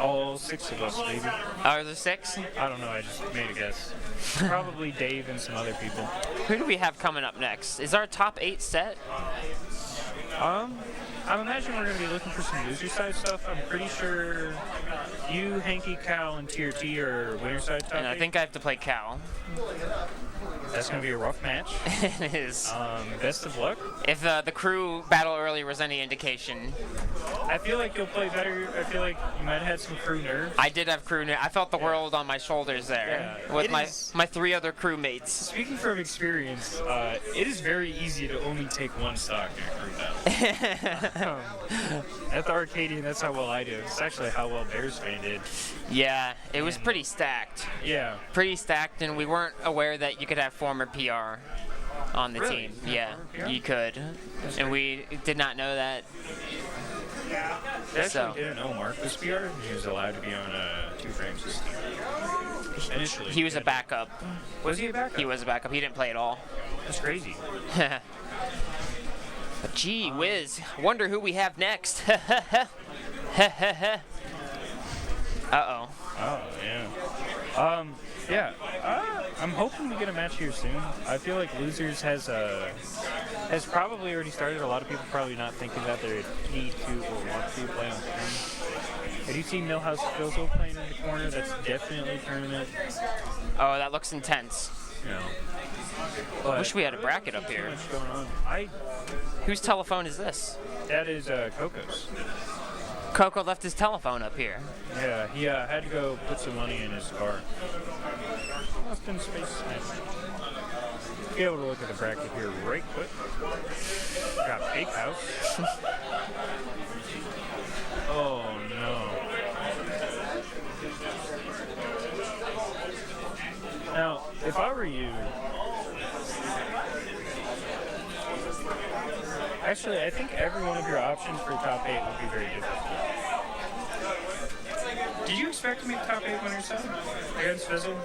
All 6 of us, maybe. Are there 6? I don't know, I just made a guess. Probably Dave and some other people. Who do we have coming up next? Is our top 8 set? I imagine we're going to be looking for some loser side stuff. I'm pretty sure you, Hanky, Cal, and Tier T are winner side top And I 8. think I have to play Cal. That's going to be a rough match. It is. Best of luck. If the crew battle early was any indication. I feel like you'll play better. I feel like you might have had some crew nerves. I did have crew nerves. I felt the world on my shoulders there with my 3 other crewmates. Speaking from experience, it is very easy to only take one stock in a crew battle. At the Arcadian, that's how well I did. It's actually how well Bears fan did. Yeah, it was pretty stacked. Yeah. Pretty stacked, and we weren't aware that you could have former PR on the team. Yeah, you could. And we did not know that. I actually didn't know Mark was PR. He was allowed to be on a 2-frame system. Initially. He was a backup. Was he a backup? He was a backup. He didn't play at all. That's crazy. But gee whiz, wonder who we have next. Uh-oh. Oh, yeah. Yeah, I'm hoping we get a match here soon. I feel like Losers has probably already started. A lot of people probably not thinking that they need to or want to play on screen. Have you seen Millhouse Fizzle playing in the corner? That's definitely tournament. Oh, that looks intense. But wish we had a bracket up here. What's going on? Whose telephone is this? That is Coco's. Coco left his telephone up here. Yeah, he had to go put some money in his car. Lost in space. Be able to look at the bracket here right quick. Got Fake House. Oh no. Now, if I were you, actually, I think every one of your options for top 8 would be very difficult. Did you expect to make top 8 winners against Fizzle?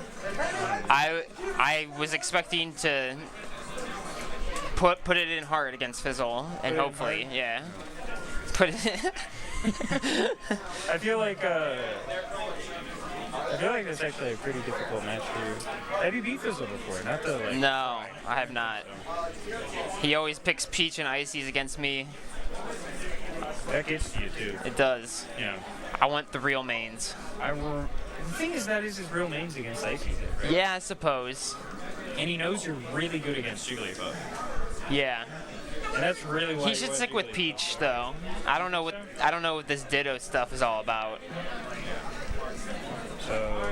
I was expecting to put it in hard against Fizzle, and hopefully, yeah. Put it. I feel like that's actually a pretty difficult match for you. Have you beat Fizzle before? Not the like. No, I have not. He always picks Peach and Ices against me. That gets to you too. It does. Yeah. I want the real mains. The thing is, that is his real mains against Ices, right? Yeah, I suppose. And he knows you're really good against Jigglypuff. Yeah. And that's really why he should stick with Peach, though. I don't know what this Ditto stuff is all about. So,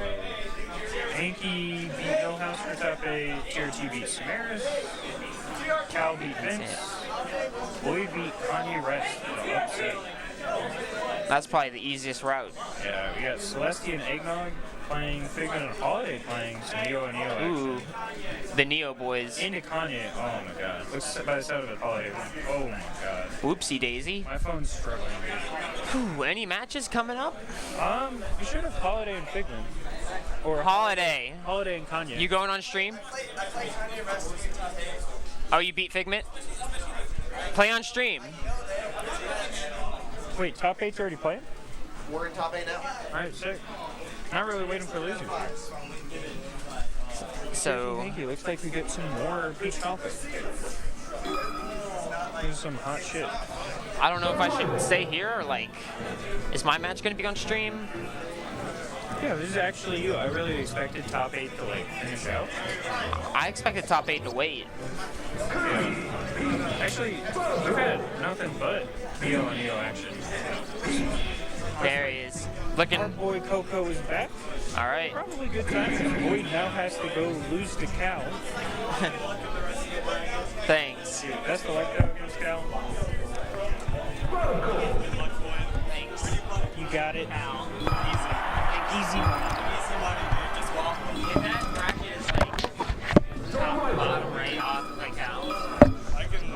Hanky beat Millhouse for top 8, Tier T beat Sirmeris, Cal beat Vince, Boyd beat Kanye Rest for the upset. That's probably the easiest route. Yeah, we got Celestia and Eggnog playing Figment and Holiday playing some Neo and Neo action. Ooh, the Neo boys. Into Kanye, oh my god. Looks by the sound of it, Holiday. Oh my god. Whoopsie daisy. My phone's struggling, dude. Ooh, any matches coming up? We should have Holiday and Figment. Or Holiday. Holiday and Kanye. You going on stream? Oh, you beat Figment? Play on stream. Wait, top 8's already playing? We're in top 8 now. Alright, sick. Not really waiting for losers. So, Thank you. Looks like we get some more Peach Falcon. This is some hot shit. I don't know if I should stay here or like, is my match going to be on stream? Yeah, this is actually you. I really expected top 8 to like finish out. I expected top 8 to wait. Yeah. Actually, we've had nothing but Neo and Neo action. There he is. Looking. Our boy Coco is back. All right. Probably good time. Boyd now has to go lose to Cal. Thanks. Dude, best of luck though against Cal. Thanks. You got it. Easy money. Just walk. If that bracket is like top, bottom, right, off, like out.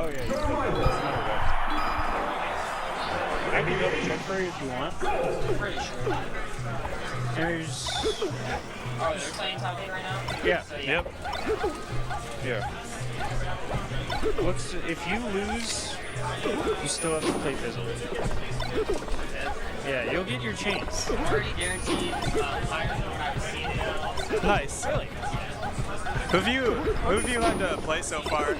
Oh yeah. You can I can double check for you if you want. Pretty sure. There's. Oh, you're playing top 8 right now? Yeah. So, Yep. Yeah. If you lose, you still have to play Fizzle. Yeah, you'll get your chance. Already guaranteed. Higher than what I've seen now. Nice. Really? Who have you had to play so far?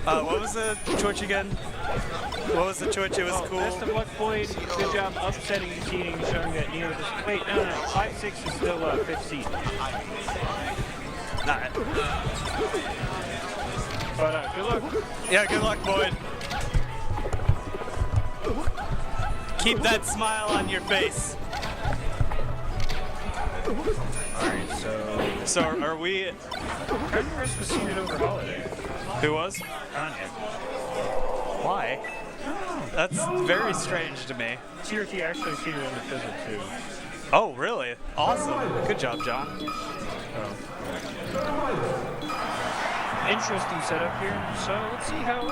What was the Twitch again? What was the Twitch? It was cool. Best of luck, Boyd. Good job upsetting and cheating, showing that Neo just. Wait, no. 5-6 is still 5th seed. Nah. But good luck. Yeah, good luck, Boyd. Keep that smile on your face. Alright, So are we? Sirmeris was seated over Holiday. Who was? Anya. Why? That's very strange to me. TRT actually seated on the Fizzle too. Oh, really? Awesome. Good job, John. Interesting setup here. So let's see how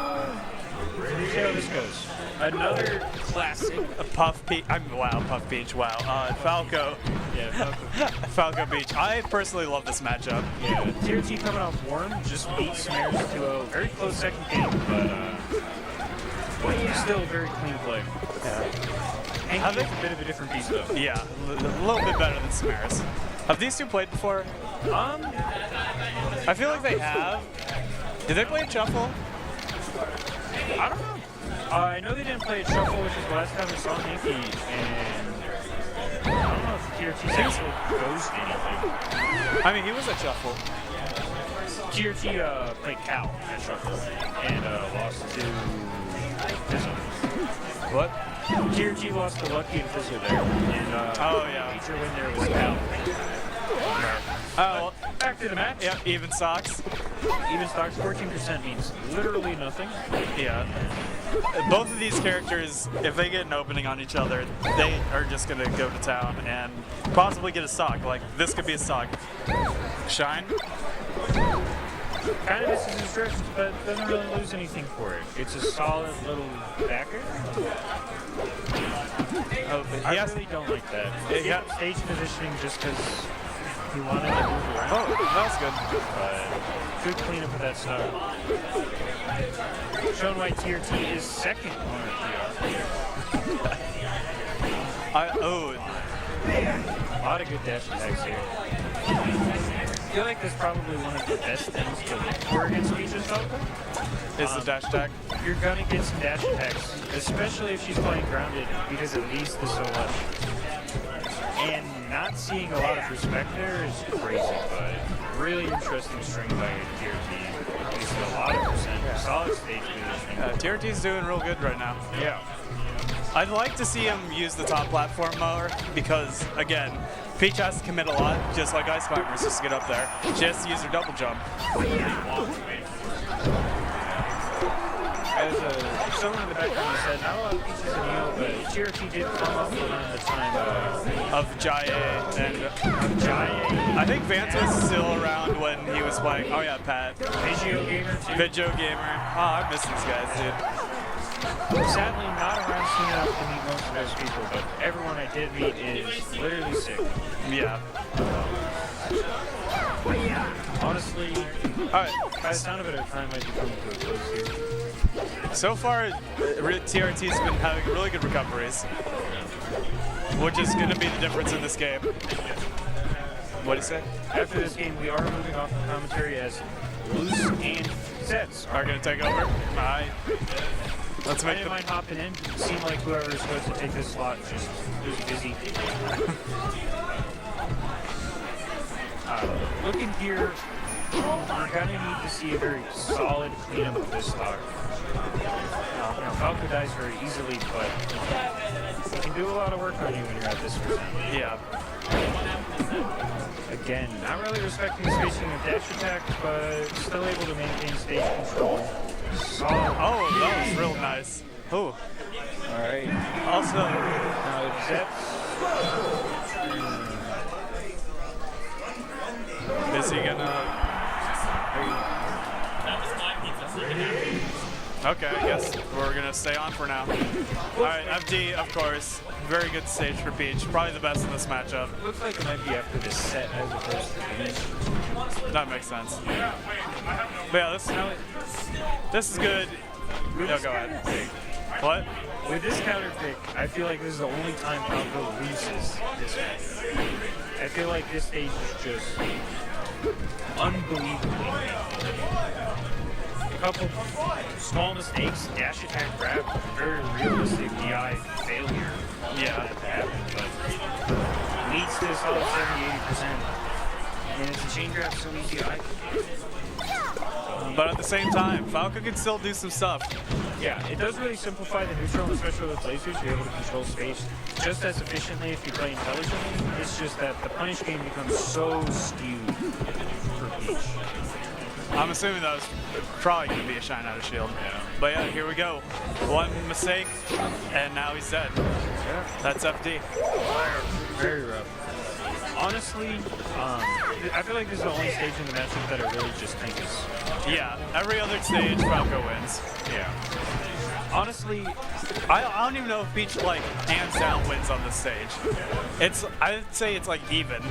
this goes. Another classic. Puff Peach. Puff Peach. Wow. Falco. Yeah, Falco. Falco Beach. I personally love this matchup. Yeah, TRT coming off warm just beat Sirmeris to a very close second game, but still very clean play. Yeah. Hanky is a bit of a different beast though. Yeah, a little bit better than Sirmeris. Have these two played before? I feel like they have. Did they play Shuffle? I don't know. I know they didn't play at Shuffle, which is the last time we saw Hanky, and I don't know if TRT actually goes to anything. I mean, he was at Shuffle. TRT played Cal at Shuffle and lost to Fizzle. What? TRT lost to Lucky and Fizzle there, and Oh, yeah. major win there was Cal. Oh, Back to the match. yeah, even socks. Even stocks 14% means literally nothing. Yeah. Both of these characters, if they get an opening on each other, they are just going to go to town and possibly get a sock. Like, this could be a sock. Shine? Kind of misses his drift, but doesn't really lose anything for it. It's a solid little backer. Oh, I really don't like that. He got stage positioning just because he wanted to move around. Oh, that was good. But good cleanup of that start. Showing why TRT is second on our PR. A lot of good dash attacks here. I feel like this is probably one of the best things to look for against Peach and Falco. Is the dash attack? You're gonna get some dash attacks, especially if she's playing grounded, because it leads to so much. And not seeing a lot of respect there is crazy, but really interesting string by TRT. He's a lot of percent, solid stage positioning. TRT's doing real good right now. Yeah. I'd like to see him use the top platform more because, again, Peach has to commit a lot, just like Ice Climbers, just to get up there. She has to use her double jump. As someone in the background said, not a lot of Peaches in Neo, but TRT did come up around the time Of Jaya and Jaya. I think Vance was still around when he was playing. Oh yeah, Pat. Vigio Gamer too. Vigio Gamer. Oh, I miss these guys, dude. Sadly, not around soon enough to meet most of those people, but everyone I did meet is literally sick. Yeah. Honestly, Alright. by the sound of it, our time might be coming to a close here. So far, TRT's been having really good recoveries, which is going to be the difference in this game. What do you say? After this game, we are moving off the commentary as Loose and Zets Are going to take over? Alright. Let's I make didn't the... mind hopping in. It seemed like whoever was supposed to take this slot just was busy. Looking here, we're gonna need to see a very solid cleanup of this stock. Falco dies very easily, but it can do a lot of work on you when you're at this percent. Yeah. Again, not really respecting the spacing of dash attack, but still able to maintain stage control. Solid. Oh, that was real nice. Ooh. Alright. Also, Now, Zets. is he gonna... Okay, I guess we're gonna stay on for now. Alright, FD, of course. Very good stage for Peach. Probably the best in this matchup. Looks like it might be after this set as opposed to the finish. That makes sense. But yeah, this is good. No, go ahead. What? With this counter pick, I feel like this is the only time Falco loses this match. I feel like this stage is just unbelievable. A couple small mistakes, dash attack grab, very realistic DI failure. Yeah. That happened, but leads to a solid 70-80%. And it's a chain grab so easy I But at the same time, Falco can still do some stuff. Yeah, it does really simplify the neutral, and especially with lasers, you're able to control space just as efficiently if you play intelligently. It's just that the punish game becomes so skewed for Peach. I'm assuming that was probably going to be a shine out of shield. Yeah. But yeah, here we go. One mistake, and now he's dead. Yeah. That's FD. Very rough. Honestly, I feel like this is the only stage in the matchup that are really just tankers. Yeah, every other stage, Falco wins. Yeah. Honestly, I don't even know if Peach, like, hands down wins on this stage. I'd say it's, like, even.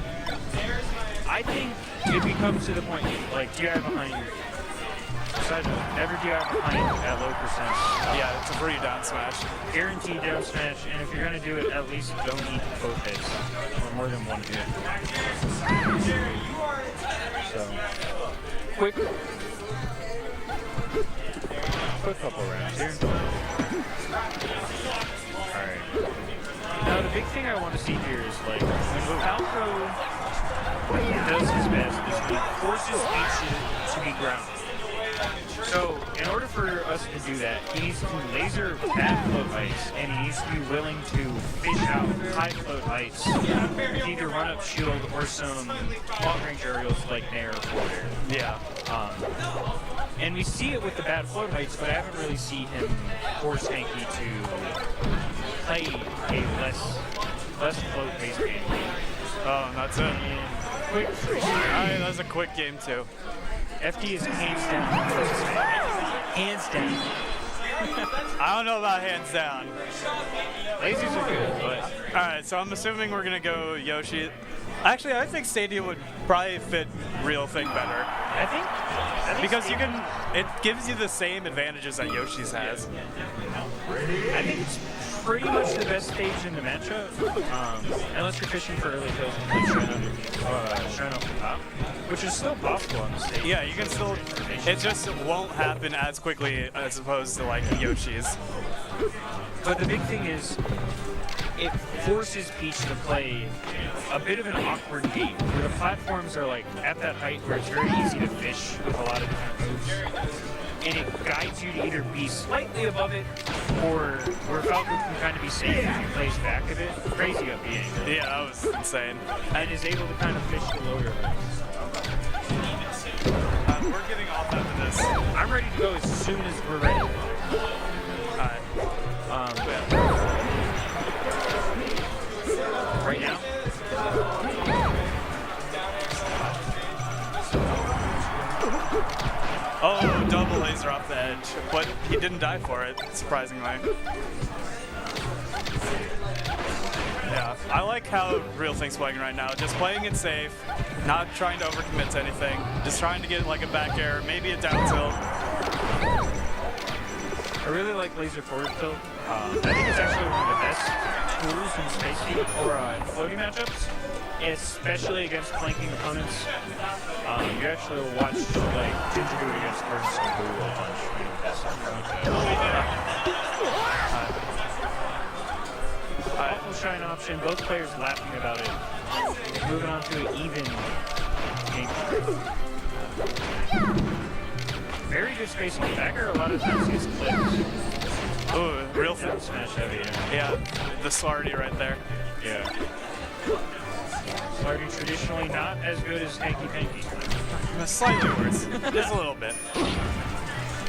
I think it becomes to the point, like, DI behind, side note, never DI behind at low percent. Yeah, it's a free down smash. Guaranteed down smash, and if you're going to do it, at least don't eat both hits, or more than one hit. So, quick couple rounds here. Alright. Now the big thing I want to see here is like when Falco does his best is he forces Peach to be grounded. So in order for us to do that, he needs to laser bad float heights, and he needs to be willing to fish out high float heights with either run up shield or some long range aerials like Nair or forward air. Yeah. And we see it with the bad float heights, but I haven't really seen him force Hanky to play a less float-based game. Oh, that's it. And quick free. Alright, that's a quick game, too. FD is hands down the closest man. Hands down. I don't know about hands down. Lasers are good, but... Alright, so I'm assuming we're going to go Yoshi. Actually, I think Stadia would probably fit RealThing better. I think Because Stadia, it gives you the same advantages that Yoshi's has. I think it's pretty much the best stage in the matchup, unless you're fishing for early kills and shine off the top, which is still possible on the stage. Yeah, you can still, it just won't happen as quickly as opposed to like Yoshi's. But the big thing is, it forces Peach to play a bit of an awkward game, where the platforms are like at that height where it's very easy to fish with a lot of different moves. And it guides you to either be slightly above it, or where Falco can kind of be safe if he plays back a bit. Crazy up the angle. Yeah, that was insane. And is able to kind of fish the lower heights. We're getting off after this. I'm ready to go as soon as we're ready. Alright. Right now? Oh, double laser off the edge, but he didn't die for it, surprisingly. Yeah, I like how RealThing's playing right now. Just playing it safe, not trying to overcommit to anything, just trying to get like a back air, maybe a down tilt. I really like laser forward tilt. I think it's actually one of the best tools in space heat or in floating matchups, especially against flanking opponents. You actually will watch like Ginger do it against Burns and Blue a bunch. Awful shine option. Both players laughing about it. Moving on to an even game. Very good spacing. Backer a lot of times gets clipped. Ooh, RealThing. Smash heavy. Yeah, the Slarty right there. Yeah. Slarty traditionally not as good as Hanky Panky. Slightly worse, just a little bit.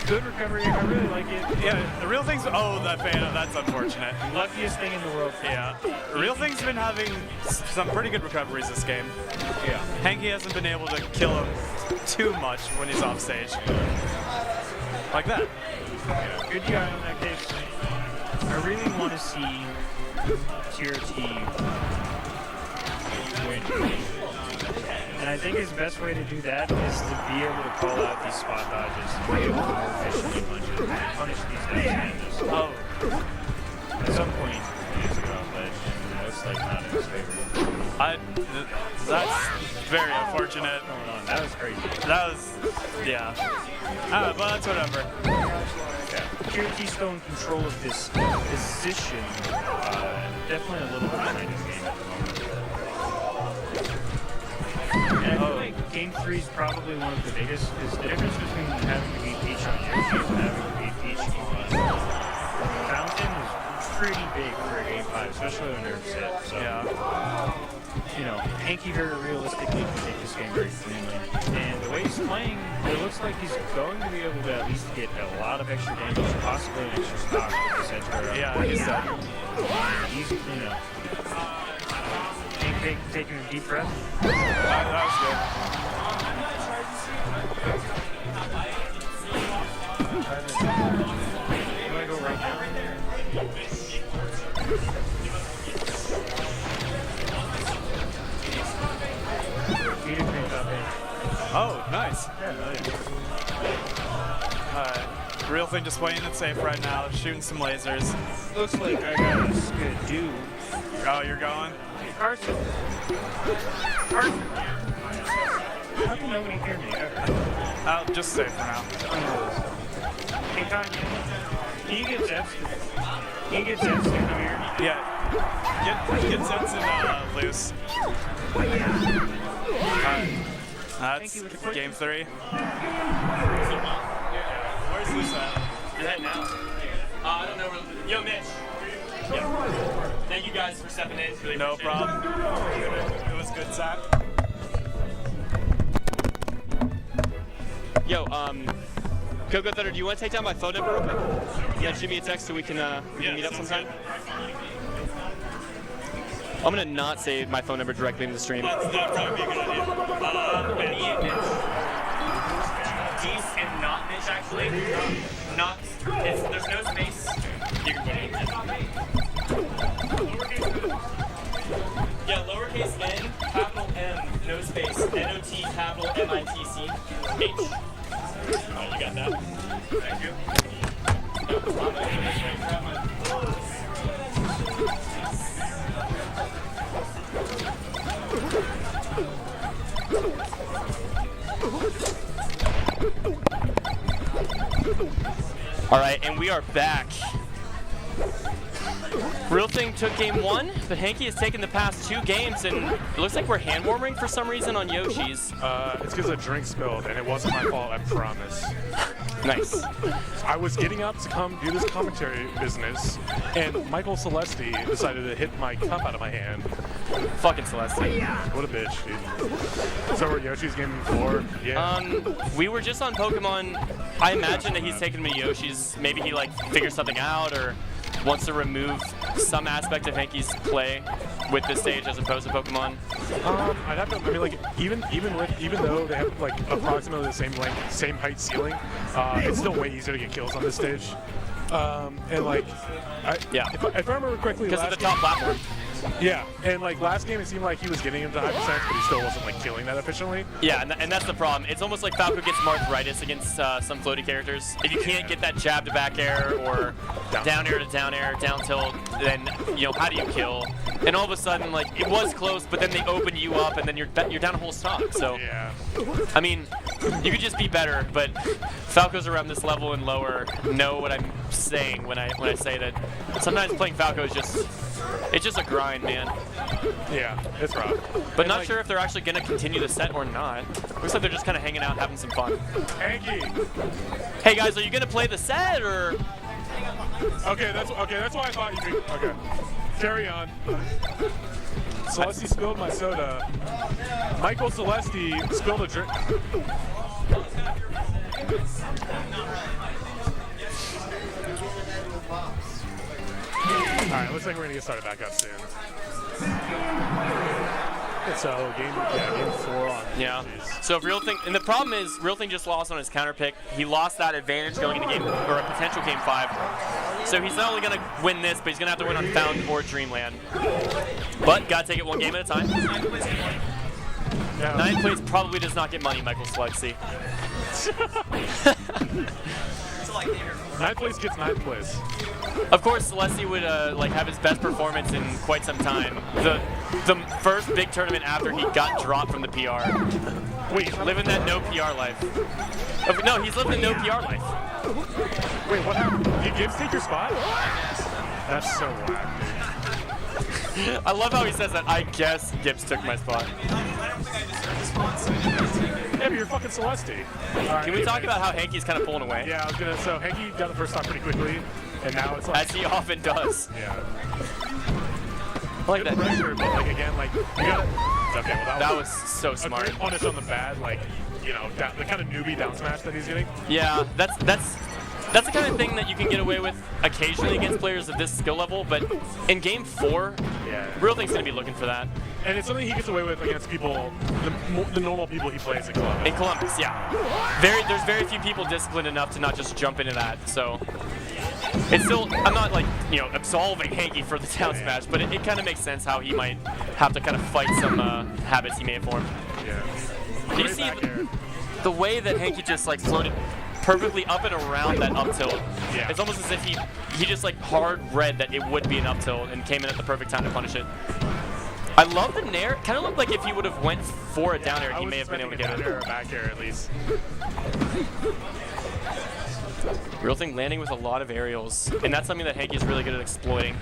Good recovery, I really like it. Yeah, the RealThing's, oh, that fan, that's unfortunate. Luckiest thing in the world. Yeah, RealThing's been having some pretty good recoveries this game. Yeah. Hanky hasn't been able to kill him too much when he's off stage. Like that. Yeah, good guy in that case. I really want to see TRT win. And I think his best way to do that is to be able to call out these spot dodges and be able to more efficiently punish these guys. Oh, At some point, he needs to get off ledge, and that's like not in his favor. That's very unfortunate. What's going on? That was crazy. That was, yeah. But that's whatever. Yeah. Cherokee still in control of this position. Definitely a little bit behind his game at the moment. And I feel like Game 3 is probably one of the biggest, is the difference between having to beat Peach on Yoshi and having to beat Peach on Fountain is pretty big for a Game 5, especially when nerves hit. So, you know, Hanky very realistically can take this game very cleanly. And the way he's playing, it looks like he's going to be able to at least get a lot of extra damage, possibly an extra stock with this edge guard. Yeah, he's He's, you know, taking a deep breath. that was good. Do I go right now? Oh, nice. Yeah, Real Thing just playing it safe right now, shooting some lasers. looks like I got a skidoo. Oh, you're going? Carson. Carson. How can nobody hear me ever? I'll just safe for now. Hey, Kanye. Can you get Zeps? Can you get Zeps to come here? Yeah. Get Zetson loose. That's Game 3. Where's Luce at? You're heading out. I don't know where. Yo, Mitch. Yeah. Thank you guys for stepping in. Really No appreciate problem. It was good, Zach. Yo, Coco Thunder, do you want to take down my phone number real quick? Yeah, shoot me a text so we can meet up sometime. I'm gonna not say my phone number directly in the stream. That'd probably be a good idea. Me and Mitch. Geese and not Mitch, actually. Not. There's no space. You can put it in. Yeah, lowercase n, capital M, no space. N-O-T, capital M-I-T-C, H. Oh, you got that? Thank you. All right, and we are back. TheRealThing took game 1, but Hanky has taken the past 2 games, and it looks like we're hand warming for some reason on Yoshi's. It's because a drink spilled, and it wasn't my fault, I promise. Nice. I was getting up to come do this commentary business, and Michael Celesti decided to hit my cup out of my hand. Fucking Celeste. What a bitch, dude. So we're Yoshi's game 4? Yeah. We were just on Pokemon. I imagine that he's taken me to Yoshi's. Maybe he like figured something out or wants to remove some aspect of Hanky's play with this stage as opposed to Pokemon. I'd have to. I mean, like even though they have like approximately the same length, same height ceiling, it's still way easier to get kills on this stage. And like, if I remember correctly, Because of the top platform. Yeah, and like last game, it seemed like he was getting him to high percent, but he still wasn't like killing that efficiently. Yeah, and that's the problem. It's almost like Falco gets arthritis against some floaty characters. If you can't get that jab to back air or down air to down air, down tilt, then how do you kill? And all of a sudden, like it was close, but then they open you up, and then you're down a whole stock. So yeah, I mean, you could just be better, but Falcos around this level and lower know what I'm saying when I say that. Sometimes playing Falco is just a grind, man. Yeah, it's rough. But not sure if they're actually going to continue the set or not. Looks like they're just kind of hanging out, having some fun. Hanky. Hey guys, are you going to play the set or? Okay, that's why I thought you'd be. Okay, carry on. Celeste spilled my soda. Michael Celeste spilled a drink. Alright, looks like we're gonna get started back up soon. So game 4 on. Yeah. So if TheRealThing, and the problem is TheRealThing just lost on his counter pick. He lost that advantage going into game, or a potential game 5. So he's not only gonna win this, but he's gonna have to win on Fountain or Dreamland. But gotta take it one game at a time. Yeah. 9th place probably does not get money, Michael Slugsy. Ninth place gets ninth place. Of course, Celeste would like have his best performance in quite some time. The first big tournament after he got dropped from the PR. Wait, he's Living that no PR life. Oh, no, he's living the no PR life. Wait, what happened? Did Gibbs take your spot? That's so whack. I love how he says that. I guess Gibbs took my spot. Yeah, but you're fucking Celeste. Right, Can we talk about how Hanky's kind of pulling away? Yeah, I was gonna. So Hanky got the first stock pretty quickly, and now it's like. As he often does. Yeah. I like Good that. pressure, but like again, like you gotta. Okay, well That was so a smart. great punish on the bad, like the kind of newbie down smash that he's getting. Yeah, that's the kind of thing that you can get away with occasionally against players of this skill level, but in game 4, Yeah. RealThing's gonna be looking for that. And it's something he gets away with against people, the normal people he plays in Columbus. In Columbus, yeah. There's very few people disciplined enough to not just jump into that, so it's still, I'm not like, absolving Hanky for the down smash, but it kind of makes sense how he might have to kind of fight some habits he may have formed. Yeah. Do you Great see back air. the way that Hanky just like floated perfectly up and around that up tilt? Yeah. It's almost as if he just like hard read that it would be an up tilt and came in at the perfect time to punish it. I love the nair. Kind of looked like if he would have went for a down air, he may have been able to get down it. air or back air at least. RealThing landing with a lot of aerials, and that's something that Hanky's really good at exploiting.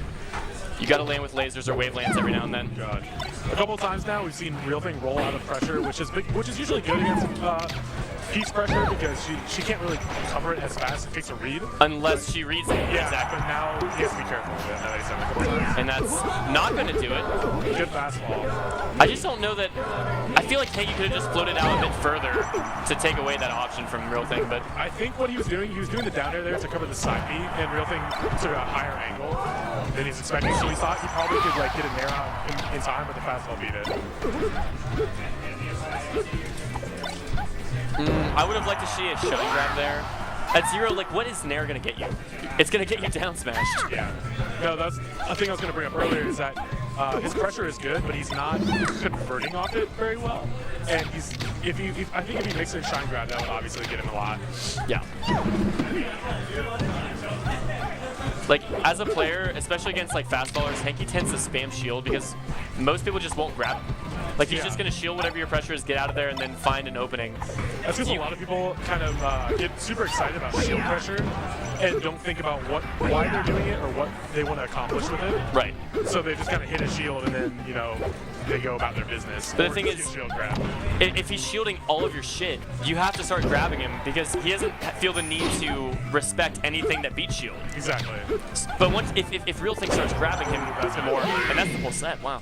You got to land with lasers or wavelands every now and then. God. A couple of times now we've seen RealThing roll out of pressure, which is usually good against piece pressure because she can't really cover it as fast. It takes a read. Unless she reads it. Yeah, Exactly. but now he has to be careful with it. Now that he's done it a couple times. And that's not going to do it. Good fastball. I just don't know that. I feel like Hanky could have just floated out a bit further to take away that option from RealThing, but I think what he was doing the down air there to cover the side B, and RealThing took a higher angle than he's expecting. So he thought he probably could like get an air out in time, but the fastball beat it. I would have liked to see a shutting grab there. At 0, like, what is Nair going to get you? It's going to get you down smashed. Yeah. No, that's a thing I was going to bring up earlier is that his pressure is good, but he's not converting off it very well. And I think if he makes a shine grab, that would obviously get him a lot. Yeah. Like, as a player, especially against, like, fastballers, Hanky tends to spam shield because most people just won't grab. Like, he's just going to shield whatever your pressure is, get out of there, and then find an opening. That's because a lot of people kind of get super excited about shield pressure and don't think about why they're doing it or what they want to accomplish with it. Right. So they just kind of hit a shield and then, they go about their business. But the or thing just is, get shield grab. if he's shielding all of your shit, you have to start grabbing him because he doesn't feel the need to respect anything that beats shield. Exactly. But once, if RealThing starts grabbing him, that's more, and that's the whole set. Wow.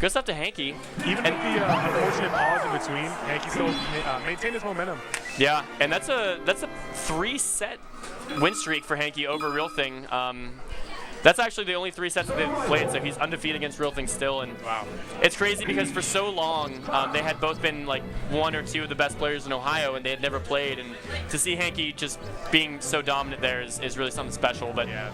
Good stuff to Hanky. Even with the unfortunate pause in between, Hanky still maintained his momentum. Yeah, and that's a 3-set win streak for Hanky over RealThing. That's actually the only 3 sets that they've played, so he's undefeated against RealThing still. And Wow. it's crazy because for so long, they had both been like 1 or 2 of the best players in Ohio, and they had never played. And to see Hanky just being so dominant there is really something special. But Yeah.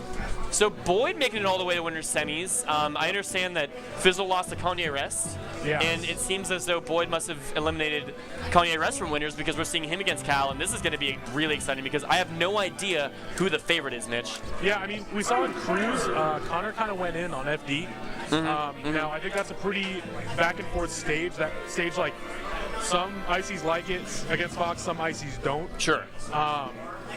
so Boyd making it all the way to winners semis. I understand that Fizzle lost to Kanye Rest, Yeah. and it seems as though Boyd must have eliminated Kanye Rest from winners because we're seeing him against Cal, and this is going to be really exciting because I have no idea who the favorite is, Mitch. Yeah, I mean, we saw in Cruz, Connor kind of went in on FD. Now, I think that's a pretty back and forth stage. That stage, like, some ICs like it against Fox, some ICs don't. Sure.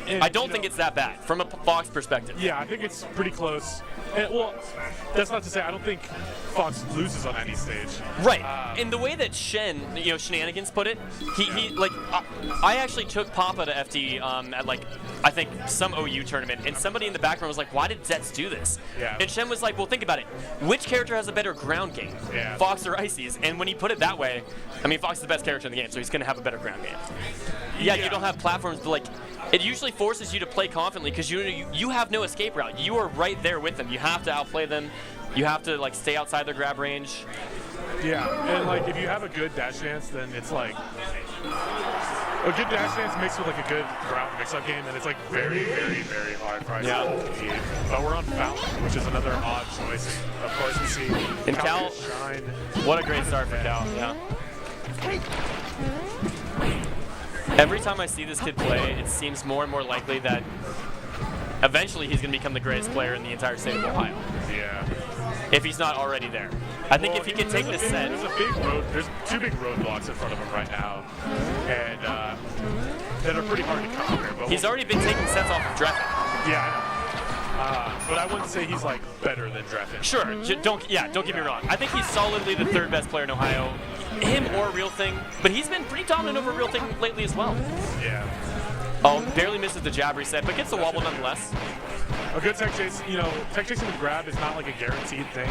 And, I don't think it's that bad from a Fox perspective. Yeah, I think it's pretty close. And, well, that's not to say I don't think Fox loses on any stage. Right. In the way that Shenanigans put it, he like, I actually took Papa to FD at like, I think some OU tournament, and somebody in the background was like, why did Zets do this? Yeah. And Shen was like, well, think about it. Which character has a better ground game? Yeah. Fox or Ices? And when he put it that way, I mean, Fox is the best character in the game, so he's going to have a better ground game. Yeah, you don't have platforms, but like, it usually forces you to play confidently because you have no escape route. You are right there with them. You have to outplay them. You have to like stay outside their grab range. Yeah, and like if you have a good dash dance, then it's like a good dash dance mixed with like a good ground mix-up game, and it's like very, very, very hard for us to compete. But we're on Falcon, which is another odd choice. Of course, we see And Cal, shine. what a great start for Cal. Yeah. Every time I see this kid play, it seems more and more likely that eventually he's going to become the greatest player in the entire state of Ohio. Yeah. If he's not already there. I think if he can take this set. There's two big roadblocks in front of him right now, and that are pretty hard to conquer. But He's already been taking sets off of Dreffen. Yeah, I know. But I wouldn't say he's like better than Dreffen. Sure, don't get me wrong. I think he's solidly the third best player in Ohio, him or TheRealThing, but he's been pretty dominant over TheRealThing lately as well. Yeah. Oh, barely misses the jab reset, but gets the wobble nonetheless. A good tech chase, tech chasing with grab is not like a guaranteed thing.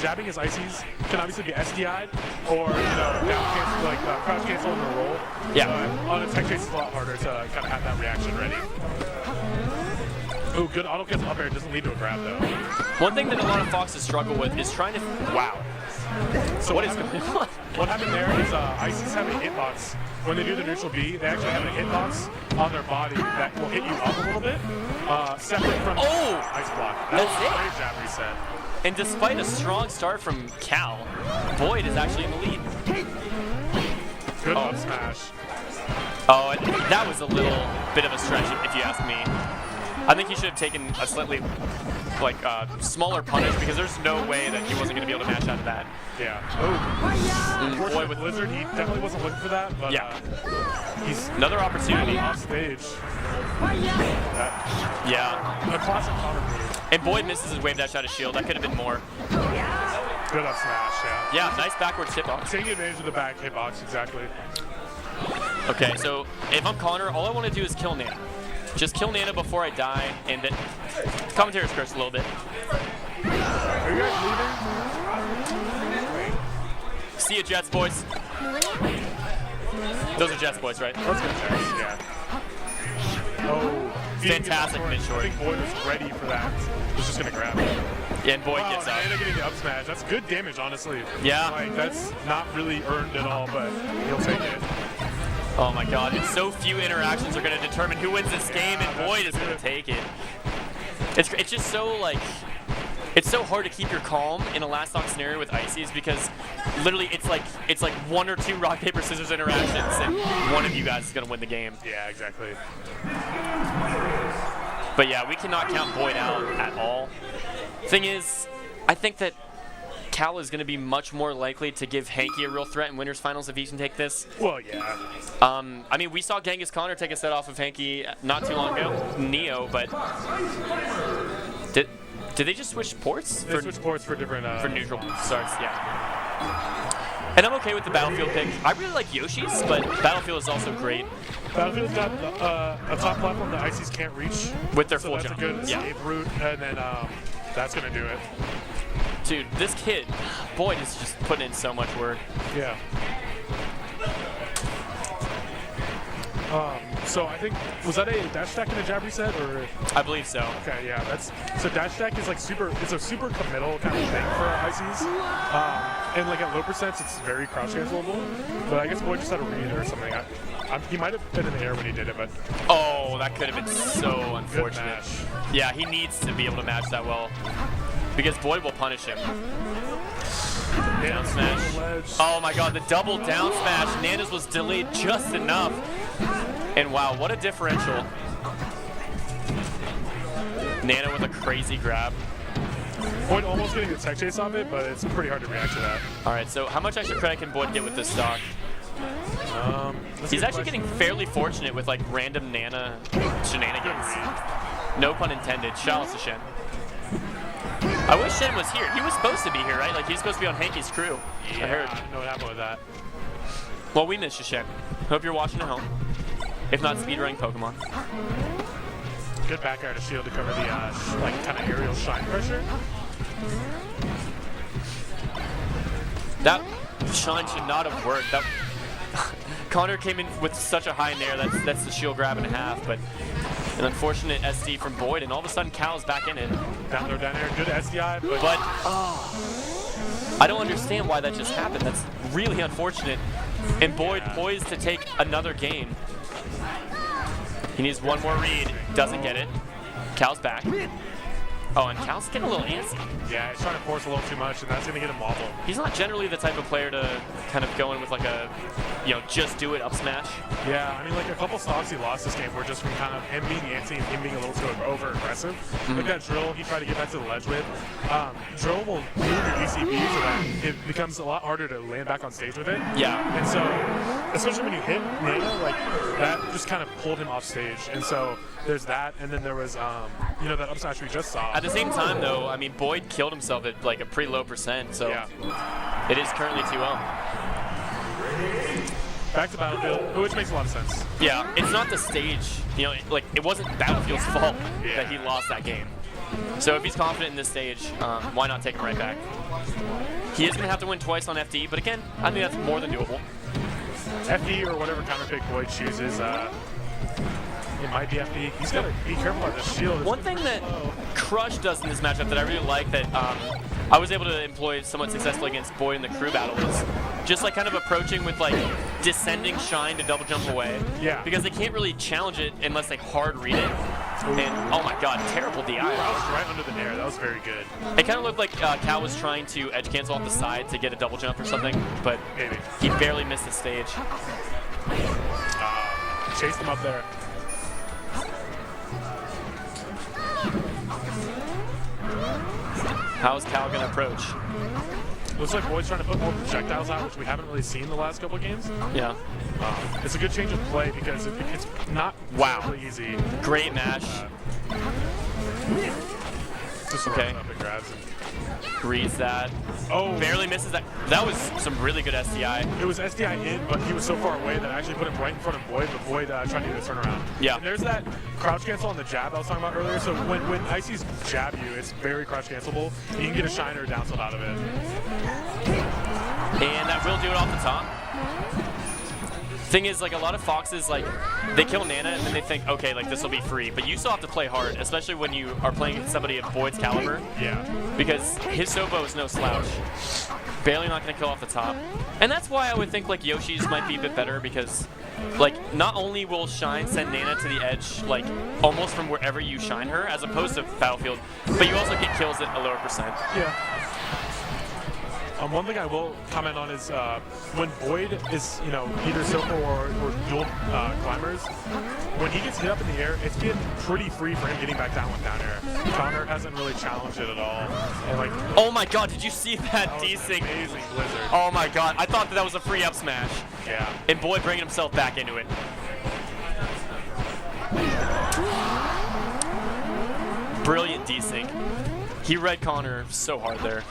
Jabbing his ices can obviously be SDI'd or, down cancel, like crouch cancel in the roll. Yeah. On a tech chase, it's a lot harder to kind of have that reaction ready. Ooh, good auto cancel up air doesn't lead to a grab though. One thing that a lot of Foxes struggle with is trying to. Wow. So what is going on? What happened there is Ices have a hitbox. When they do the neutral B, they actually have a hitbox on their body that will hit you up a little bit, separate from ice block. That's a great jab reset. And despite a strong start from Cal, Boyd is actually in the lead. Good up smash. Oh, and that was a little bit of a stretch if you ask me. I think he should have taken a slightly smaller punish because there's no way that he wasn't going to be able to match out of that. Yeah. Oh. Boy, with Blizzard, he definitely wasn't looking for that, but he's another opportunity off stage. Yeah. A classic counter move. And Boyd misses his wave dash out of shield. That could have been more. Good up smash, yeah. Yeah, nice backwards hitbox. Taking advantage of the back hitbox, exactly. Okay, so if I'm Connor, all I want to do is kill Nana. Just kill Nana before I die, and then commentator's curse a little bit. Are you guys leaving? See ya, Jets, boys. Those are Jets, boys, right? Let's go, Jets, yeah. Oh, fantastic mid short. I think Boyd was ready for that. He's just gonna grab it. Yeah, and Boyd gets up. Nana getting the up smash. That's good damage, honestly. Yeah. Like, that's not really earned at all, but he'll take it. Oh my god, it's so few interactions are going to determine who wins this game, and Boyd is going to take it. It's just so, it's so hard to keep your calm in a last stock scenario with Ices because literally it's like one or two rock, paper, scissors interactions, and one of you guys is going to win the game. Yeah, exactly. But yeah, we cannot count Boyd out at all. Thing is, I think that Cal is going to be much more likely to give Hanky a real threat in winners finals if he can take this. Well, yeah. I mean, we saw Genghis Connor take a set off of Hanky not too long ago, Neo, but did they just switch ports? They switched ports for different for neutral starts, yeah. And I'm okay with the Battlefield pick. I really like Yoshi's, but Battlefield is also great. Battlefield's got a top platform that Ices can't reach with their so full that's jump. a good escape route, and then that's gonna do it. Dude, this kid, Boyd is just putting in so much work. Yeah. So I think, was that a dash stack and a jab reset, or? I believe so. Okay, yeah, so dash stack is like it's a super committal kind of thing for Ices. And like at low percents, it's very crouch cancelable. But I guess Boyd just had a read or something. He might have been in the air when he did it, but. Oh, that could have been so unfortunate. Yeah, he needs to be able to match that well. Because Boyd will punish him. Down smash. Oh my god, the double down smash. Nana's was delayed just enough. And wow, what a differential. Nana with a crazy grab. Boyd almost getting the tech chase off it, but it's pretty hard to react to that. Alright, so how much extra credit can Boyd get with this stock? He's actually getting fairly fortunate with like random Nana shenanigans. No pun intended. Shout out to Shen. I wish Shen was here. He was supposed to be here, right? Like, he's supposed to be on Hanky's crew. Yeah, I heard. I don't know what happened with that. Well, we miss you, Shen. Hope you're watching at home. If not, speedrunning Pokemon. Good back air to shield to cover the, kind of aerial shine pressure. That shine should not have worked. That Connor came in with such a high nair. That's the shield grab and a half, but an unfortunate SD from Boyd, and all of a sudden Cal's back in it. Down there, good SDI, but I don't understand why that just happened. That's really unfortunate. And Boyd poised to take another game. He needs one more read, doesn't get it. Cal's back. Oh, and Cal's getting a little antsy. Yeah, he's trying to force a little too much, and that's going to get him wobbled. He's not generally the type of player to kind of go in with like a, just do it up smash. Yeah, I mean, like a couple stocks he lost this game were just from kind of him being antsy and him being a little too over-aggressive. Like that drill he tried to get back to the ledge with. Drill will do the ECB so that it becomes a lot harder to land back on stage with it. Yeah. And so, especially when you hit Nana, like that just kind of pulled him off stage. And so there's that, and then there was, that up smash we just saw. At the same time, though, I mean, Boyd killed himself at like a pretty low percent, so it is currently 2-0. Back to Battlefield, which makes a lot of sense. Yeah, it's not the stage. Like it wasn't Battlefield's fault that he lost that game. So if he's confident in this stage, why not take him right back? He is going to have to win twice on FD, but again, I think that's more than doable. FD or whatever counter pick Boyd chooses, it might be FD. He's got to be careful about the shield. One thing that Crush does in this matchup that I really like that I was able to employ somewhat successfully against Boyd in the crew battle is just like kind of approaching with like descending shine to double jump away. Yeah. Because they can't really challenge it unless they hard read it. And oh my god, terrible DI. That was right under the nair. That was very good. It kind of looked like Cal was trying to edge cancel off the side to get a double jump or something, but maybe he barely missed the stage. Chased him up there. How's Cal going to approach? Looks like Boyd's trying to put more projectiles out, which we haven't really seen the last couple of games. Yeah. It's a good change of play because it's not really easy. Great mash. Just okay. Up and grabs and reads that. Oh. Barely misses that. That was some really good SDI. It was SDI in, but he was so far away that I actually put him right in front of Boyd, but Boyd tried to do the turnaround. Yeah. And there's that crouch cancel on the jab I was talking about earlier. So when Icy's jab you, it's very crouch cancelable. You can get a shiner or down tilt out of it. And that will do it off the top. Thing is, like, a lot of Foxes, like, they kill Nana and then they think, okay, like, this will be free. But you still have to play hard, especially when you are playing against somebody of Boyd's caliber. Yeah. Because his Sobo is no slouch. Barely not going to kill off the top. And that's why I would think, like, Yoshi's might be a bit better because, like, not only will Shine send Nana to the edge, like, almost from wherever you shine her, as opposed to Battlefield, but you also get kills at a lower percent. Yeah. One thing I will comment on is when Boyd is, either Silco or dual climbers, when he gets hit up in the air, it's been pretty free for him getting back down with down air. Connor hasn't really challenged it at all. And like, oh my god, did you see that desync? Amazing blizzard. Oh my god, I thought that was a free up smash. Yeah. And Boyd bringing himself back into it. Brilliant desync. He read Connor so hard there.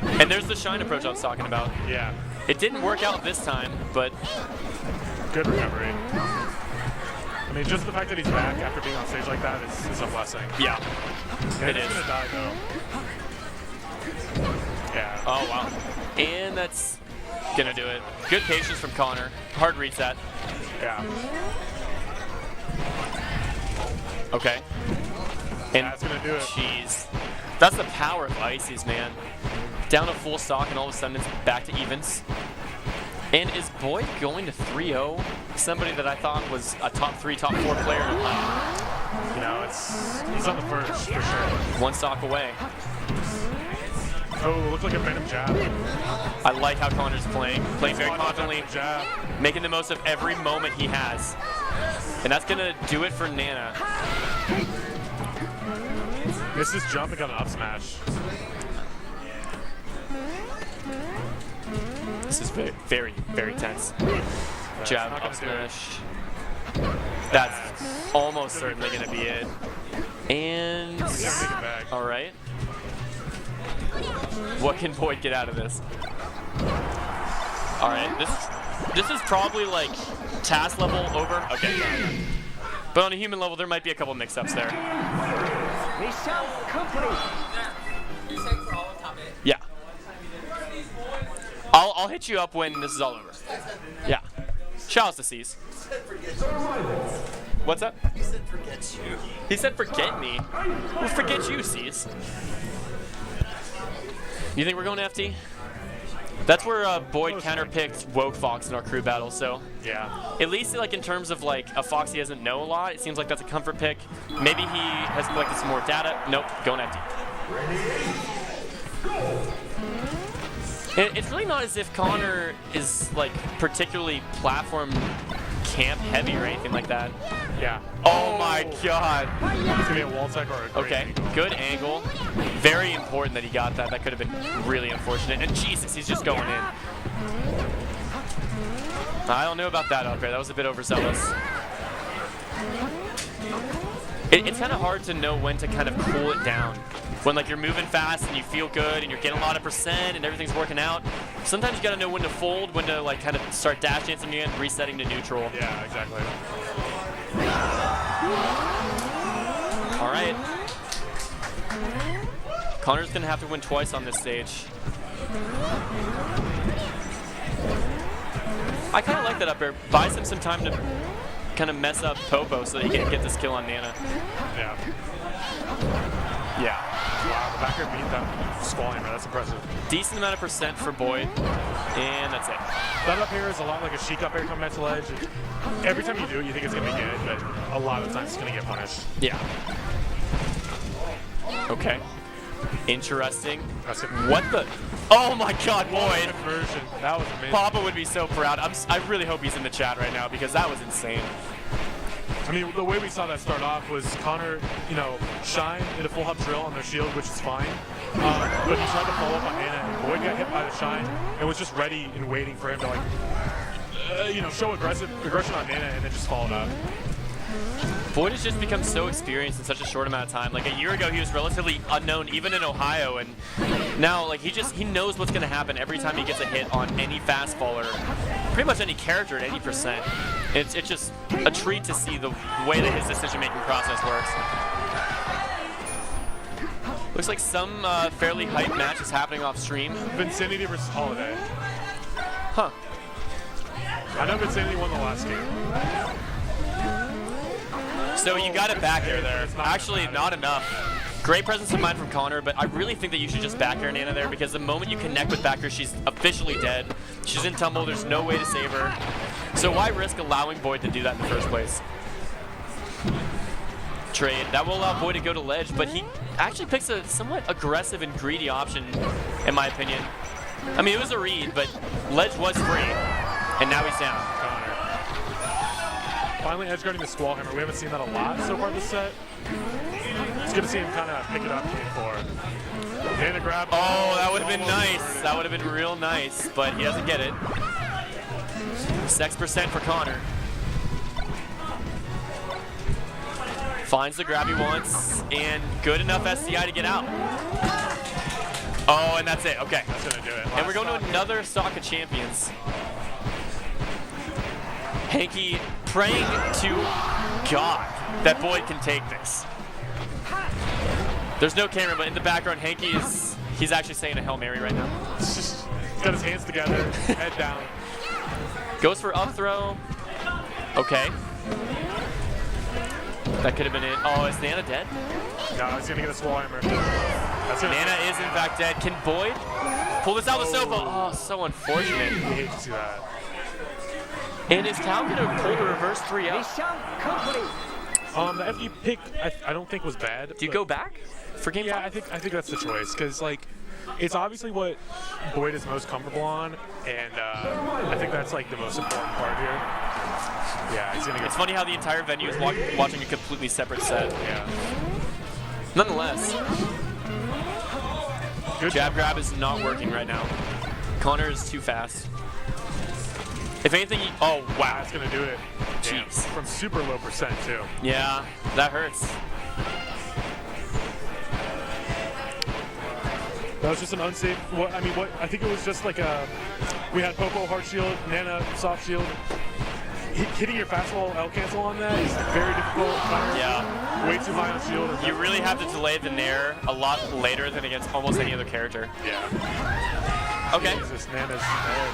And there's the shine approach I was talking about. Yeah. It didn't work out this time, but good recovery. I mean, just the fact that he's back after being on stage like that is a blessing. Yeah. It is. He's gonna die though. Yeah. Oh wow. And that's gonna do it. Good patience from Connor. Hard reads that. Yeah. Okay. And that's gonna do it. Jeez. That's the power of Ices, man. Down to full stock, and all of a sudden it's back to evens. And is Boyd going to 3-0? Somebody that I thought was a top 3, top 4 player in the line. He's on the first for sure. One stock away. Oh, looks like a phantom jab. I like how Connor's playing very confidently, making the most of every moment he has. And that's gonna do it for Nana. Missed his jump and got an up smash. This is very, very tense. Jab, up smash. That's almost certainly going to be it. And all right. What can Boyd get out of this? All right, this is probably like task level over. Okay. But on a human level, there might be a couple mix-ups there. Yeah. I'll hit you up when this is all over. Yeah. Shout out to C's. What's up? He said forget you. He said forget me. Well, forget you, C's. You think we're going to FT? That's where Boyd counterpicked Woke Fox in our crew battle, so Yeah. at least like in terms of like a Fox he doesn't know a lot, it seems like that's a comfort pick. Maybe he has collected some more data. Nope, going empty. It's really not as if Connor is like particularly platform camp heavy or anything like that. Yeah. Oh my god. It's gonna be a wall tech or a great Okay, angle. good angle. Very important that he got that. That could have been really unfortunate. And Jesus, he's just going in. I don't know about that up there. That was a bit overzealous. It's kind of hard to know when to kind of cool it down. When like you're moving fast and you feel good and you're getting a lot of percent and everything's working out, sometimes you gotta know when to fold, when to like kind of start dash dancing again, resetting to neutral. Yeah, exactly. All right. Connor's gonna have to win twice on this stage. I kind of like that up air. Buys him some time to kind of mess up Popo so that he can get this kill on Nana. Yeah. Yeah. Wow, the backer beat that squall hammer. That's impressive. Decent amount of percent for Boyd, and that's it. That up air is a lot like a chic up air coming at the ledge. Every time you do it, you think it's gonna be good, but a lot of times it's gonna get punished. Yeah. Okay. Interesting. That's it. What the? Oh my God, Boyd! Conversion. That was amazing. Papa would be so proud. I really hope he's in the chat right now because that was insane. I mean, the way we saw that start off was Connor, you know, shine in a full hop drill on their shield, which is fine. But he tried to follow up on Nana, and Boyd got hit by the shine and was just ready and waiting for him to, like, you know, show aggression on Nana and then just followed up. Boyd has just become so experienced in such a short amount of time. Like a year ago, he was relatively unknown even in Ohio, and now like he knows what's going to happen every time he gets a hit on any fastball or pretty much any character at any percent. It's just a treat to see the way that his decision-making process works. Looks like some fairly hype match is happening off stream. Vinsanity versus Holiday. Huh. I know Vinsanity won the last game. So you got it back air there. Actually, not enough. Great presence of mind from Connor, but I really think that you should just back air Nana there because the moment you connect with back air, she's officially dead. She's in tumble. There's no way to save her. So why risk allowing Boyd to do that in the first place? Trade. That will allow Boyd to go to ledge, but he actually picks a somewhat aggressive and greedy option, in my opinion. I mean, it was a read, but ledge was free, and now he's down. Connor. Finally edge guarding the squall hammer. We haven't seen that a lot so far this set. It's good to see him kind of pick it up game 4. Nana grab. Oh, that would have been nice. That would have been real nice, but he doesn't get it. 6% for Connor. Finds the grab he wants, and good enough SCI to get out. Oh, and that's it. Okay. That's going to do it. And we're going to another stock of champions. Hanky praying to God that Boyd can take this. There's no camera, but in the background, Hanky he's actually saying a Hail Mary right now. He's got his hands together, head down. Goes for up throw. Okay. That could have been it. Oh, is Nana dead? No, he's going to get a squall hammer. That's gonna Nana is in fact dead. Can Boyd pull this out of the sofa? Oh, so unfortunate. I hate to see that. And is Cal going to pull the reverse 3-up? The FD pick, I don't think was bad. Do you go back for game 5? Yeah, I think that's the choice because like it's obviously what Boyd is most comfortable on, and I think that's like the most important part here. Yeah, he's gonna get. It's funny how the entire venue is watching a completely separate set. Yeah. Nonetheless, Good jab grab is not working right now. Connor is too fast. If anything, oh wow, That's gonna do it. Damn. Jeez. From super low percent too. Yeah, that hurts. That was just an unsafe. I think it was just like a. We had Popo hard shield, Nana soft shield. Hitting your fastball L cancel on that is very difficult. Yeah. Way too high on shield. You really have to delay the nair a lot later than against almost any other character. Yeah. Okay. Jesus, Nana's dead.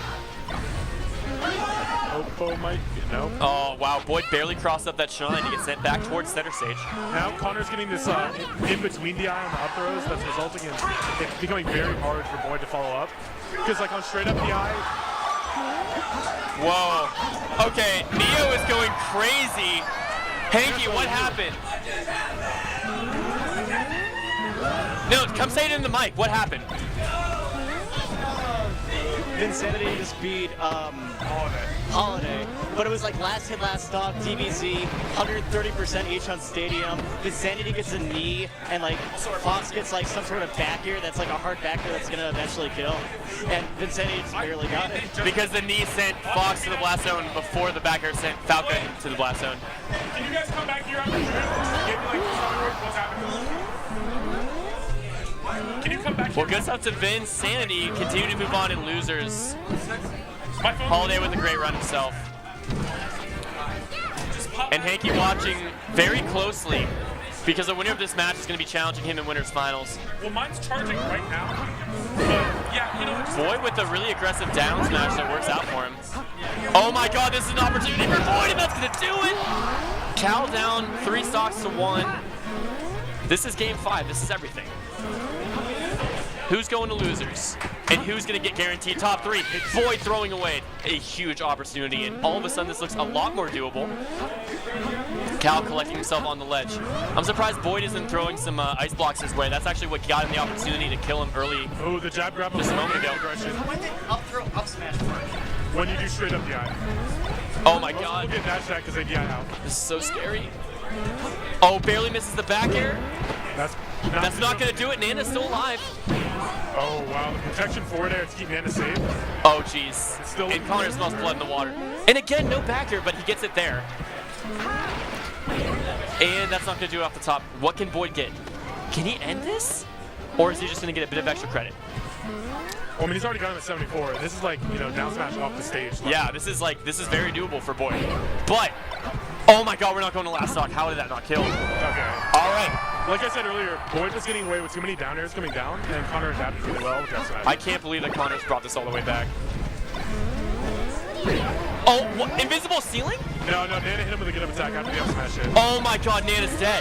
Oppo might, no. Oh, wow. Boyd barely crossed up that shine to get sent back towards center stage. Now Connor's getting this in between DI on the up throws that's resulting in it becoming very hard for Boyd to follow up. Because like on straight up DI. Whoa. Okay, Neo is going crazy. Hanky, what happened? No, come say it in the mic. What happened? Vinsanity just beat Holiday, but it was like last hit, last stop, DBZ, 130% each on Stadium. Vinsanity gets a knee, and like Fox gets like some sort of back ear that's like a hard back ear that's gonna eventually kill. And Vinsanity just barely got it. Because the knee sent Fox to the blast zone before the back air sent Falcon to the blast zone. Can you guys come back here after this? Give me like what's happening? Can you come back? Well, good stuff to Vinsanity. Continue to move on in losers. Holiday with a great run himself. And Hanky watching very closely because the winner of this match is going to be challenging him in winners finals. Well, mine's charging right now. But yeah, you know. Boyd with a really aggressive down smash that works out for him. Oh my God, this is an opportunity for Boyd, and that's going to do it. Cal down 3 stocks to 1. This is game 5. This is everything. Who's going to losers? And who's going to get guaranteed top 3? Boyd throwing away a huge opportunity, and all of a sudden this looks a lot more doable. Cal collecting himself on the ledge. I'm surprised Boyd isn't throwing some ice blocks his way. That's actually what got him the opportunity to kill him early. Oh, the jab grab just a moment ago. Up throw, up smash. When you do straight up DI. Oh my God. We'll get dash that because they DI out. This is so scary. Oh, barely misses the back air. That's not going to do it. Nana's still alive. Oh, wow. The protection forward air to keep Nana safe. Oh, jeez. And Connor smells blood in the water. And again, no back air, but he gets it there. And that's not going to do it off the top. What can Boyd get? Can he end this? Or is he just going to get a bit of extra credit? Well, I mean, he's already got him at 74. This is like, you know, down smash off the stage. Yeah, this is very doable for Boyd. But, oh my God, we're not going to last stock. How did that not kill? Okay. All right. Like I said earlier, Boyd was getting away with too many down airs coming down, and Connor adapted really well with that smash. I can't believe that Connor's brought this all the way back. Oh, what? Invisible ceiling? No, Nana hit him with a get up attack after the up smash hit. Oh my God, Nana's dead.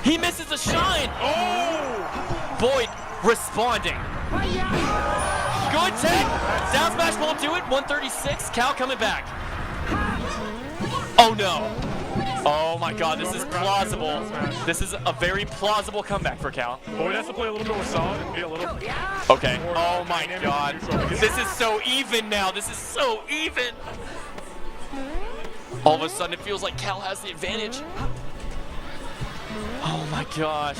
He misses a shine. Oh! Boyd responding. Good tech. Down smash won't do it. 136. Cal coming back. Oh no. Oh my God, this is plausible. This is a very plausible comeback for Cal. Boyd has to play a little bit more solid and be a little. Okay. Oh my God. This is so even now. This is so even. All of a sudden, it feels like Cal has the advantage. Oh my gosh.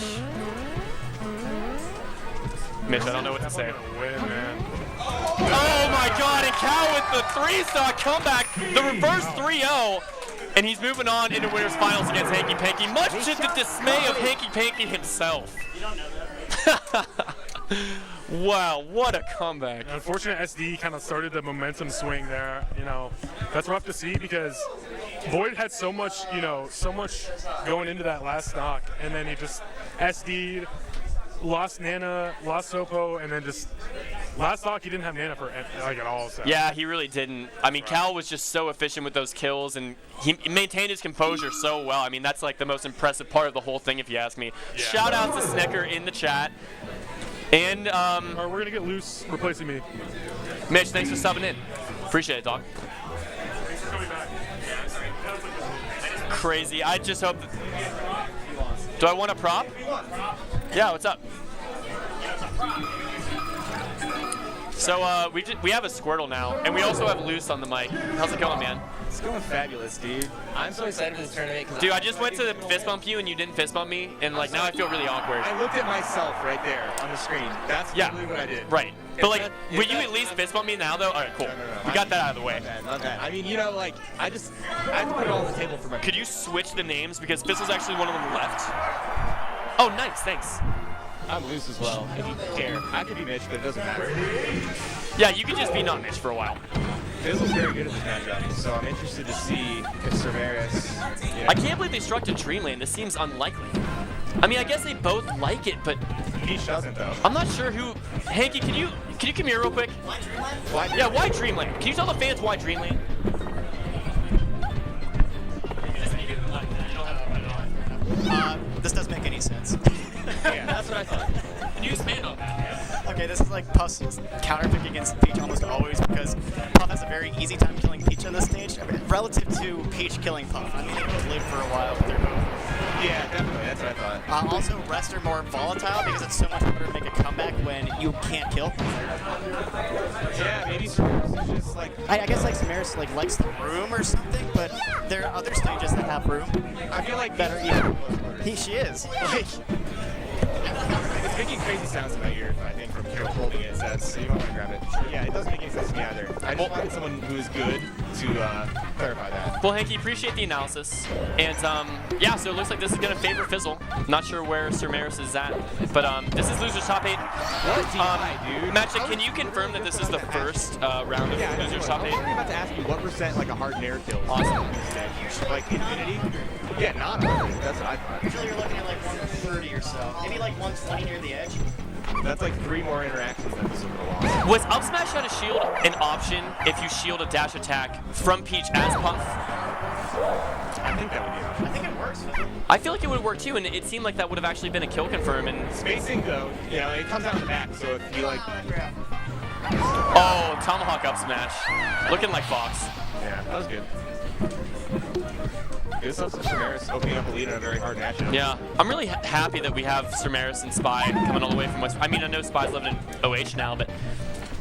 Mitch, I don't know what to say. Oh my God, and Cal with the 3-stock comeback, the reverse 3-0, and he's moving on into winners finals against Hanky Panky, much to the dismay of Hanky Panky himself. You don't know that. Wow, what a comeback. Unfortunate SD kind of started the momentum swing there. You know, that's rough to see because Boyd had so much, you know, so much going into that last stock, and then he just SD'd, lost Nana, lost Sopo, and then just last stock he didn't have Nana for like at all. So. Yeah, he really didn't. I mean, Cal was just so efficient with those kills, and he maintained his composure so well. I mean, that's like the most impressive part of the whole thing, if you ask me. Yeah. Shout out to Snecker in the chat. And we're gonna get loose replacing me. Mitch, thanks for subbing in. Appreciate it, dog. Thanks for coming back. Crazy. I just hope that... Do I want a prop? Yeah, what's up? So we have a Squirtle now, and we also have Loose on the mic. How's it going, man? It's going fabulous, dude. I'm so excited for this tournament. Dude, I just went to fist bump you, and you didn't fist bump me, and like now I feel really awkward. I looked at myself right there on the screen. That's literally what I did. Right. But like, will you at least fist bump me now, though? All right, cool. No. We got that out of the way. Not bad. I mean, you know, like, I have to put it all on the table for my... Could you switch the names? Because Fizzle's actually one of them left. Oh, nice, thanks. I'm Loose as well, if you care. I could be Mitch, but it doesn't matter. Yeah, you could just be not Mitch for a while. Fizzle's very good at this matchup, so I'm interested to see if Sirmeris... You know, I can't believe they struck to Dream Lane. This seems unlikely. I mean, I guess they both like it, but... He doesn't, though. I'm not sure who... Hanky, can you can you come here real quick? Yeah, why Dreamland? Can you tell the fans why Dreamland? This doesn't make any sense. Yeah, that's what I thought. Can you expand on that? Okay, this is like Puff's counterpick against Peach almost always because Puff has a very easy time killing Peach on this stage, relative to Peach killing Puff. I mean, they both live for a while, but they're both. Yeah, definitely. That's what I thought. Also, Rest are more volatile because it's so much harder to make a comeback when you can't kill. Yeah, maybe Sirmeris is just like. I guess like Sirmeris like likes the room or something, but there are other stages that have room. I feel like Better even. She is. Like, it's making crazy sounds in my ear, I think, from Carol holding it. So you might want to grab it. Yeah, it doesn't make any sense to me either. I just wanted someone who is good to clarify that. Well, Hanky, appreciate the analysis. And yeah, so it looks like this is going to favor Fizzle. Not sure where Sirmeris is at, but this is Loser's Top 8. What DI, dude? MatchStick, can you confirm that this is the first round of Loser's Top 8? I was about to ask you what percent like a hard nair kill. Awesome. Like Infinity? Yeah, not 100. That's what I thought. usually you're looking at like 130 or so, maybe like 120 near the edge. That's like 3 more interactions than this would have lost. Was up smash out of shield an option if you shield a dash attack from Peach as Puff? I think that would be an option. I think it works. I feel like it would work too, and it seemed like that would have actually been a kill confirm. And Spacing though, you know, it comes out in the back, so if you like. oh, tomahawk up smash, looking like Fox. Yeah, that was good. Good stuff to Sirmeris opening up a lead in a very hard matchup. Yeah, I'm really happy that we have Sirmeris and Spy coming all the way from West. I mean, I know Spy's living in OH now, but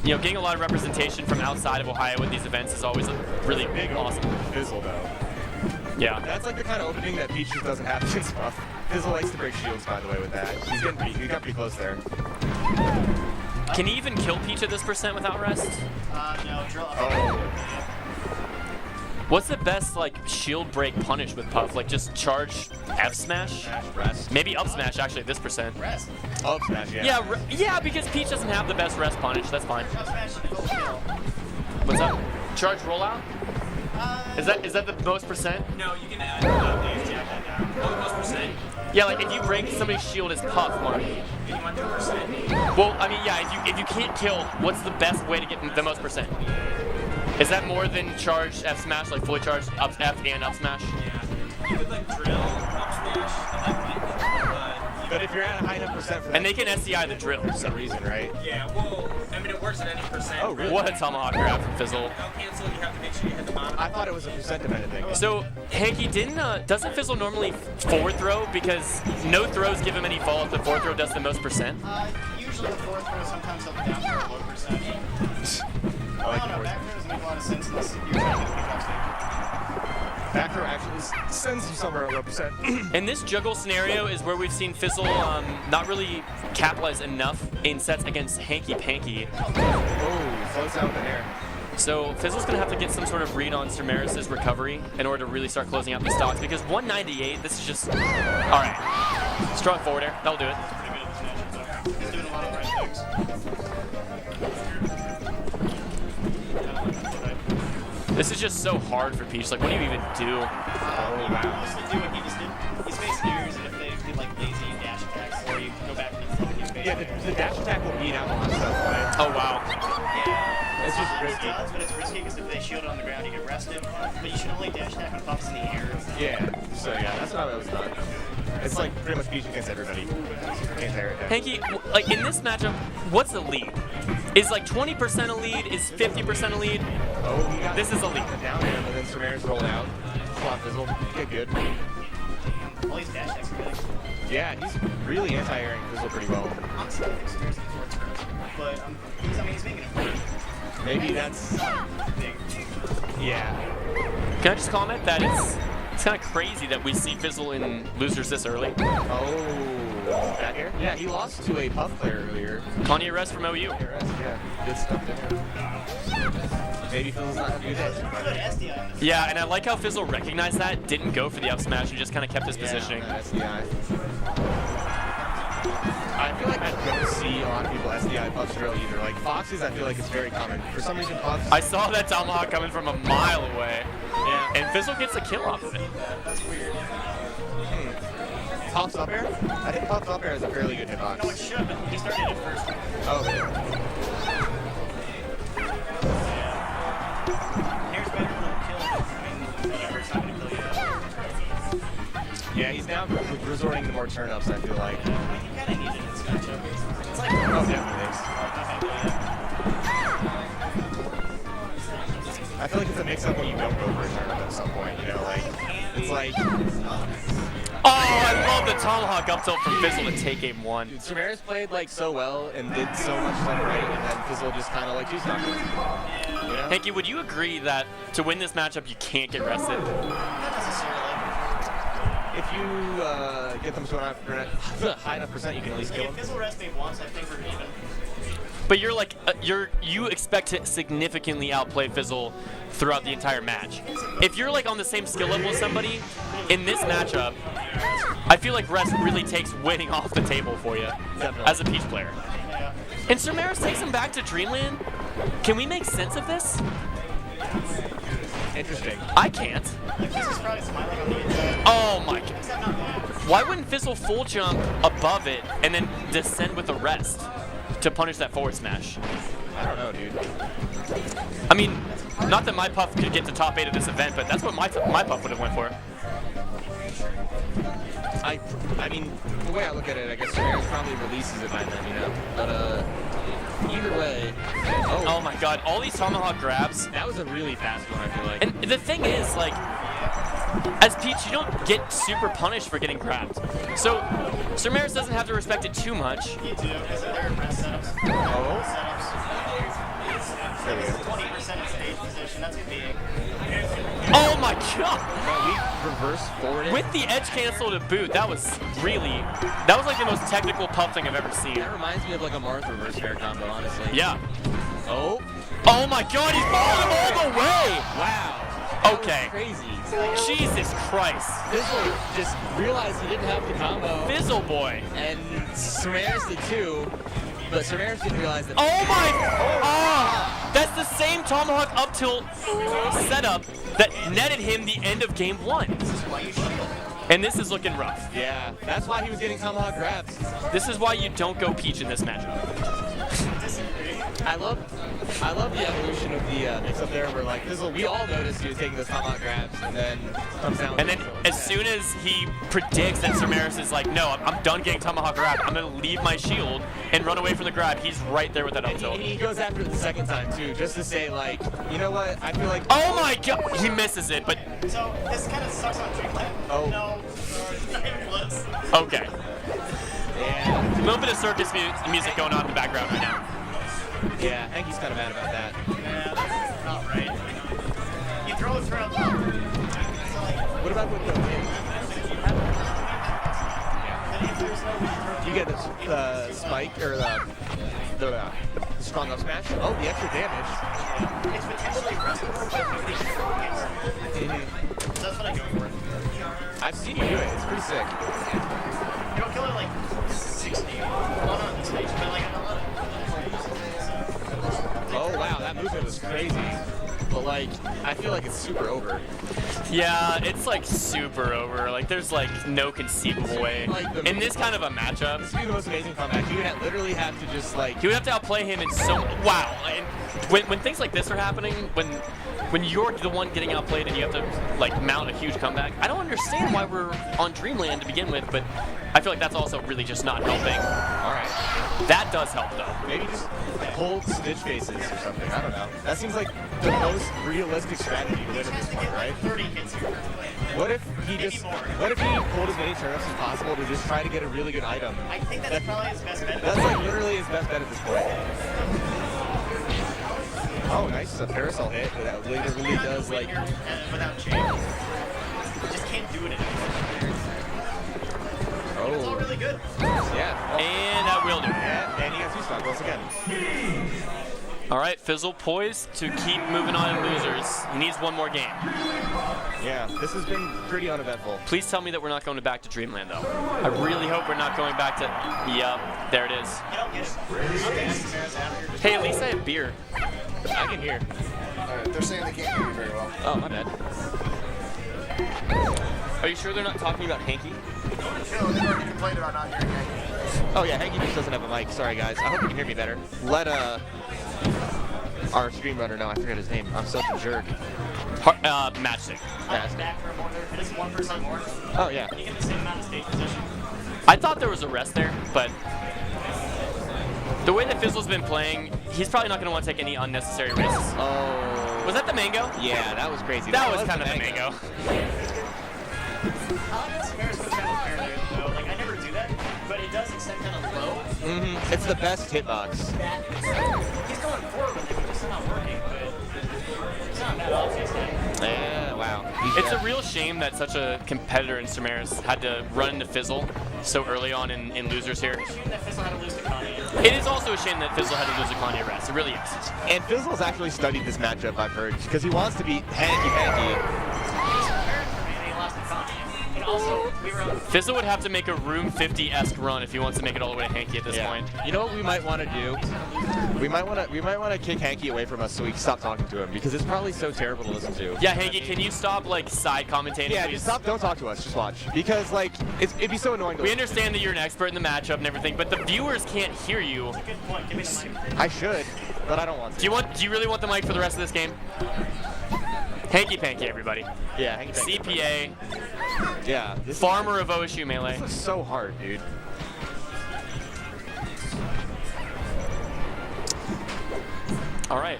you know, getting a lot of representation from outside of Ohio with these events is always really Big awesome. Fizzle though. Yeah. That's like the kind of opening that Peach just doesn't have against Puff. Fizzle likes to break shields, by the way, with that. He got pretty close there. Can he even kill Peach at this percent without rest? No, drill. Oh. What's the best like shield break punish with Puff? Like just charge F smash? Rest. Maybe up smash actually at this percent. Rest. Up smash, yeah. Yeah, yeah, because Peach doesn't have the best rest punish. That's fine. Up smash and full kill. What's up? Charge rollout? Is that the most percent? No, you can add that. Oh, the most percent? Yeah, like if you break somebody's shield as Puff, Mark. You want 2%? Well, I mean, yeah, if you can't kill, what's the best way to get the most percent? Is that more than charged F smash, like fully charged up F and up smash? Yeah. You could like drill, up smash, and like But if you're at a high enough percent for that, And they can SCI the drill. for some reason, right? yeah, well, I mean, it works at any percent. Oh, really? What a tomahawk grab from Fizzle. No cancel, you have to make sure you hit the bottom. I thought it was a percent dependent thing. So, Hanky, doesn't Fizzle normally forward throw? Because no throws give him any follow-up. The forward throw does the most percent. Usually the fourth throw sometimes up and down for a low percent. I like No, the fourth. back throw doesn't make a lot of sense unless you're trying to pick up stage. Back throw actually sends you somewhere at low percent. And this juggle scenario is where we've seen Fizzle not really capitalize enough in sets against Hanky Panky. Oh, slows down the air. So Fizzle's going to have to get some sort of read on Sirmeris' recovery in order to really start closing out these stocks, because 198, this is just... Alright. Strong forward air. That'll do it. He's doing a lot of right picks. This is just so hard for Peach. Like, what do you even do? Oh, wow. Mostly do what he just did. He's facing yours, and if they do like lazy dash attacks, or you can go back and flip his face. Yeah, the dash attack will beat out a lot of stuff, right? Oh, wow. Yeah. It's just It risky. does, but it's risky because if they shield it on the ground, you can rest him. But you should only dash attack when Puff's in the air. Yeah, so yeah, that's what I was done. It's like pretty much Peach against everybody. Hanky, like, in this matchup, what's the lead? Is like 20% a lead? Is 50% a lead? Oh, he got This is a lead. down there, but then Sirmeris rolled out. Come on, Fizzle. Get good. All these dash attacks are really Yeah, he's really anti-airing Fizzle pretty well. honestly, I think Sirmeris is forward throws. But he's making it work. Maybe that's... Big. Yeah. Can I just comment that it's kind of crazy that we see Fizzle in losers this early? Oh, back air? Yeah, he lost to a Puff player earlier. Kanye Rest from OU. Yeah, good stuff there. Maybe Fizzle's not going to do that. Good SDI on this. Yeah, and I like how Fizzle recognized that, didn't go for the up smash, and just kind of kept his positioning. Yeah, SDI. I feel like I don't see a lot of people SDI Puffs drill either. Like Foxes, I feel like it's very common. For some reason, Puffs. I saw that tomahawk coming from a mile away, and Fizzle gets a kill off of it. That's weird. Puffs up air? I think Puffs up air is a fairly good hitbox. No, it should, but he started it first. Oh, yeah. now resorting to more turn-ups, I feel like. You kind of need it in this matchup. It's like, Oh, definitely. I feel like it's a mix-up when you don't go for a turn-up at some point, you know, like, it's like... Oh, I love the tomahawk up tilt from Fizzle to take game 1. Dude, Sirmeris played, like, so well and did so much stuff right, and then Fizzle just kind of, like, two-stopped it. You know? Hanky, would you agree that to win this matchup, you can't get rested? not necessarily. If you get them to a high enough percent, you can at least kill If them. Fizzle rest me once, I think we're even. But you're like, you expect to significantly outplay Fizzle throughout the entire match. If you're like on the same skill level as somebody, in this matchup, I feel like rest really takes winning off the table for you as a Peach player. And Sirmeris takes him back to Dreamland. Can we make sense of this? Interesting. I can't. Fizzle's probably smiling on the inside. Oh my god. Why wouldn't Fizzle full jump above it and then descend with the rest to punish that forward smash? I don't know, dude. I mean, not that my Puff could get to top 8 of this event, but that's what my Puff would have went for. I mean, the way I look at it, I guess Sirmeris probably releases it by then, you know? But, either way... Oh my god, all these tomahawk grabs. That was a really fast one, I feel like. And the thing is, like, as Peach, you don't get super punished for getting grabbed. So, Sirmeris doesn't have to respect it too much. You do, because they're rest setups. Oh. Setups. 20% in stage position, that's big. Oh my god! We reverse forward. With the edge cancel to boot, that was like the most technical Puff thing I've ever seen. That reminds me of like a Marth reverse fair combo, honestly. Yeah. Oh. Oh my god, he's falling all the way! Wow. That Okay. was crazy. Jesus Christ. Fizzle just realized he didn't have the combo. Fizzle boy. And Sirmeris did too. But Sirmeris didn't realize that. Oh my! Oh, that's the same tomahawk up tilt setup that netted him the end of game 1. And this is looking rough. Yeah, that's why he was getting tomahawk grabs. This is why you don't go Peach in this matchup. I love the evolution of the mix-up there, where like Fizzle, we all noticed he was taking those tomahawk grabs, and then comes down. And then as soon as he predicts that Sirmeris is like, no, I'm done getting tomahawk grab, I'm gonna leave my shield and run away from the grab, he's right there with that up tilt. And he goes after it the second time too, just to say like, you know what? I feel like. Oh my god! He misses it, but So, this kind of sucks on Dreamland. Oh. No, not even close. okay. Yeah. A little bit of circus music going on in the background right now. Yeah, Hanky's kind of mad about that. Yeah, that's not right. You throw it throughout the What about with the win? You get the spike or the strong up smash. Oh, the extra damage. It's potentially restable, but that's what I go for. I've seen you do it. It's pretty sick. You don't kill it like 60. Well, not on this stage, but like on a lot of. Oh wow, that movement was crazy. But like, I feel like it's super over. Yeah, it's like super over. Like there's like no conceivable way. In this kind of a matchup, This would be the most amazing comeback. You would literally have to just like. you would have to outplay him in so wow. And when things like this are happening, when you're the one getting outplayed and you have to like mount a huge comeback, I don't understand why we're on Dreamland to begin with, but I feel like that's also really just not helping. All right. That does help though. Maybe just hold Stitch faces or something. I don't know. That seems like the most realistic strategy to win at this point, right? 30 hits here. What if he pulled as many turnips as possible to just try to get a really good item? I think that's probably his best bet. That's like literally his best bet at this point. Oh, nice. A parasol hit. That literally does like. Without change. You just can't do it anymore. It's all Oh, really good. yeah. And that will do. And he has two-stock once again. All right, Fizzle poised to keep moving on in losers. He needs one more game. Yeah, this has been pretty uneventful. Please tell me that we're not going back to Dreamland, though. I really hope we're not going back to... Yep, there it is. You don't get it. Hey, at least I have beer. I can hear. They're saying they can't hear you very well. Oh, my bad. Are you sure they're not talking about Hanky? No, they already complained about not hearing Hanky. Oh yeah, Hanky just doesn't have a mic. Sorry guys. I hope you can hear me better. Let our stream runner now. I forget his name. I'm such a jerk. MatchStick. It is 1% more. Oh yeah. You get the same amount of stage position. I thought there was a rest there, but the way that Fizzle's been playing, he's probably not going to want to take any unnecessary risks. Oh. Was that the mango? Yeah, that was crazy. That was kind of the mango. I like that Sirmeris goes kind of fair there, though. Like, I never do that, but it does extend kind of low. Mm-hmm. It's the best hitbox. He's going forward with it, but it's not working, but it's not bad obviously. Yeah, wow. It's a real shame that such a competitor in Sirmeris had to run into Fizzle so early on in losers here. It's a shame that Fizzle had to lose to Kanye. It is also a shame that Fizzle had to lose to Kanye rest. It really is. And Fizzle's actually studied this matchup, I've heard, because he wants to beat Hanky. He's prepared for me, and he lost to Kanye. And also, we were on Fizzle would have to make a Room 50-esque run if he wants to make it all the way to Hanky at this point. You know what we might want to do? We might want to kick Hanky away from us so we can stop talking to him, because it's probably so terrible to listen to. Yeah, Hanky, can you stop like side commentating? Yeah, please? just stop. Don't talk to us. Just watch. Because like it'd be so annoying. To We listen understand that you're an expert in the matchup and everything, but the viewers can't hear you. good point. Give me the mic. to. I should, but I don't want to. Do you really want the mic for the rest of this game? Hanky Panky, everybody. Yeah, Hanky. CPA, Yeah. This farmer of OSU Melee. is so hard, dude. All right.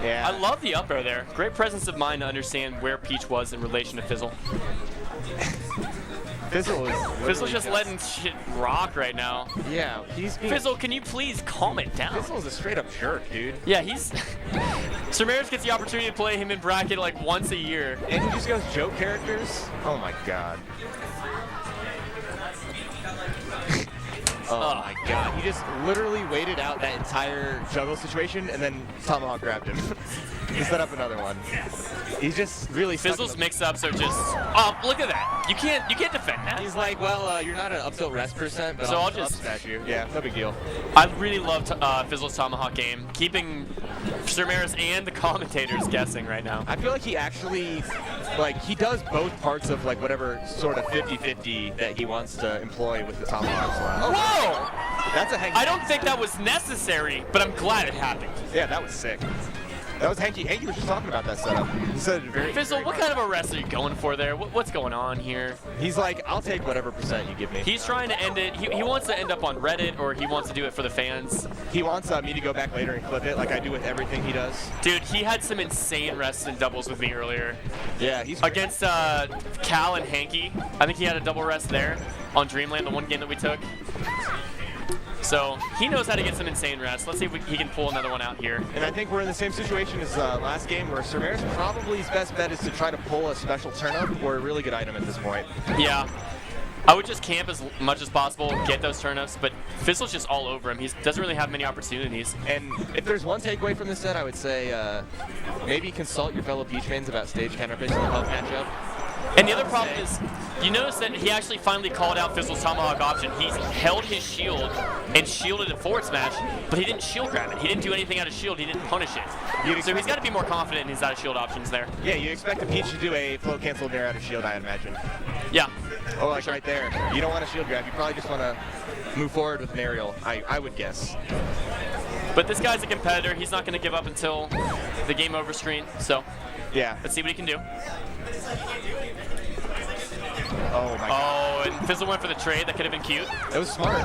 Yeah. I love the up air there. Great presence of mind to understand where Peach was in relation to Fizzle. Fizzle is. Fizzle's just letting shit rock right now. Yeah, he's being. Fizzle, can you please calm it down? Fizzle's a straight up jerk, dude. Yeah, he's. Sirmeris gets the opportunity to play him in bracket like once a year. And he just goes joke characters. Oh my god. Oh my god. He just literally waited out that entire juggle situation and then Tomahawk grabbed him to set up another one. He's just really stuck in Fizzle's the- mix-ups are just. Oh, look at that! You can't defend that. He's like, well, you're not an up tilt rest percent, but So I'll I'll just- smash you. Yeah, no big deal. I really love Fizzle's Tomahawk game, keeping Sirmeris and the commentators guessing right now. I feel like he actually, like, he does both parts of, like, whatever sort of 50-50 that he wants to employ with the Tomahawk slap. Whoa! That's a Hanky. I don't think that was necessary, but I'm glad it happened. Yeah, that was sick. That was Hanky. Hanky was just talking about that setup. He said it very. Fizzle, what kind of a rest are you going for there? What's going on here? He's like, I'll take whatever percent you give me. He's trying to end it. He wants to end up on Reddit, or he wants to do it for the fans. He wants me to go back later and clip it, like I do with everything he does. Dude, he had some insane rests and doubles with me earlier. Yeah, he's great. Against Cal and Hanky. I think he had a double rest there on Dreamland, the one game that we took. So he knows how to get some insane rests. Let's see if he can pull another one out here. And I think we're in the same situation as last game, where Sirmeris probably his best bet is to try to pull a special turn-up or a really good item at this point. Yeah. I would just camp as much as possible, get those turnips, but Fizzle's just all over him. He doesn't really have many opportunities. And if there's one takeaway from this set, I would say maybe consult your fellow Peach fans about stage counterpicks in the pub matchup. And the other problem is, you notice that he actually finally called out Fizzle's Tomahawk option. He held his shield and shielded a forward smash, but he didn't shield grab it. He didn't do anything out of shield. He didn't punish it. So he's got to be more confident in his out of shield options there. Yeah, you expect a Peach to do a float cancel nair out of shield, I imagine. Yeah. Oh, like right there. You don't want a shield grab. You probably just want to move forward with an aerial, I would guess. But this guy's a competitor. He's not going to give up until the game over screen. So yeah, let's see what he can do. Oh my god. Oh, and Fizzle went for the trade. That could have been cute. It was smart.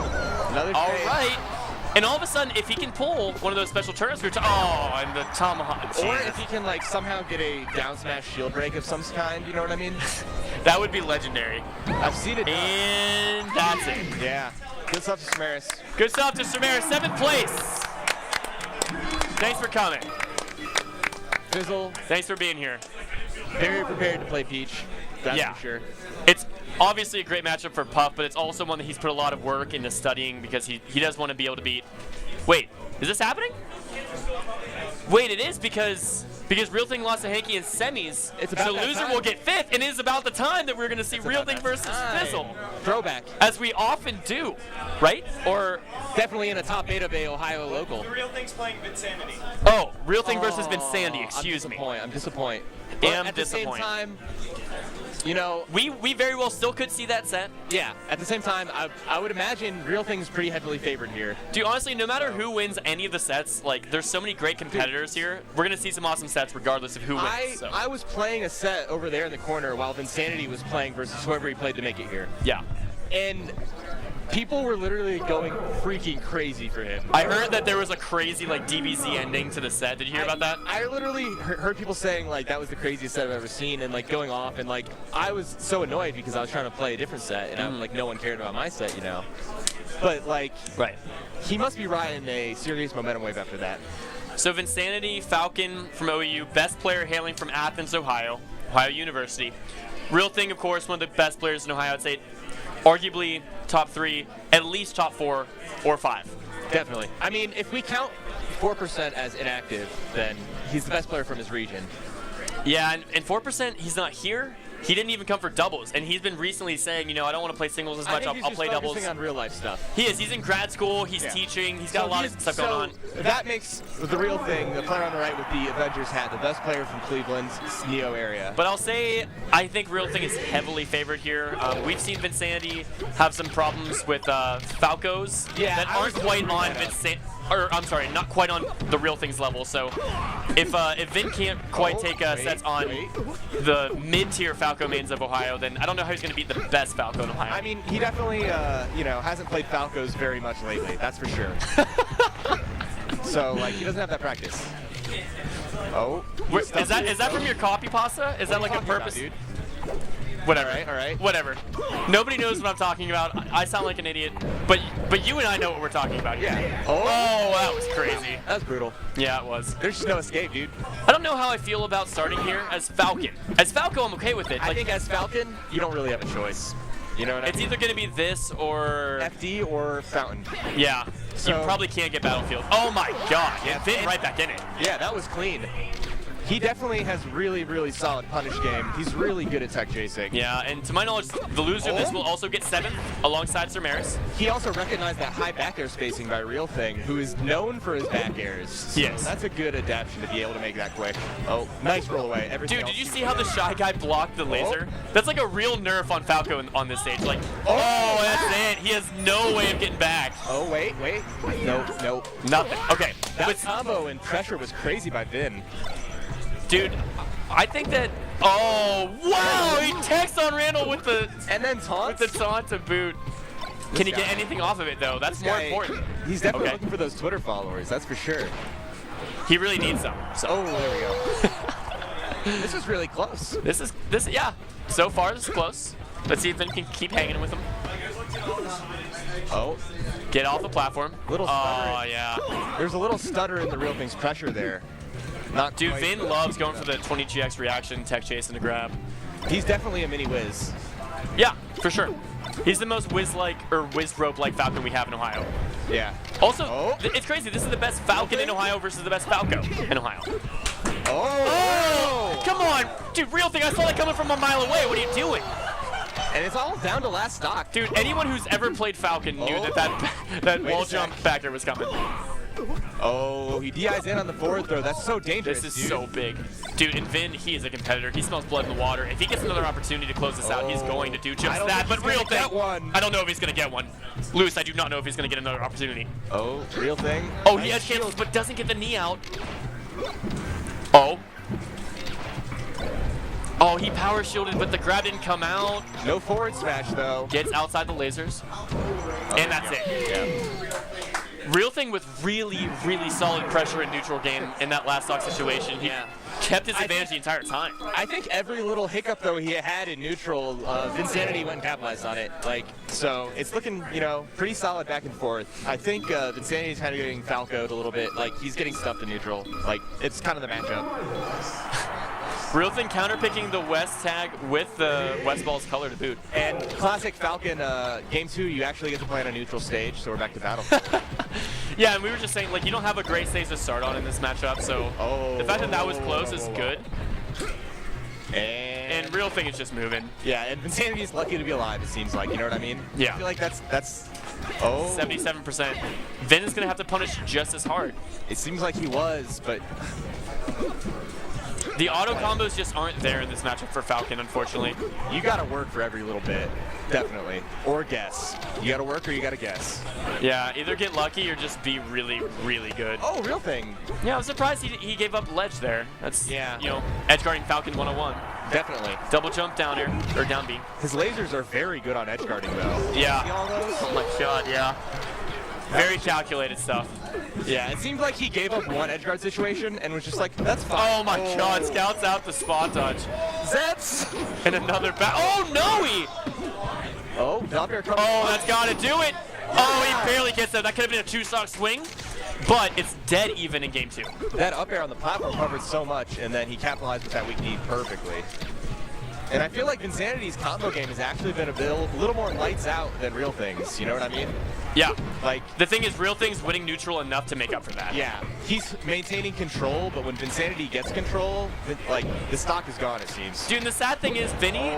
Another All trade. right. And all of a sudden, if he can pull one of those special turns, and the Tomahawk. Or Jesus. if he can like somehow get a down smash shield break of some kind, you know what I mean? That would be legendary. I've seen it. And that's it. Yeah. Good stuff to Sirmeris. Good stuff to Sirmeris. 7th place. Thanks for coming. Fizzle. Thanks for being here. Very prepared to play Peach. That's Yeah. for sure. It's obviously a great matchup for Puff, but it's also one that he's put a lot of work into studying because he does want to be able to beat. Wait, is this happening? Wait, it is because RealThing lost to Hanky in semis. It's about so that loser time. will get 5th, and it is about the time that we're going to see RealThing versus Fizzle. Throwback. As we often do, right? Or definitely in a top beta bay Ohio local. The real thing's playing Vinsanity. Oh, RealThing versus Vinsanity, excuse me. I'm disappointed. Am But at the same disappointed. time, You know, we very well still could see that set. yeah. At the same time, I would imagine RealThing's pretty heavily favored here. Dude, honestly, no matter who wins any of the sets, like, there's so many great competitors here. We're gonna see some awesome sets regardless of who wins. I was playing a set over there in the corner while Vinsanity was playing versus whoever he played to make it here. Yeah. And people were literally going freaking crazy for him. I heard that there was a crazy, like, DBZ ending to the set. Did you hear about that? I literally heard people saying, like, that was the craziest set I've ever seen, and, like, going off, and, like, I was so annoyed because I was trying to play a different set, and I'm like, no one cared about my set, you know? But, like, Right. he must be riding a serious momentum wave after that. So Vinsanity, Falcon from OU, best player hailing from Athens, Ohio University. RealThing, of course, one of the best players in Ohio. I'd say arguably top 3, at least top 4 or 5. Definitely. I mean, if we count 4% as inactive, then he's the best player from his region. Yeah, and 4%, he's not here. He didn't even come for doubles, and he's been recently saying, you know, I don't want to play singles as much. I'll play doubles. He's focusing on real life stuff. He is. He's in grad school. He's teaching. He's got a lot of stuff going on. That makes the real thing. The player on the right with the Avengers hat, the best player from Cleveland's Neo area. But I'll say I think RealThing is heavily favored here. We've seen Vinsanity have some problems with Falcos that aren't quite on not quite on the RealThing's level. So if Vin can't quite take sets on the mid-tier Falco mains of Ohio, then I don't know how he's going to beat the best Falco in Ohio. I mean, he definitely, hasn't played Falcos very much lately. That's for sure. So, like, he doesn't have that practice. Oh, is that from your copy pasta? Is that like a purpose? Dude? Whatever. All right. Whatever. Nobody knows what I'm talking about. I sound like an idiot, but you and I know what we're talking about here. Yeah. Oh, that was crazy. That was brutal. Yeah, it was. There's just no escape, dude. I don't know how I feel about starting here as Falcon. As Falco, I'm okay with it. I think as Falcon, you don't really have a choice. You know what I mean? It's either going to be this or FD or Fountain. Yeah. So, you probably can't get Battlefield. Oh my God! Yeah, Vin right back in it. Yeah, that was clean. He definitely has really, really solid punish game. He's really good at tech chasing. Yeah, and to my knowledge, the loser of this will also get 7th alongside Sirmeris. He also recognized that high back air spacing by RealThing, who is known for his back airs. So yes. That's a good adaptation to be able to make that quick. Oh, nice roll away. Dude, did you see how the Shy Guy blocked the laser? That's like a real nerf on Falco on this stage. Like, that's it. He has no way of getting back. Oh, wait. Nope. Nothing. Okay. That combo and pressure was crazy by Vin. Dude, I think that. Oh, wow! He techs on Randall with the taunt to boot. Can he get anything off of it though? That's more important. He's definitely looking for those Twitter followers. That's for sure. He really needs some. So. Oh, there we go. This is really close. Yeah. So far, this is close. Let's see if Vin can keep hanging with him. Oh. Get off the platform. Little stutter. Oh yeah. There's a little stutter in the RealThing's pressure there. Dude, Vin loves going for the 20GX reaction, tech chase, and a grab. He's definitely a mini whiz. Yeah, for sure. He's the most whiz-like, or whiz-rope-like Falcon we have in Ohio. Yeah. Also, it's crazy. This is the best Falcon in Ohio versus the best Falco in Ohio. Oh! Come on! Dude, RealThing, I saw that coming from a mile away. What are you doing? And it's all down to last stock. Dude, anyone who's ever played Falcon knew that wall jump factor was coming. Oh, he DI's in on the forward throw. That's so dangerous. This is so big. Dude, and Vin, he is a competitor. He smells blood in the water. If he gets another opportunity to close this out, he's going to do just that. But RealThing, I don't know if he's going to get one. Luis, I do not know if he's going to get another opportunity. Oh, RealThing. Oh, he has cancels, but doesn't get the knee out. Oh. Oh, he power shielded, but the grab didn't come out. No forward smash, though. Gets outside the lasers. And that's it. Yeah. RealThing with really, really solid pressure in neutral game in that last stock situation. He kept his advantage the entire time. I think every little hiccup, though, he had in neutral, Vinsanity went and capitalized on it. So it's looking, pretty solid back and forth. I think Vinsanity's kind of getting Falco'd a little bit. He's getting stuffed in neutral. It's kind of the matchup. RealThing counterpicking the West tag with the West Ball's color to boot. And classic Falcon, game 2, you actually get to play on a neutral stage, so we're back to battle. Yeah, and we were just saying, you don't have a great stage to start on in this matchup, so the fact that was close is good. And RealThing is just moving. Yeah, and Vinsanity's lucky to be alive, it seems like, you know what I mean? Yeah. I feel like that's 77%. Vin is going to have to punish just as hard. It seems like he was, but... The auto combos just aren't there in this matchup for Falcon, unfortunately. You gotta work for every little bit, definitely. Or guess. You gotta work or you gotta guess. Yeah, either get lucky or just be really, really good. Oh, real thing. Yeah, I'm surprised he gave up ledge there. That's, Yeah. you know, edge guarding Falcon 101. Definitely. Double jump down air, or down B. His lasers are very good on edge guarding, though. Yeah. See all those? Oh my god, yeah. Very calculated stuff. Yeah, it seemed like he gave up one edge guard situation and was just like, that's fine. Oh my god, scouts out the spot dodge. Zets! And another back. Oh no, he! Oh, down air coming. Oh, that's gotta do it! Oh, he barely gets that. That could have been a 2-stock swing, but it's dead even in game 2. That up air on the platform covered so much, and then he capitalized with that weak knee perfectly. And I feel like Vinsanity's combo game has actually been a little more lights out than RealThing's, you know what I mean? Yeah. Like, The thing is, RealThing's winning neutral enough to make up for that. yeah, he's maintaining control, but when Vinsanity gets control, like, the stock is gone, it seems. Dude, and the sad thing is, Vinny,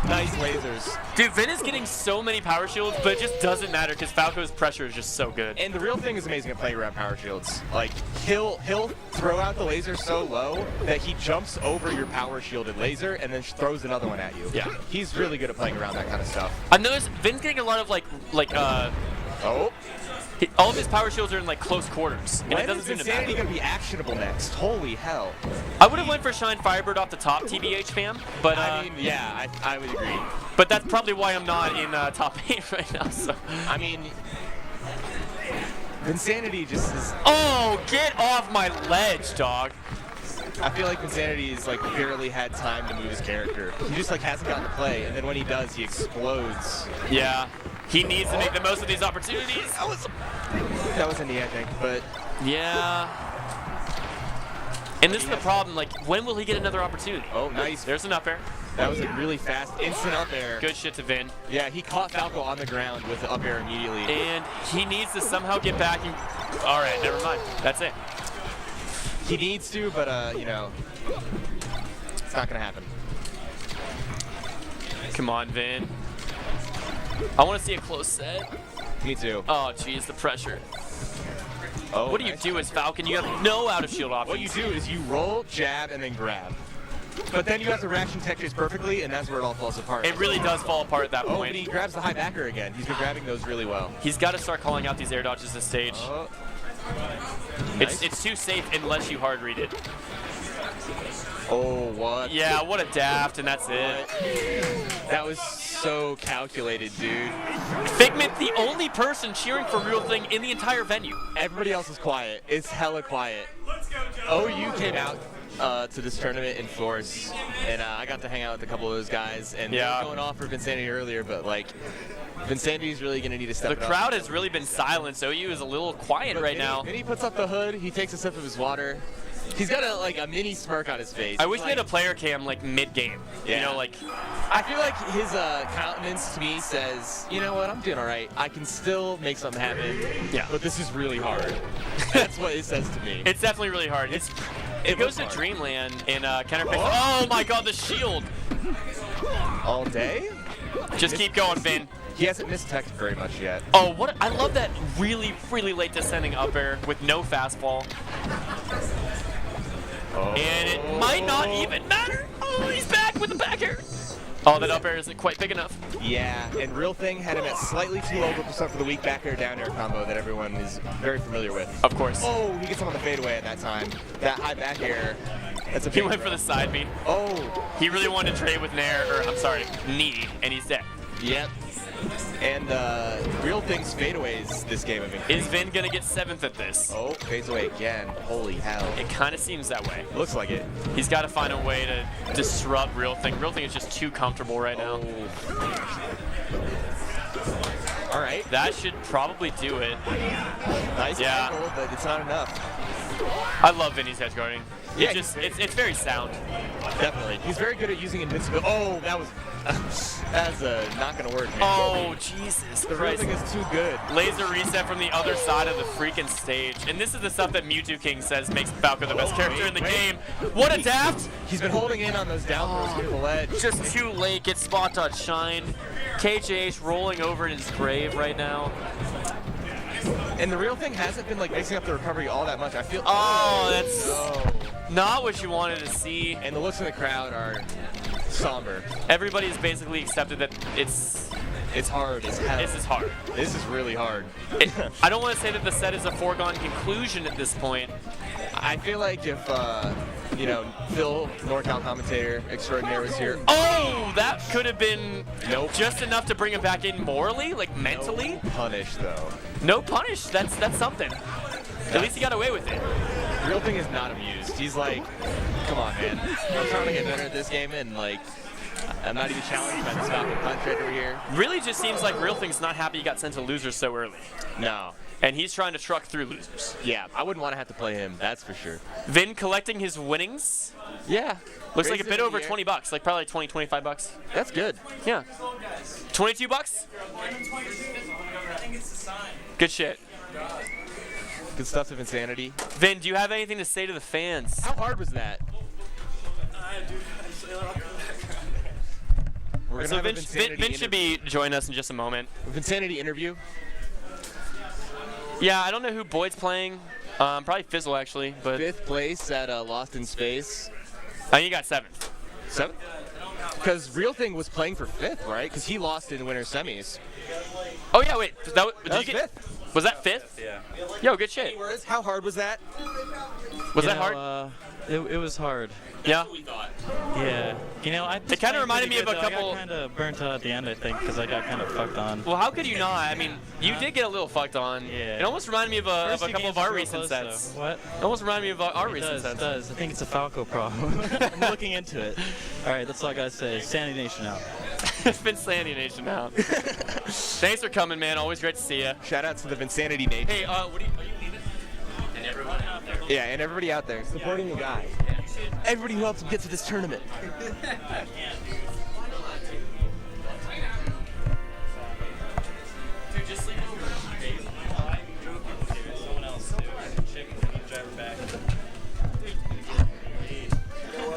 Nice lasers. dude, Vin is getting so many power shields, but it just doesn't matter because Falco's pressure is just so good. And the real thing is amazing at playing around power shields. Like, he'll throw out the laser so low that he jumps over your power shielded laser and then throws another one at you. Yeah. He's really good at playing around that kind of stuff. I've noticed Vin's getting a lot of Oh. all of his power shields are in like close quarters, and it When doesn't is seem to Vinsanity matter. going to be actionable next? Holy hell. I would have went for Shine Firebird off the top, TBH fam, but I mean, yeah, I would agree. but that's probably why I'm not in top 8 right now. So. I mean, Vinsanity just is. Oh, get off my ledge, dog. I feel like Vinsanity's like barely had time to move his character. He just like hasn't gotten to play, and then when he does, he explodes. Yeah, he needs to make the most of these opportunities. That was a knee, I think, but Yeah. And this is the problem, like, when will he get another opportunity? oh, nice. There's an up air. That was a really fast instant up air. Good shit to Vin. Yeah, he caught Falco on the ground with the up air immediately. And he needs to somehow get back and... All right, never mind. That's it. He needs to, but you know, it's not gonna happen. Come on, Vin. I want to see a close set. Me too. Oh, geez, the pressure. Oh, What do you nice. do as Falcon? You have no out of shield options. What you do is you roll, jab, and then grab. But then you have to reaction tech chase perfectly, and that's where it all falls apart. It really does fall apart at that Oh, point. but he grabs the high backer again. He's been grabbing those really well. He's got to start calling out these air dodges this stage. Oh. It's too safe unless you hard read it. Oh, what? Yeah, what a daft, and that's it. That was so calculated, dude. Figment, the only person cheering for RealThing in the entire venue. Everybody else is quiet. It's hella quiet. OU came out to this tournament in force, and I got to hang out with a couple of those guys, and they Yeah. were going off for Vinsanity earlier, but like, Vinsanity's really gonna need to step The it up. crowd has really been silent, so OU is a little quiet But right then now. Then he puts up the hood, he takes a sip of his water. He's got a mini smirk on his face. I wish He's they had a like, player cam like mid-game. You Yeah. know, like, I feel like his countenance to me says, you know what, I'm doing all right. I can still make something happen. Yeah. But this is really hard. That's what it says to me. it's definitely really hard. It goes to hard. Dreamland in counterpick. Oh my god, the shield! All day? Just keep going, Vin. He hasn't missed tech very much yet. Oh, what? I love that really, really late descending up air with no fastball. And it might not even matter. Oh, he's back with the back air. Oh, that up air isn't quite big enough. Yeah, and RealThing had him at slightly too low percent for the weak back air down air combo that everyone is very familiar with. Of course. Oh, he gets him on the fadeaway at that time. That high back air. That's a He big went for throw. the side beat. Oh, He really wanted to trade with Nair, or I'm sorry, knee, and he's dead. yep. And RealThing's fadeaways this game have been Is Vin gonna get 7th at this? Oh, fades away again. Holy hell. It kind of seems that way. Looks like it. He's got to find a way to disrupt RealThing. RealThing is just too comfortable right now. All right. That should probably do it. Nice Yeah. angle, but it's not enough. I love Vinny's edge guarding. Yeah, It's very sound. Definitely. He's very good at using invincibility. Oh, that was... that's not going to work, man. Oh, Jesus The Christ. RealThing is too good. Laser reset from the other side of the freaking stage. And this is the stuff that Mewtwo King says makes Falco the best character in the game. What a daft! He's been holding in on those down throws to the ledge. Just too late. Gets spot dodge shine. KJH rolling over in his grave right now. And the RealThing hasn't been like mixing up the recovery all that much. I feel. Oh, that's... No. not what you wanted to see. And the looks in the crowd are somber. Everybody's basically accepted that it's hard as hell. This is hard. This is really hard. I don't want to say that the set is a foregone conclusion at this point. I feel like if, you know, Phil, NorCal commentator extraordinaire, was here. Oh, that could have been just enough to bring him back in morally, like mentally. No punish, though. No punish. That's something. At least he got away with it. TheRealThing is not amused. He's like, come on, man. I'm trying to get better at this game, and like, I'm not even challenged by the Falcon punch right over here. Really just seems like TheRealThing's not happy he got sent to losers so early. No. And he's trying to truck through losers. Yeah, I wouldn't want to have to play him, that's for sure. Vin collecting his winnings. Yeah. Looks like a bit over 20 bucks, like probably like 20, 25 bucks. That's good. Yeah. 22 bucks? Good shit. Good stuff of Vinsanity. Vin, do you have anything to say to the fans? How hard was that? We're gonna So have a Vin should be joining us in just a moment. Vinsanity interview. Yeah, I don't know who Boyd's playing. Probably Fizzle actually, but 5th place at Lost in Space. I think he got 7th. 7th? Because TheRealThing was playing for 5th, right? Because he lost in winter semis. Oh yeah, wait. Did was you get 5th. Was that 5th? Yeah. Yo, good shit. How hard was that? Was that hard? It was hard. Yeah. Yeah. You know, It kind of reminded me of a I couple. got kind of burnt out at the end, I think, because I got kind of fucked on. Well, how could you not? I mean, you did get a little fucked on. Yeah. It almost reminded me of a First few couple of games our were real recent close, sets. though. What? It almost reminded me of our recent It sets. does. I think it's a Falco problem. I'm looking into it. All right, that's all I gotta say. Sanity Nation out. It's been Sandy Nation out. Thanks for coming, man. Always great to see you. Shout out to the Vinsanity Nation. Hey, are you leaving? And everyone out there. Yeah, and everybody out there supporting the guy. Everybody who helps him get to this tournament. Dude, just sleep over. Someone else do. Chick, driver back.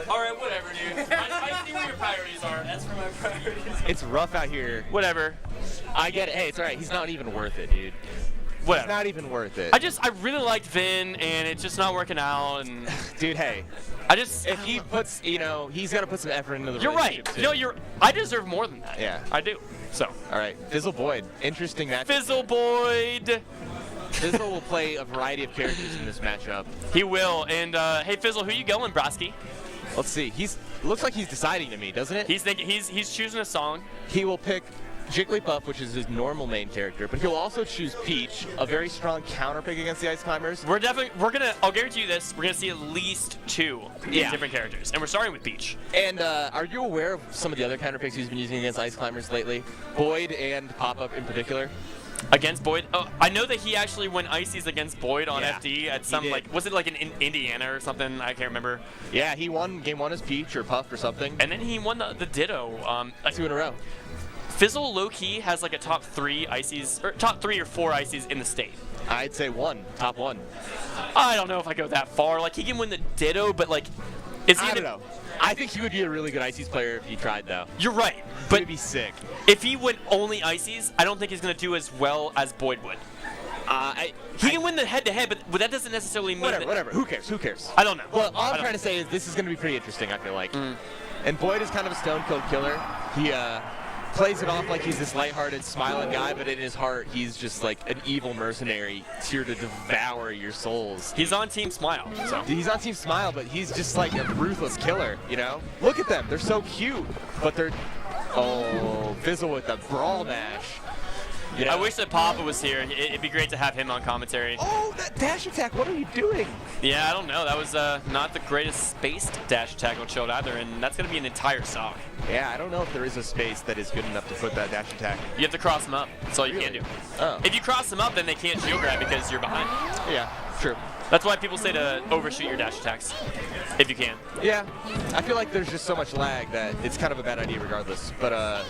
All right, whatever, dude. I see where your priorities are. That's where my priorities are. It's rough out here. Whatever. I get it. Hey, it's all right. He's not even worth it, dude. Whatever. It's not even worth it. I really liked Vin, and it's just not working out. And Dude, hey. if he puts, you know, he's got to put some effort into the You're right. relationship, too. No, I deserve more than that. Yeah. I do. So. All right. Fizzle Boyd. Interesting matchup. Fizzle Boyd. Fizzle will play a variety of characters in this matchup. He will. And hey, Fizzle, who you going, Brosky? Let's see. Looks like he's deciding to me, doesn't it? He's choosing a song. He will pick Jigglypuff, which is his normal main character, but he'll also choose Peach, a very strong counter pick against the Ice Climbers. I'll guarantee you this, we're gonna see at least 2 different characters. And we're starting with Peach. And are you aware of some of the other counter picks he's been using against Ice Climbers lately? Boyd and Pop-Up in particular? Against Boyd? Oh, I know that he actually went Ices against Boyd on FD at some, was it like in Indiana or something? I can't remember. Yeah, he won game 1 as Peach or Puff or something. And then he won the Ditto. 2 in a row. Fizzle low-key has like a top 3 Ices, or top 3 or 4 Ices in the state. I'd say 1, top 1. I don't know if I go that far. Like, he can win the Ditto, but like, is he I don't know. I think he would be a really good Ices player if he tried, though. You're right, but he would be sick. If he went only Ices, I don't think he's going to do as well as Boyd would. He can win the head-to-head, but that doesn't necessarily mean whatever. Who cares? Who cares? I don't know. Well, all I'm trying to say is this is going to be pretty interesting, I feel like. And Boyd is kind of a stone-cold killer. He plays it off like he's this lighthearted, smiling guy, but in his heart, he's just like an evil mercenary here to devour your souls. He's on Team Smile. So. He's on Team Smile, but he's just like a ruthless killer, you know? Look at them. They're so cute, but they're... Oh, Fizzle with the brawl mash. You know? I wish that Papa was here. It'd be great to have him on commentary. Oh, that dash attack. What are you doing? Yeah, I don't know. That was not the greatest spaced dash attack on Chilled either, and that's going to be an entire sock. Yeah, I don't know if there is a space that is good enough to put that dash attack. You have to cross them up. That's all you can do. Oh. If you cross them up, then they can't shield grab because you're behind. Yeah, true. That's why people say to overshoot your dash attacks, if you can. Yeah, I feel like there's just so much lag that it's kind of a bad idea regardless. But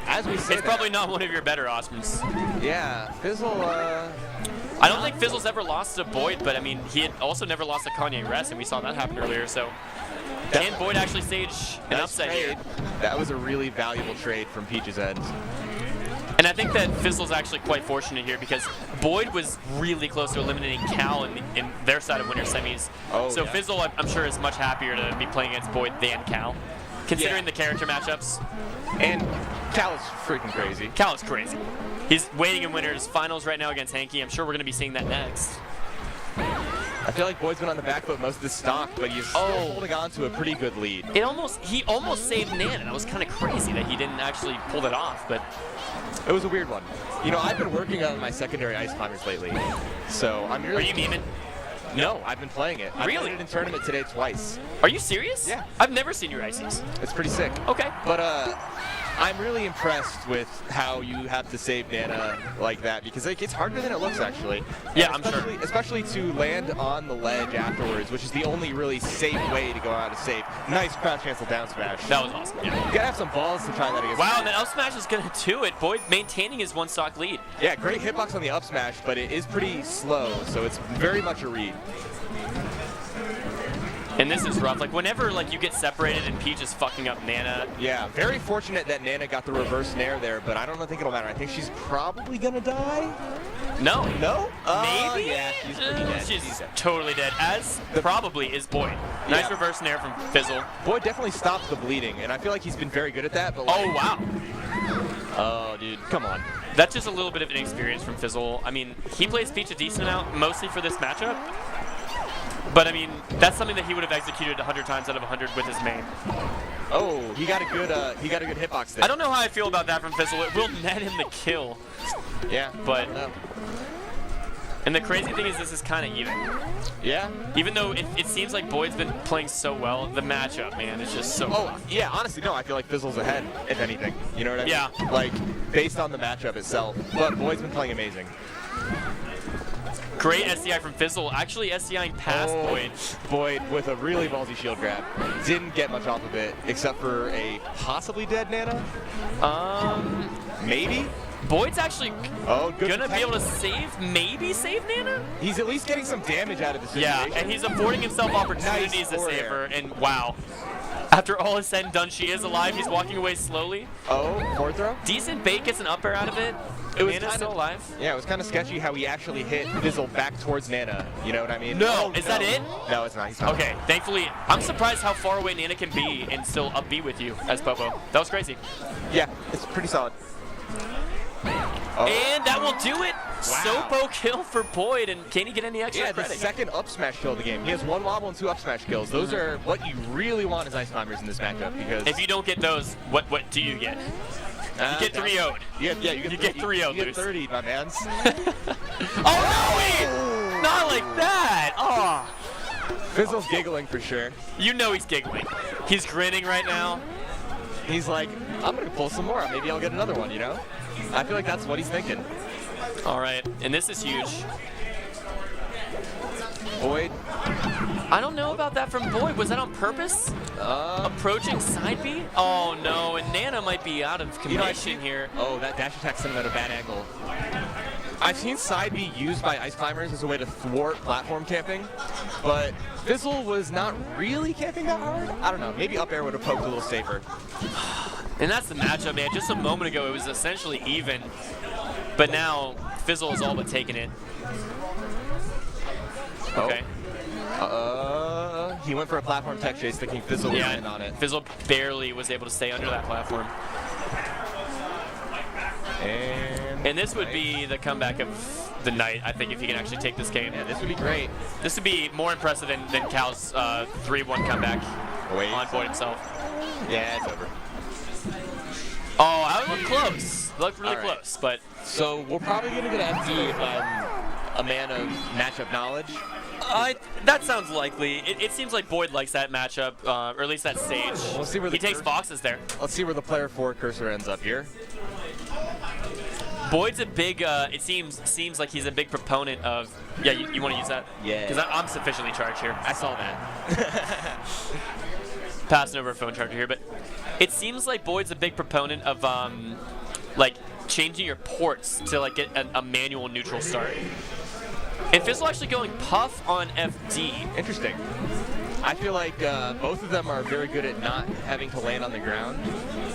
as we say, it's probably not one of your better Osmonds. Yeah, Fizzle. I don't think Fizzle's ever lost to Boyd, but I mean, he had also never lost to Kanye Rest, and we saw that happen earlier. So, can Boyd actually stage an upset here? That was a really valuable trade from Peach's end. And And I think that Fizzle's actually quite fortunate here because Boyd was really close to eliminating Cal in their side of winter semis. Oh, so yeah. Fizzle, I'm sure, is much happier to be playing against Boyd than Cal, considering the character matchups. And Cal is freaking crazy. Cal is crazy. He's waiting in winners finals right now against Hanky. I'm sure we're going to be seeing that next. I feel like Boyd's been on the back foot most of this stock, but he's still holding on to a pretty good lead. He almost saved Nana. That was kind of crazy that he didn't actually pull that off, but it was a weird one. You know, I've been working on my secondary ice climbers lately, so I'm really... Are you memeing? No, I've been playing it. I Really? played it in tournament today twice. Are you serious? Yeah. I've never seen your ices. It's pretty sick. Okay. But I'm really impressed with how you have to save Nana like that because it's harder than it looks actually. Yeah, And I'm sure. Especially to land on the ledge afterwards, which is the only really safe way to go out to save. Nice crouch cancel down smash. That was awesome. Yeah. You gotta have some balls to try that against. Wow, and then up smash is gonna do it. Boyd maintaining his one stock lead. Yeah, great hitbox on the up smash, but it is pretty slow, so it's very much a read. And this is rough. Like whenever you get separated and Peach is fucking up Nana. Yeah, very fortunate that Nana got the reverse nair there, but I don't think it'll matter. I think she's probably gonna die. No. No? Maybe? Yeah, she's pretty dead. She's totally dead. As probably is Boyd. Nice Yeah. reverse nair from Fizzle. Boyd definitely stopped the bleeding, and I feel like he's been very good at that. But Oh, wow. Oh, dude, come on. That's just a little bit of inexperience from Fizzle. I mean, he plays Peach a decent amount, mostly for this matchup. But I mean, that's something that he would have executed 100 times out of 100 with his main. Oh, he got a good hitbox there. I don't know how I feel about that from Fizzle. It will net him the kill. Yeah, but and the crazy thing is this is kind of even. Yeah. Even though it seems like Boyd's been playing so well, the matchup, man, is just so. Oh, yeah. Honestly, no. I feel like Fizzle's ahead, if anything. You know what I mean? Yeah. Like based on the matchup itself, but Boyd's been playing amazing. Great SCI from Fizzle. Actually, SCIing past Boyd. Boyd with a really ballsy shield grab. Didn't get much off of it, except for a possibly dead Nana. Maybe. Boyd's actually gonna be able to maybe save Nana? He's at least getting some damage out of the situation. Yeah, and he's affording himself opportunities to save her, and wow. After all is said and done, she is alive. He's walking away slowly. Oh, forward throw? Decent bait, gets an up air out of it. Nana's still alive. Yeah, it was kind of sketchy how he actually hit Fizzle back towards Nana. You know what I mean? No, is that it? No, it's not. He's not. Okay, thankfully, I'm surprised how far away Nana can be and still up B with you as Popo. That was crazy. Yeah, it's pretty solid. Oh. And that will do it. Wow. Sopo kill for Boyd, and can he get any extra credit? The second up smash kill of the game. He has one wobble and 2 up smash kills. Those are what you really want as ice climbers in this matchup because if you don't get those, what do you get? You get 3-0'd. Yeah, you get 3-0'd. You get 30, my man. Oh no! Not like that! Oh. Fizzle's giggling for sure. You know he's giggling. He's grinning right now. He's like, I'm gonna pull some more. Maybe I'll get another one. You know? I feel like that's what he's thinking. All right, and this is huge. Boyd. I don't know about that from Boyd. Was that on purpose? Approaching side B? Oh no, and Nana might be out of commission here. Oh, that dash attack sent him at a bad angle. I've seen side B used by ice climbers as a way to thwart platform camping, but Fizzle was not really camping that hard. I don't know. Maybe up air would have poked a little safer. And that's the matchup, man. Just a moment ago, it was essentially even, but now Fizzle is all but taking it. Okay. He went for a platform tech chase, thinking Fizzle was in on it. Fizzle barely was able to stay under that platform. And this would be the comeback of the night, I think, if he can actually take this game. Yeah, this would be great. This would be more impressive than Cal's 3-1 comeback on Boyd himself. Yeah, it's over. Oh, I looked close. Looked really close, but... So we're probably going to get FD a man of matchup knowledge. That sounds likely. It seems like Boyd likes that matchup, or at least that stage. We'll see where he takes boxes there. Let's see where the player 4 cursor ends up here. Boyd's a big, it seems like he's a big proponent of, yeah, you want to use that? Yeah. Because I'm sufficiently charged here. I saw that. Passing over a phone charger here, but it seems like Boyd's a big proponent of, like, changing your ports to, like, get a manual neutral start. And Fizzle actually going puff on FD. Interesting. I feel like both of them are very good at not having to land on the ground.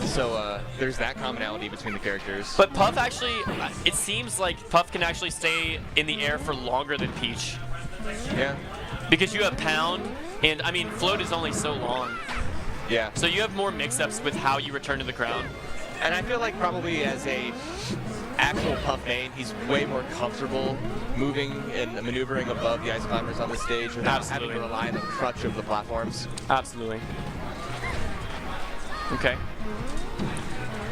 So there's that commonality between the characters. But Puff actually, it seems like Puff can actually stay in the air for longer than Peach. Yeah. Because you have Pound, and I mean, Float is only so long. Yeah. So you have more mix-ups with how you return to the ground. And I feel like probably as a actual Puff main, he's way more comfortable moving and maneuvering above the ice climbers on the stage without having to rely on the crutch of the platforms. Absolutely. Okay.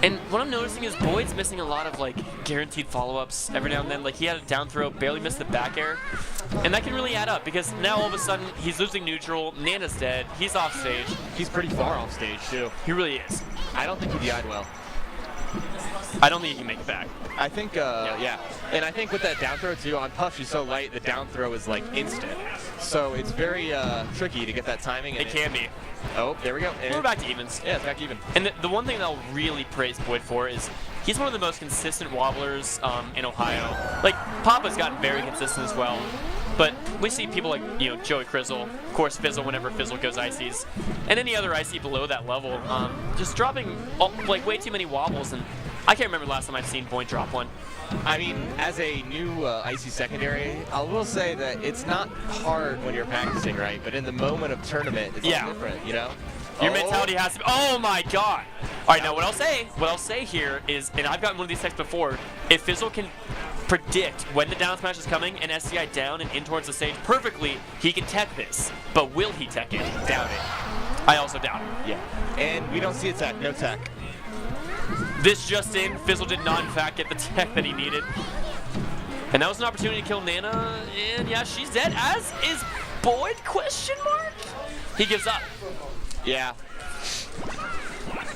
And what I'm noticing is Boyd's missing a lot of like guaranteed follow-ups every now and then. Like he had a down throw, barely missed the back air. And that can really add up because now all of a sudden he's losing neutral, Nana's dead, he's off stage. He's pretty far off stage too. He really is. I don't think he DI'd well. I don't think he can make it back. I think, yeah. And I think with that down throw too, on Puff she's so light, the down throw is like instant. So it's very tricky to get that timing. It can be. Oh, there we go. And we're back to evens. Yeah, it's back to even. And the one thing that I'll really praise Boyd for is he's one of the most consistent wobblers in Ohio. Like, Papa's gotten very consistent as well. But we see people like, you know, Joey Crizzle, of course Fizzle whenever Fizzle goes ices, and any other icy below that level, just dropping like way too many wobbles, and I can't remember the last time I've seen Boyd drop one. I mean, as a new icy secondary, I will say that it's not hard when you're practicing, right? But in the moment of tournament, it's all different, you know? Your mentality has to be, oh my god! All right, now what I'll say here is, and I've gotten one of these texts before, if Fizzle can predict when the down smash is coming and SCI down and in towards the stage perfectly, he can tech this. But will he tech it? Doubt it. I also doubt it. Yeah. And we don't see a tech, no tech. This just in, Fizzle did not in fact get the tech that he needed. And that was an opportunity to kill Nana, and yeah, she's dead, as is Boyd, question mark? He gives up. Yeah.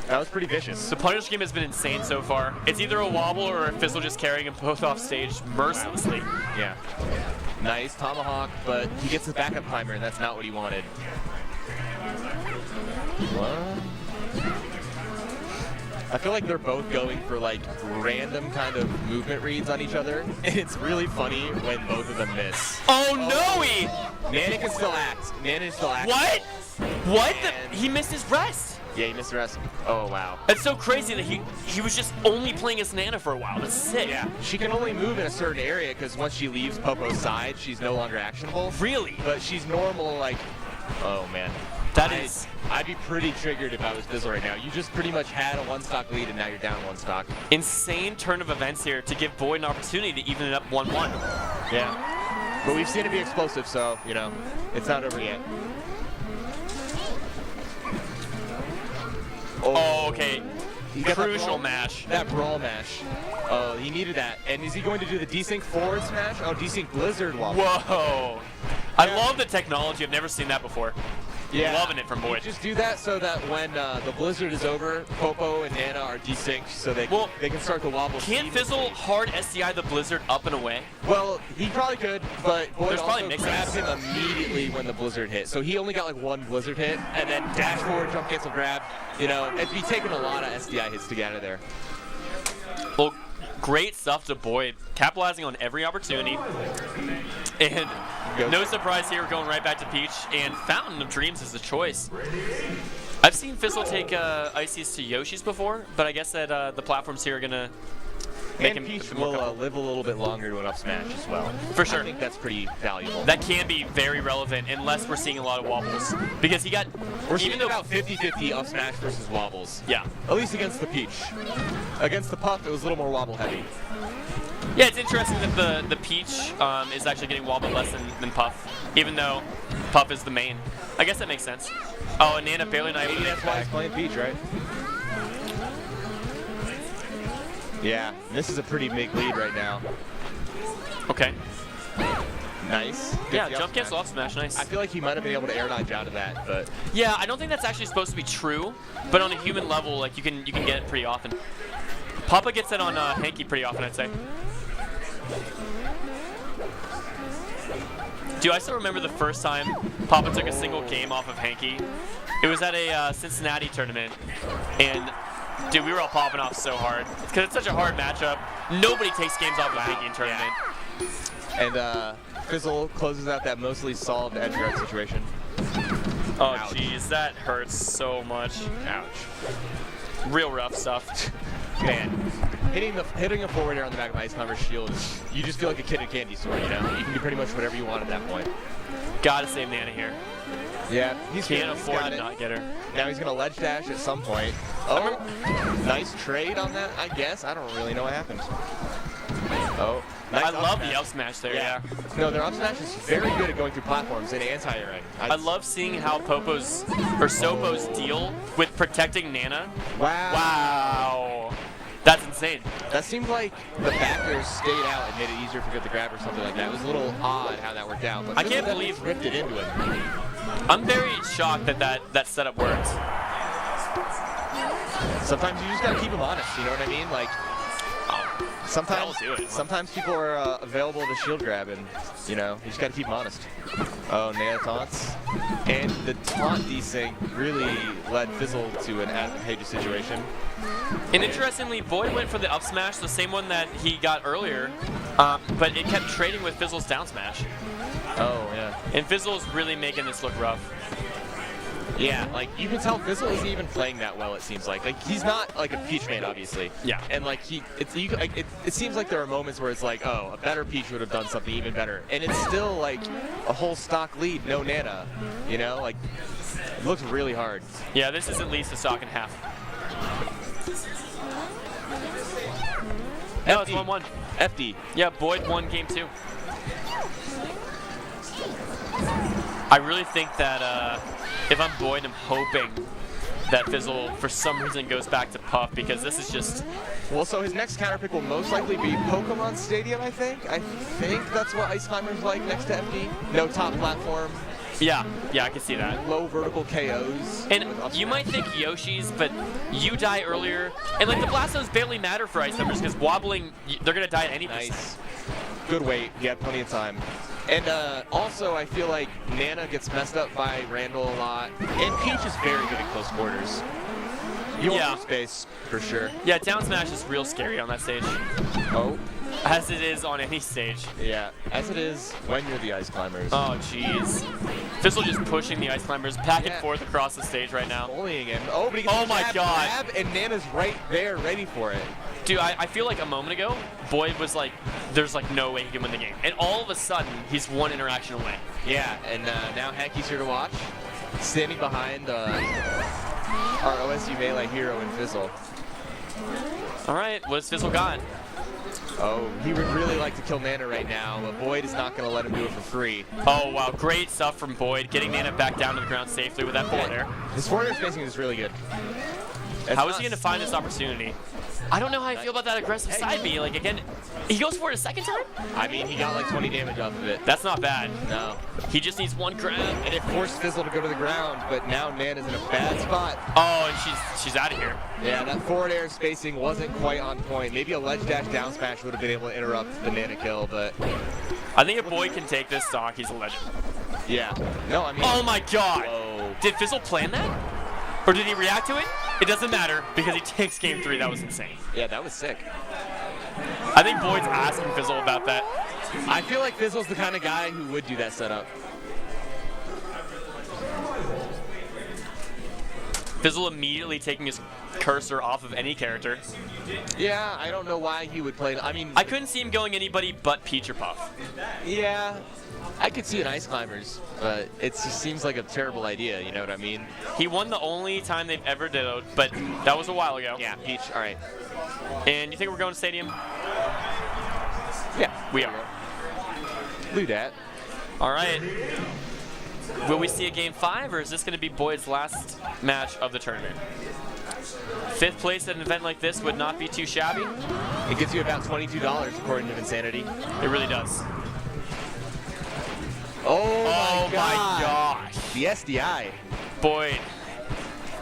That was pretty vicious. The punish game has been insane so far. It's either a wobble or a Fizzle just carrying them both off stage mercilessly. Yeah. Nice tomahawk, but he gets the backup climber, and that's not what he wanted. What? I feel like they're both going for like random kind of movement reads on each other, and it's really funny when both of them miss. Oh no! Nana can still act. Nana is still acting. What? What? He missed his rest. Yeah, he missed the rest. Oh wow. It's so crazy that he was just only playing as Nana for a while. That's sick. Yeah. She can only move in a certain area because once she leaves Popo's side, she's no longer actionable. Really? But she's normal. Like, oh man. I'd be pretty triggered if I was Fizzle right now. You just pretty much had a one stock lead and now you're down one stock. Insane turn of events here to give Boyd an opportunity to even it up 1-1. Yeah. But we've seen it be explosive, so, you know, it's not over yet. Oh, okay. Crucial mash. That brawl mash. Oh, he needed that. And is he going to do the desync forward smash? Oh, desync blizzard wobble. Whoa. I love the technology. I've never seen that before. Yeah. Loving it from Boyd. Just do that so that when the blizzard is over, Popo and Nana are desynced so they can start the wobble. Can't Fizzle hard SDI the blizzard up and away? Well, he probably could, but Boyd also probably grabbed him immediately when the blizzard hit. So he only got like one blizzard hit, and then dash forward, jump cancel grab. You know, it'd be taking a lot of SDI hits to get out of there. Well, great stuff to Boyd, capitalizing on every opportunity. And no surprise here, we're going right back to Peach, and Fountain of Dreams is the choice. I've seen Fizzle take ices to Yoshi's before, but I guess that the platforms here are going to make him Peach will live a little bit longer to an up smash as well. For sure. I think that's pretty valuable. That can be very relevant unless we're seeing a lot of wobbles. Because he got... We're seeing about 50-50 up smash versus wobbles. Yeah. At least against the Peach. Against the Puff, it was a little more wobble heavy. Yeah, it's interesting that the Peach is actually getting wobbled less than Puff, even though Puff is the main. I guess that makes sense. Oh, and Nana barely not able to make that's why he's playing Peach, right? Yeah, this is a pretty big lead right now. Okay. Nice. Yeah, jump cancel off smash, nice. I feel like he might have been able to air dodge out of that, but... Yeah, I don't think that's actually supposed to be true, but on a human level, like, you can get it pretty often. Papa gets it on Hanky pretty often, I'd say. Dude, I still remember the first time Papa took a single game off of Hanky. It was at a Cincinnati tournament, and dude, we were all popping off so hard. Because it's such a hard matchup. Nobody takes games off of Hanky in tournament. Yeah. And Fizzle closes out that mostly solved edge guard situation. Oh, Ouch. jeez, that hurts so much. Ouch. Real rough stuff. Man, hitting a forward air on the back of Ice Climber's shield, you just feel like a kid in a candy store, you know? You can do pretty much whatever you want at that point. Gotta save Nana here. Yeah, he's Can't he's afford got to it. not get her. Now he's gonna ledge dash at some point. Oh, nice trade on that, I guess. I don't really know what happened. Oh, nice I love smash. the up smash there, yeah. No, their up smash is very good at going through platforms and anti-airing. I love seeing how Sopo's deal with protecting Nana. Wow. Wow. That's insane. That seemed like the backers stayed out and made it easier for good to grab or something like that. It was a little odd how that worked out. But I can't that believe ripped it into it. I'm very shocked that setup worked. Sometimes you just gotta keep them honest, you know what I mean? Like, sometimes people are available to shield grab, and you know, you just gotta keep them honest. Oh, Nana taunts. And the taunt desync really led Fizzle to an advantageous situation. And interestingly, Boyd went for the up smash, the same one that he got earlier, but it kept trading with Fizzle's down smash. Oh, yeah. And Fizzle's really making this look rough. Yeah, like, you can tell Fizzle isn't even playing that well, it seems like. Like, he's not, like, a Peach main, obviously. Yeah. And, like, it seems like there are moments where it's like, oh, a better Peach would have done something even better. And it's still, like, a whole stock lead, no Nana. You know? Like, it looks really hard. Yeah, this is at least a stock and a half. No, it's 1-1. FD. Yeah, Boyd won game 2. I really think that if I'm Boyd, I'm hoping that Fizzle, for some reason, goes back to Puff, because this is just... Well, so his next counter pick will most likely be Pokemon Stadium, I think. I think that's what Ice Climber's like next to FD. No top platform. Yeah, I can see that. Low vertical KOs. And you might think Yoshi's, but you die earlier. And, like, the Blastos barely matter for Ice Climbers, because wobbling, they're going to die at any percent. Nice. Good weight. He had plenty of time. And also, I feel like Nana gets messed up by Randall a lot. And Peach is very good at close quarters. You want more space, for sure. Yeah, down smash is real scary on that stage. Oh. As it is on any stage. Yeah, as it is when you're the Ice Climbers. Oh, jeez. Fizzle just pushing the Ice Climbers back and forth across the stage right now. Bullying him. Oh, but he gets my God. grab, and Nana's right there ready for it. Dude, I feel like a moment ago, Boyd was like, there's like no way he can win the game. And all of a sudden, he's one interaction away. Yeah, and now Hanky's here to watch. Standing behind our OSU Melee hero in Fizzle. All right, what's Fizzle got? Oh, he would really like to kill Nana right now, but Boyd is not going to let him do it for free. Oh, wow, great stuff from Boyd, getting Nana back down to the ground safely with that forward air. His forward air spacing is really good. How is he going to find this opportunity? I don't know how I feel about that aggressive side B. Like, again, he goes for it a second time? I mean, he got like 20 damage off of it. That's not bad. No. He just needs one grab. And it forced Fizzle to go to the ground, but now Nana's in a bad spot. Oh, and she's out of here. Yeah, that forward air spacing wasn't quite on point. Maybe a ledge dash down smash would have been able to interrupt the Nana kill, but... I think if Boyd can take this stock, he's a legend. Yeah. No, I mean... Oh my God! Whoa. Did Fizzle plan that? Or did he react to it? It doesn't matter, because he takes game 3. That was insane. Yeah, that was sick. I think Boyd's asking Fizzle about that. I feel like Fizzle's the kind of guy who would do that setup. Fizzle immediately taking his cursor off of any character. Yeah, I don't know why he would play... I mean... I couldn't see him going anybody but Peach or Puff. Yeah, I could see an Ice Climbers, but it just seems like a terrible idea, you know what I mean? He won the only time they've ever dittoed, but that was a while ago. Yeah, Peach, all right. And you think we're going to Stadium? Yeah. We are. Do that. All right. Will we see a game 5, or is this going to be Boyd's last match of the tournament? 5th place at an event like this would not be too shabby. It gets you about $22 according to Vinsanity. It really does. Oh my gosh. The SDI. Boyd.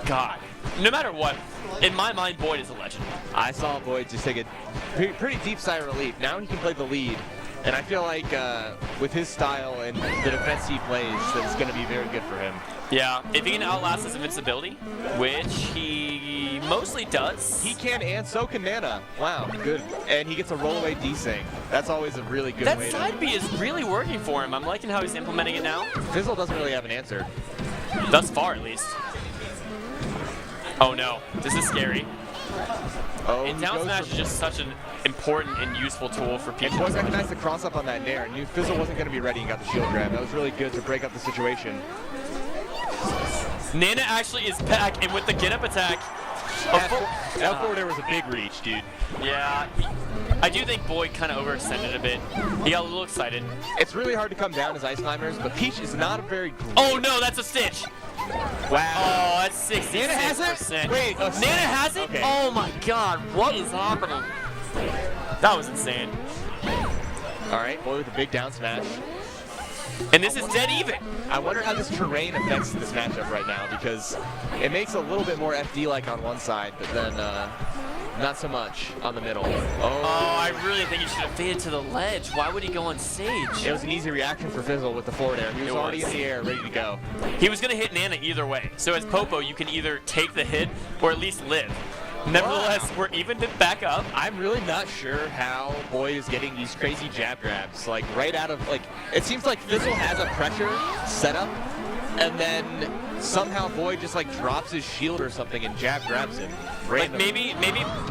God. No matter what, in my mind, Boyd is a legend. I saw Boyd just take a pretty deep sigh of relief. Now he can play the lead. And I feel like with his style and the defense he plays, that's going to be very good for him. Yeah, if he can outlast his invincibility, which he mostly does. He can, and so can Nana. Wow, good. And he gets a rollaway desync. That's always a really good way That side B is really working for him. I'm liking how he's implementing it now. Fizzle doesn't really have an answer. Thus far, at least. Oh no, this is scary. Oh, And down smash is just such an important and useful tool for And people. Boyd recognized the cross up on that nair. Knew Fizzle wasn't going to be ready and got the shield grab. That was really good to break up the situation. Nana actually is back, and with the get up attack. That forward there was a big reach, dude. Yeah, I do think Boyd kind of overextended a bit. He got a little excited. It's really hard to come down as ice climbers, but Peach is not a very great. Oh no, that's a stitch. Wow. Oh, that's 66%. Nana has it? Wait, Nana has it? Okay. Oh my god, what is happening? That was insane. All right, Boyd with a big down smash. And this is dead even. I wonder how this terrain affects this matchup right now, because it makes a little bit more FD-like on one side, but then not so much on the middle. Oh, I really think he should have faded to the ledge. Why would he go on stage? It was an easy reaction for Fizzle with the forward air. He was already in the air, ready to go. He was going to hit Nana either way. So as Popo, you can either take the hit or at least live. Nevertheless, we're evened it back up. I'm really not sure how Boyd is getting these crazy jab grabs. Like, right out of, like, it seems like Fizzle has a pressure setup, and then somehow Boyd just, like, drops his shield or something and jab grabs him. Like, maybe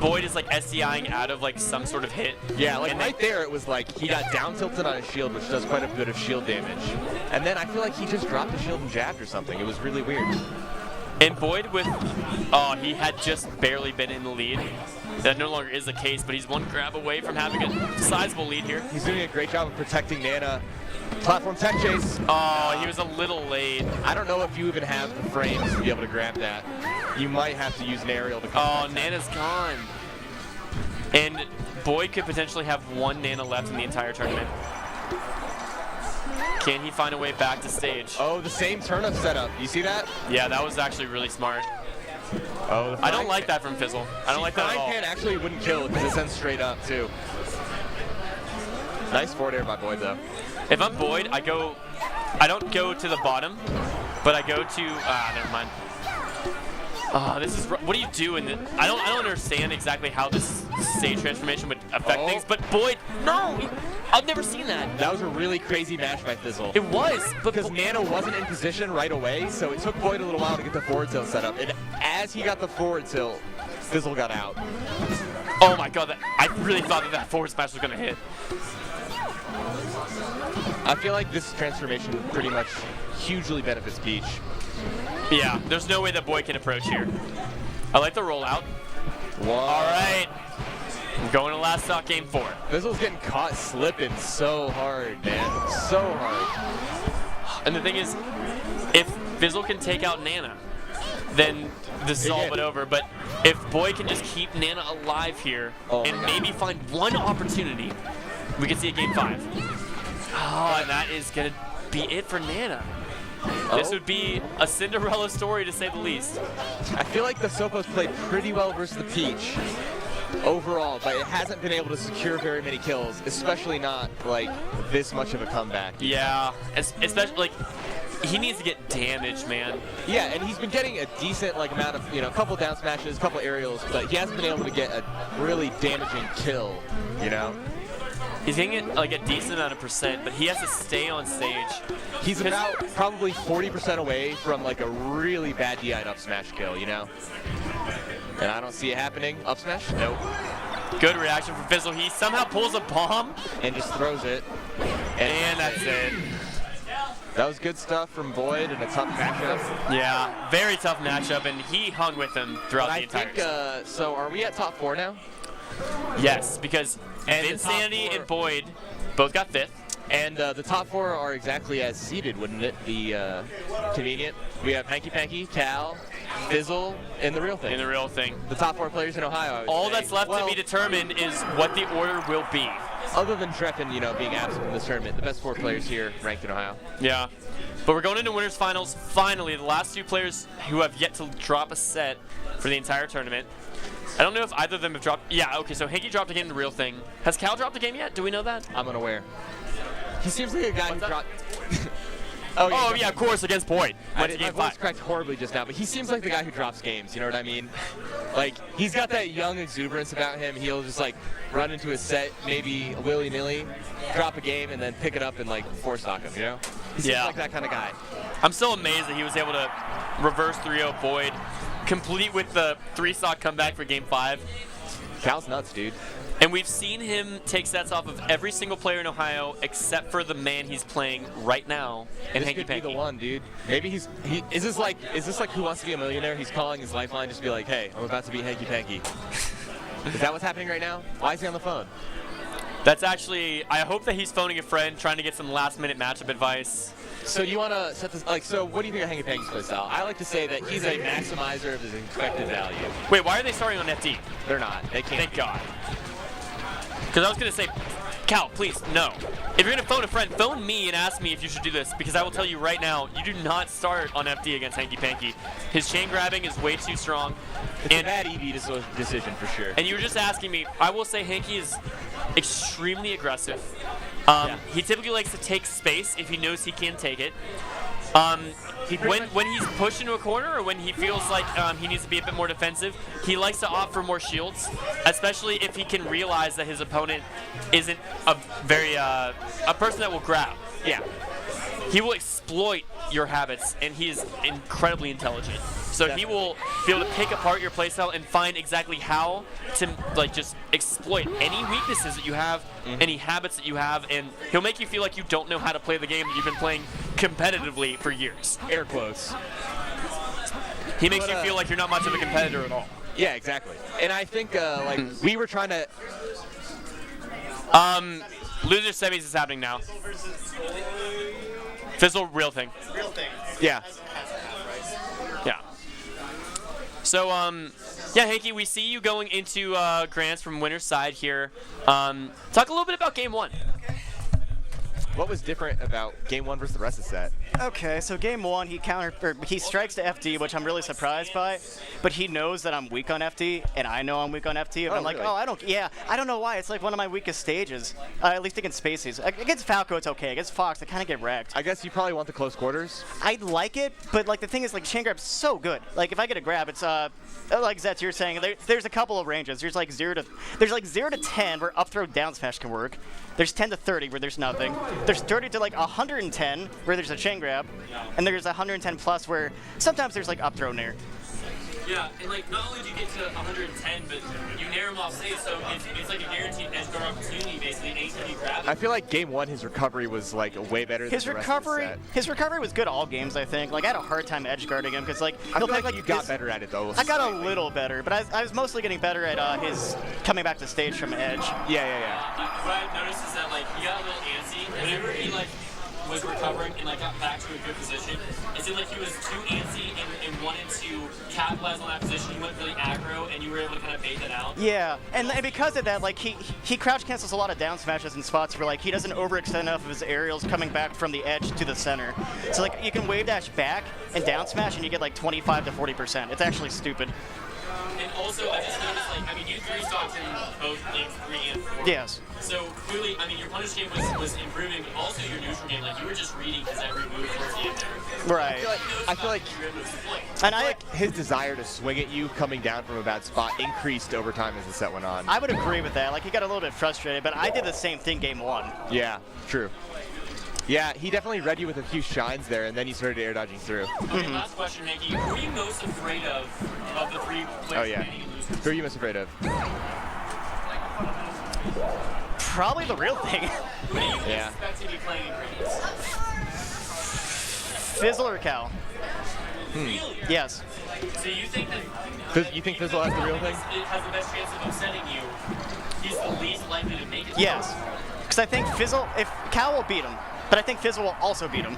Boyd is, like, SDIing out of, like, some sort of hit. Yeah, like, right there, it was like he got down tilted on his shield, which does quite a bit of shield damage. And then I feel like he just dropped his shield and jabbed or something. It was really weird. And Boyd with, he had just barely been in the lead. That no longer is the case, but he's one grab away from having a sizable lead here. He's doing a great job of protecting Nana. Platform tech chase. Oh, he was a little late. I don't know if you even have the frames to be able to grab that. You might have to use an aerial to come. Oh, Nana's gone. And Boyd could potentially have one Nana left in the entire tournament. Can he find a way back to stage? Oh, the same turnip setup. You see that? Yeah, that was actually really smart. Oh, I don't like that from Fizzle. I don't like that at all. Pan actually wouldn't kill because it sends straight up too. Nice forward air by Boyd though. If I'm Boyd, I don't go to the bottom, but I go to, never mind. This is, what do you do in this? I don't understand exactly how this stage transformation would affect things, but Boyd, no! I've never seen that. That was a really crazy match by Fizzle. It was, but because Nana wasn't in position right away, so it took Boyd a little while to get the forward tilt set up. And as he got the forward tilt, Fizzle got out. Oh my god, I really thought that forward smash was gonna hit. I feel like this transformation pretty much hugely benefits Peach. Yeah, there's no way that Boyd can approach here. I like the rollout. Whoa. All right. I'm going to last stock game 4. Fizzle's getting caught slipping so hard, man. So hard. And the thing is, if Fizzle can take out Nana, then this is all but over. But if Boyd can just keep Nana alive here and maybe find one opportunity, we can see a game 5. Oh, and that is going to be it for Nana. This would be a Cinderella story, to say the least. I feel like the Sopos played pretty well versus the Peach overall, but it hasn't been able to secure very many kills, especially not like this much of a comeback. Yeah, especially like he needs to get damage, man. Yeah, and he's been getting a decent like amount of, a couple down smashes, a couple aerials, but he hasn't been able to get a really damaging kill, He's getting like a decent amount of percent, but he has to stay on stage. He's about probably 40% away from like a really bad DI up smash kill, And I don't see it happening. Up smash? Nope. Good reaction from Fizzle. He somehow pulls a bomb. And just throws it. And that's it. That was good stuff from Boyd in a tough matchup. Yeah, very tough matchup, and he hung with him throughout the entire so are we at top 4 now? Yes, because Vinsanity and Boyd both got 5th. And the top 4 are exactly as seeded, wouldn't it be convenient? We have Panky, Cal, Fizzle, and TheRealThing. TheRealThing. The top 4 players in Ohio. All that's left to be determined is what the order will be. Other than Treffen, being absent from this tournament, the best 4 players here ranked in Ohio. Yeah. But we're going into winners finals. Finally, the last 2 players who have yet to drop a set for the entire tournament. I don't know if either of them have dropped. Yeah, okay, so Hanky dropped a game in TheRealThing. Has Cal dropped a game yet? Do we know that? I'm unaware. He seems like a guy who dropped. Oh yeah, of course, against Boyd. I Went to did, my game voice 5. cracked horribly just now, but he seems like the guy who drops games, you know what I mean? Like, he's got that young exuberance about him. He'll just, like, run into a set, maybe willy-nilly, drop a game, and then pick it up and, like, four-stock him, you know? He seems like that kind of guy. I'm still amazed that he was able to reverse 3-0 Boyd, complete with the 3-stock comeback for game 5. Cal's nuts, dude. And we've seen him take sets off of every single player in Ohio except for the man he's playing right now in Hanky This could be Panky. the one, dude. Maybe is this like Who Wants to Be a Millionaire? He's calling his lifeline just to be like, hey, I'm about to be Hanky Panky. Is that what's happening right now? Why is he on the phone? That's actually, I hope that he's phoning a friend trying to get some last-minute matchup advice. So you want to set this, like, so what do you think of Hanky Panky's play style? I like to say that he's a maximizer of his expected value. Wait, why are they starting on FD? They're not. They can't. Thank God. Because I was going to say, Cal, please, no. If you're going to phone a friend, phone me and ask me if you should do this, because I will tell you right now, you do not start on FD against Hanky Panky. His chain grabbing is way too strong. It's a bad EV decision for sure. And you were just asking me, I will say Hanky is extremely aggressive. He typically likes to take space if he knows he can take it. When he's pushed into a corner or when he feels like he needs to be a bit more defensive, he likes to opt for more shields, especially if he can realize that his opponent isn't a person that will grab. Yeah. He will exploit your habits, and he is incredibly intelligent. So he will be able to pick apart your playstyle and find exactly how to just exploit any weaknesses that you have, any habits that you have, and he'll make you feel like you don't know how to play the game that you've been playing competitively for years. Air quotes. He makes you feel like you're not much of a competitor at all. Yeah, exactly. And I think like we were trying to. Loser semis is happening now. Fizzle, real thing. Real thing. Yeah. Yeah. So, yeah, Hanky, we see you going into grants from winner's side here. Talk a little bit about game 1. What was different about game 1 versus the rest of the set? Okay, so game 1, he strikes to FD, which I'm really surprised by, but he knows that I'm weak on FD, and I know I'm weak on FD, and I'm like, really? I don't know why. It's like one of my weakest stages, at least against Spacies. Against Falco, it's okay. Against Fox, I kind of get wrecked. I guess you probably want the close quarters. I like it, but like the thing is, like chain grab's so good. Like if I get a grab, it's like Zets, you're saying, there's a couple of ranges. There's like 0 to 10 where up throw down smash can work. There's 10 to 30 where there's nothing. There's 30 to like 110 where there's a chain grab, and there's 110 plus where sometimes there's like up throw near. Yeah, and like not only do you get to 110, but you narrow them off stage, so it's like a guaranteed edge guard opportunity basically anytime you grab it. I feel like game 1, his recovery was like way better than the rest of the set. His recovery was good all games, I think. Like I had a hard time edge guarding him because like I feel like you got better at it though. I got a little better, but I was mostly getting better at his coming back to stage from edge. Yeah. What I've noticed is that like he got a little antsy whenever he like was recovering and like got back to a good position. It seemed like he was too antsy and wanted to capitalize on that position. He went really aggro, and you were able to kind of bait that out. Yeah, and because of that, like he crouch cancels a lot of down smashes in spots where like he doesn't overextend enough of his aerials coming back from the edge to the center. So like you can wave dash back and down smash, and you get like 25 to 40%. It's actually stupid. And also, I just noticed, like, I mean, you 3-stocked in both games 3 and 4. Yes. So, clearly, I mean, your punish game was improving, but also your neutral game, like, you were just reading his every move towards the end there. Right. I feel like his desire to swing at you coming down from a bad spot increased over time as the set went on. I would agree with that. Like, he got a little bit frustrated, but I did the same thing game 1. Yeah, true. Yeah, he definitely read you with a few shines there, and then you started air dodging through. Okay, last question, Hanky. Who are you most afraid of the 3 players remaining in losers? Who are you most afraid of? Probably the real thing. Who do you expect to be playing in grants? Fizzle or Cal? Really? Yes. So you think that You think Fizzle has the real thing? it has the best chance of upsetting you? He's the least likely to make it. Yes. Because I think Fizzle, if Cal will beat him, but I think Fizzle will also beat him.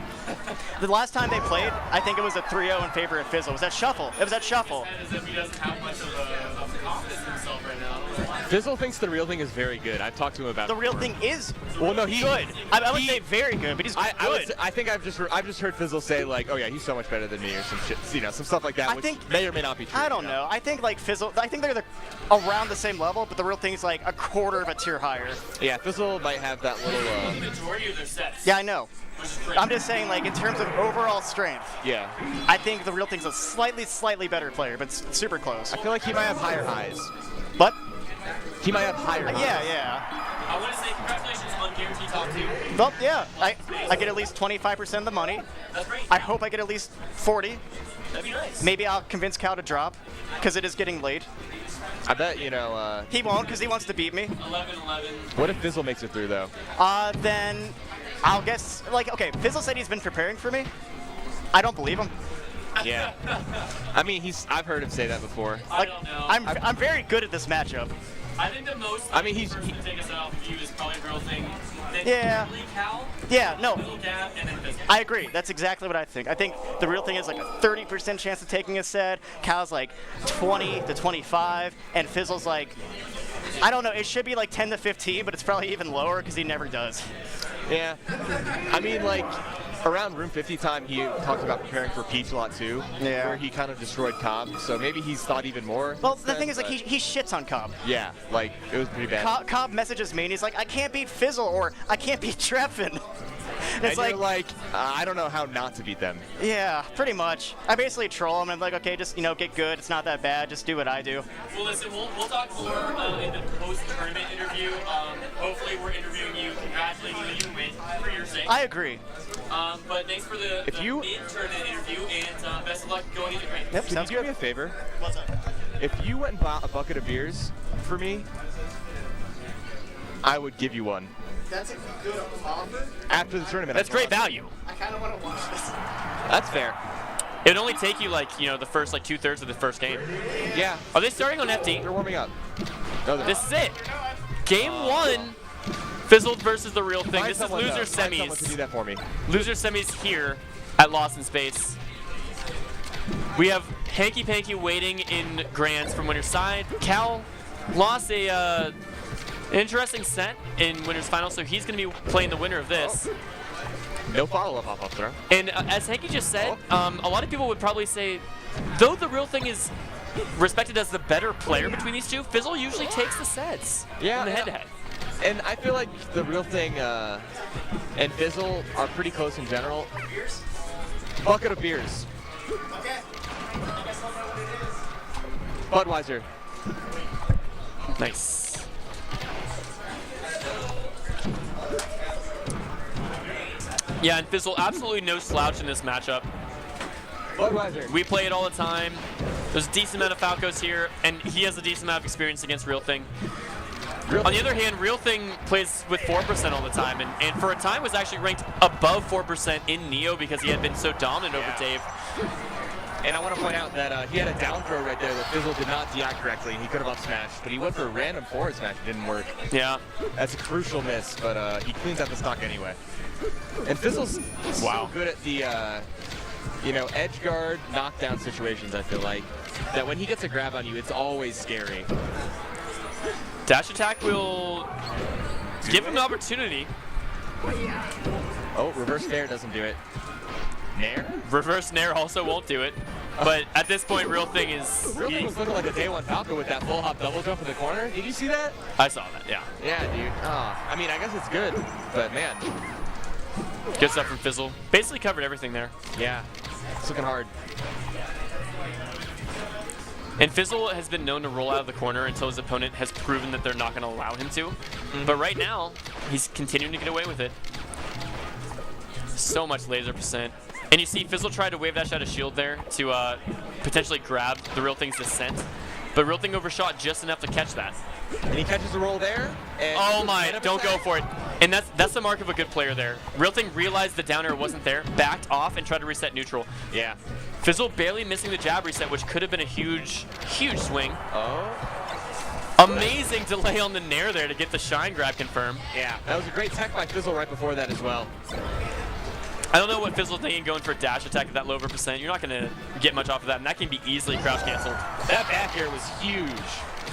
The last time they played, I think it was a 3-0 in favor of Fizzle. It was at Shuffle. It was at Shuffle. As if he doesn't have much of confidence in himself right now. Fizzle thinks the real thing is very good. I've talked to him about The it real before. thing is Well, no, he good. I would say very good, but he's good. I think I've just heard Fizzle say like, oh yeah, he's so much better than me or some shit, some stuff like that, I which think- may or may not be true. I don't know. I think like Fizzle, I think they're around the same level, but the real thing's like a quarter of a tier higher. Yeah, Fizzle might have that little. The majority of their sets. Yeah, I know. I'm just saying, like, in terms of overall strength, Yeah. I think TheRealThing's a slightly better player, but super close. I feel like he might have higher highs. But He might have higher highs. yeah. I want to say congratulations on guaranteed top 2. Well, yeah. I get at least 25% of the money. That's great. I hope I get at least 40. That'd be nice. Maybe I'll convince Cal to drop, because it is getting late. I bet, He won't, because he wants to beat me. 11-11. what if Fizzle makes it through, though? Then I'll guess, like, okay, Fizzle said he's been preparing for me. I don't believe him. Yeah. I mean, I've heard him say that before. I don't know. I'm very good at this matchup. I think the most I mean, person to take us out of view is probably TheRealThing. Then Yeah. probably Cal, Yeah, no. Fizzle, Gab, and then Fizzle. I agree. That's exactly what I think. I think TheRealThing is like a 30% chance of taking a set. Cal's like 20 to 25, and Fizzle's like, I don't know. It should be like 10 to 15, but it's probably even lower because he never does. Yeah. I mean, like, around Room 50 time, he talked about preparing for Peach a lot, too. Yeah. Where he kind of destroyed Cobb, so maybe he's thought even more. Well, since the then, thing is, like, but- he shits on Cobb. Yeah, like, it was pretty bad. Cobb messages me, and he's like, I can't beat Fizzle, or I can't beat Treffin. And It's you're like, I don't know how not to beat them. yeah, pretty much. I basically troll him, and I'm like, okay, just, get good. It's not that bad. Just do what I do. Well, listen, we'll talk more in the post-tournament interview. Hopefully, we're interviewing you, congratulating you win for your sake. I agree. But thanks for the mid-tournament interview, and best of luck going into grand. Yep, Could sounds you do good. me a favor? What's up? If you went and bought a bucket of beers for me, I would give you one. That's a good offer. After the tournament. That's great value. I kind of want to watch this. That's fair. It would only take you the first 2/3 of the first game. Yeah. Are they starting on FD? They're warming up. No, they're This is it. Game 1. Fizzled versus TheRealThing. Find This is someone, loser though. Find someone to do semis. that for me. Loser semis here at Lost in Space. We have Hanky Panky waiting in grands from winner's side. Cal lost an interesting set in winner's final, so he's going to be playing the winner of this. No follow-up off throw. And as Hanky just said, a lot of people would probably say, though TheRealThing is respected as the better player between these two, Fizzle usually takes the sets in the head-to-head. And I feel like TheRealThing and Fizzle are pretty close in general. Bucket of beers. Okay. Budweiser. Nice. Yeah, and Fizzle, absolutely no slouch in this matchup. Budweiser. We play it all the time. There's a decent amount of Falcos here, and he has a decent amount of experience against RealThing. On the other hand, RealThing plays with 4% all the time, and for a time was actually ranked above 4% in Neo because he had been so dominant over Dave. And I want to point out that he had a down throw right there that Fizzle did not DI correctly. He could have up smashed, but he went for a random forward smash. It didn't work. Yeah. That's a crucial miss, but he cleans out the stock anyway. And Fizzle's so good at the, edge guard knockdown situations, I feel like. That when he gets a grab on you, it's always scary. Dash attack will give him an opportunity. Oh, reverse nair doesn't do it. Nair? Reverse nair also won't do it. But at this point, RealThing is... RealThing was looking like a day one Falco with that full hop double jump in the corner. Did you see that? I saw that, yeah. Yeah, dude. I mean, I guess it's good, but man. Good stuff from Fizzle. Basically covered everything there. Yeah, it's looking hard. And Fizzle has been known to roll out of the corner until his opponent has proven that they're not going to allow him to. But right now, he's continuing to get away with it. So much laser percent. And you see Fizzle tried to wave that shot of shield there to potentially grab TheRealThing's descent. But RealThing overshot just enough to catch that. And he catches the roll there. And oh my, don't go for it. And that's the mark of a good player there. RealThing realized the down air wasn't there, backed off, and tried to reset neutral. Yeah. Fizzle barely missing the jab reset, which could have been a huge, huge swing. Oh. Amazing delay on the nair there to get the shine grab confirmed. Yeah, that was a great tech by Fizzle right before that as well. I don't know what Fizzle's thinking going for a dash attack at that lower percent. You're not going to get much off of that, and that can be easily crouch canceled. That back air was huge.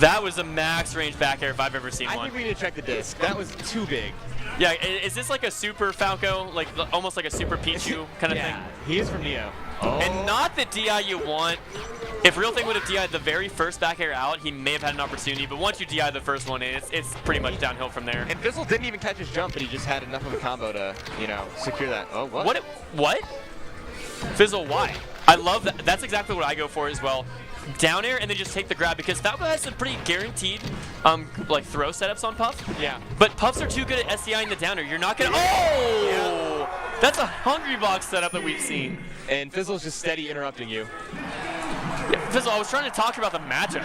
That was a max range back air if I've ever seen I one. think we need to check the disc. That was too big. Yeah, is this like a super Falco, like almost like a super Pichu kind of thing? He is from Neo. And not the DI you want. If RealThing would have DI'd the very first back air out, he may have had an opportunity. But once you DI the first one in, it's pretty much downhill from there. And Fizzle didn't even catch his jump, but he just had enough of a combo to, secure that. Oh, what? What? Fizzle, why? I love that. That's exactly what I go for as well. Down air and then just take the grab because Falco has some pretty guaranteed like throw setups on Puff. Yeah. But Puffs are too good at SDI in the down air. You're not gonna. Oh! Yeah. That's a hungry box setup that we've seen. And Fizzle's just steady interrupting you. Yeah, Fizzle, I was trying to talk about the matchup.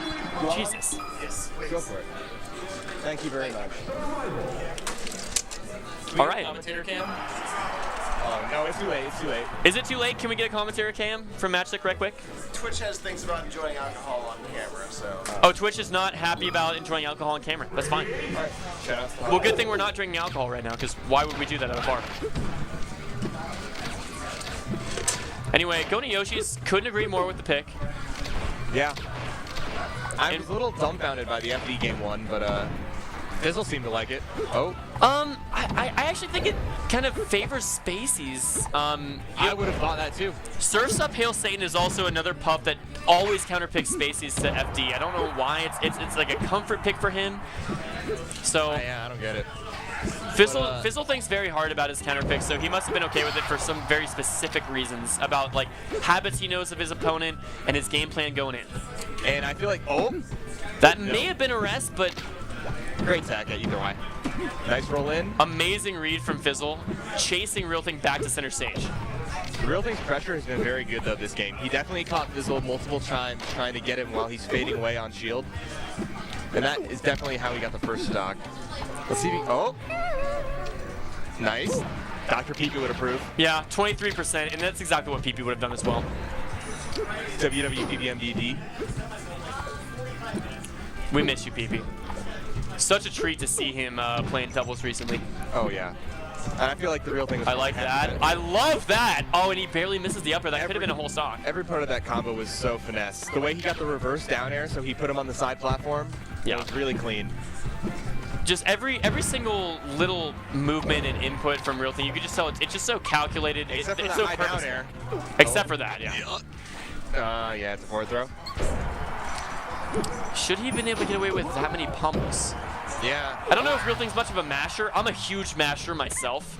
Jesus. Yes. Go for it. Thank you very much. All right. Commentator cam? No, it's too late. It's too late. Is it too late? Can we get a commentary cam from MatchStick right quick? Twitch has things about enjoying alcohol on camera, so. Oh, Twitch is not happy about enjoying alcohol on camera. That's fine. Alright, shout out to Well, good thing we're not drinking alcohol right now, because why would we do that at a bar? Anyway, Goni Yoshi's couldn't agree more with the pick. Yeah. I was a little dumbfounded by the FD game one, but Fizzle seemed to like it. Oh. I actually think it kind of favors Spaceys. I would have thought that too. Surf's Up Hail Satan is also another pup that always counterpicks Spaceys to FD. I don't know why. It's like a comfort pick for him. So yeah, I don't get it. Fizzle thinks very hard about his counter pick, so he must have been okay with it for some very specific reasons about like habits he knows of his opponent and his game plan going in. And I feel like that may have been a rest, but great sack either way. Nice roll in. Amazing read from Fizzle, chasing RealThing back to center stage. RealThing's pressure has been very good though this game. He definitely caught Fizzle multiple times trying to get him while he's fading away on shield. And that is definitely how he got the first stock. Let's see if he, nice. Dr. Peepee would approve. Yeah, 23%, and that's exactly what Peepee would have done as well. WWPBMDD. We miss you, Peepee. Such a treat to see him playing doubles recently. Oh yeah. And I feel like the real thing is I like that. I love that. Oh, and he barely misses the upper. That could have been a whole stock. Every part of that combo was so finesse. The way he got the reverse down air, so he put him on the side platform, yeah, was really clean. Just every single little movement and input from RealThing, you could just tell it's just so calculated. Except for it's that so high down air. Except for that, yeah. Yeah, it's a forward throw. Should he have been able to get away with that many pummels? Yeah. I don't know if RealThing's much of a masher. I'm a huge masher myself.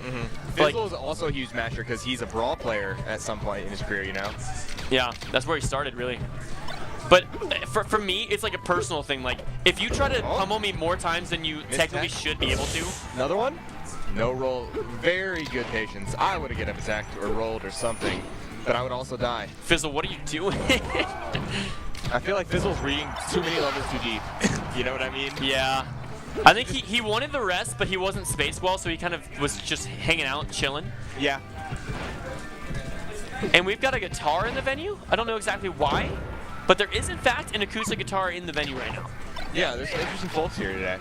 Fizzle is also a huge masher because he's a brawl player at some point in his career, you know? Yeah, that's where he started, really. But for me, it's like a personal thing. Like, if you try to pummel me more times than you technically should be able to. Another one? No roll. Very good patience. I would have get him attacked or rolled or something, but I would also die. Fizzle, what are you doing? I feel like Fizzle's reading too many levels too deep. You know what I mean? Yeah. I think he wanted the rest, but he wasn't spaced well, so he kind of was just hanging out, chilling. Yeah. And we've got a guitar in the venue. I don't know exactly why, but there is, in fact, an acoustic guitar in the venue right now. Yeah, there's some interesting folks here today.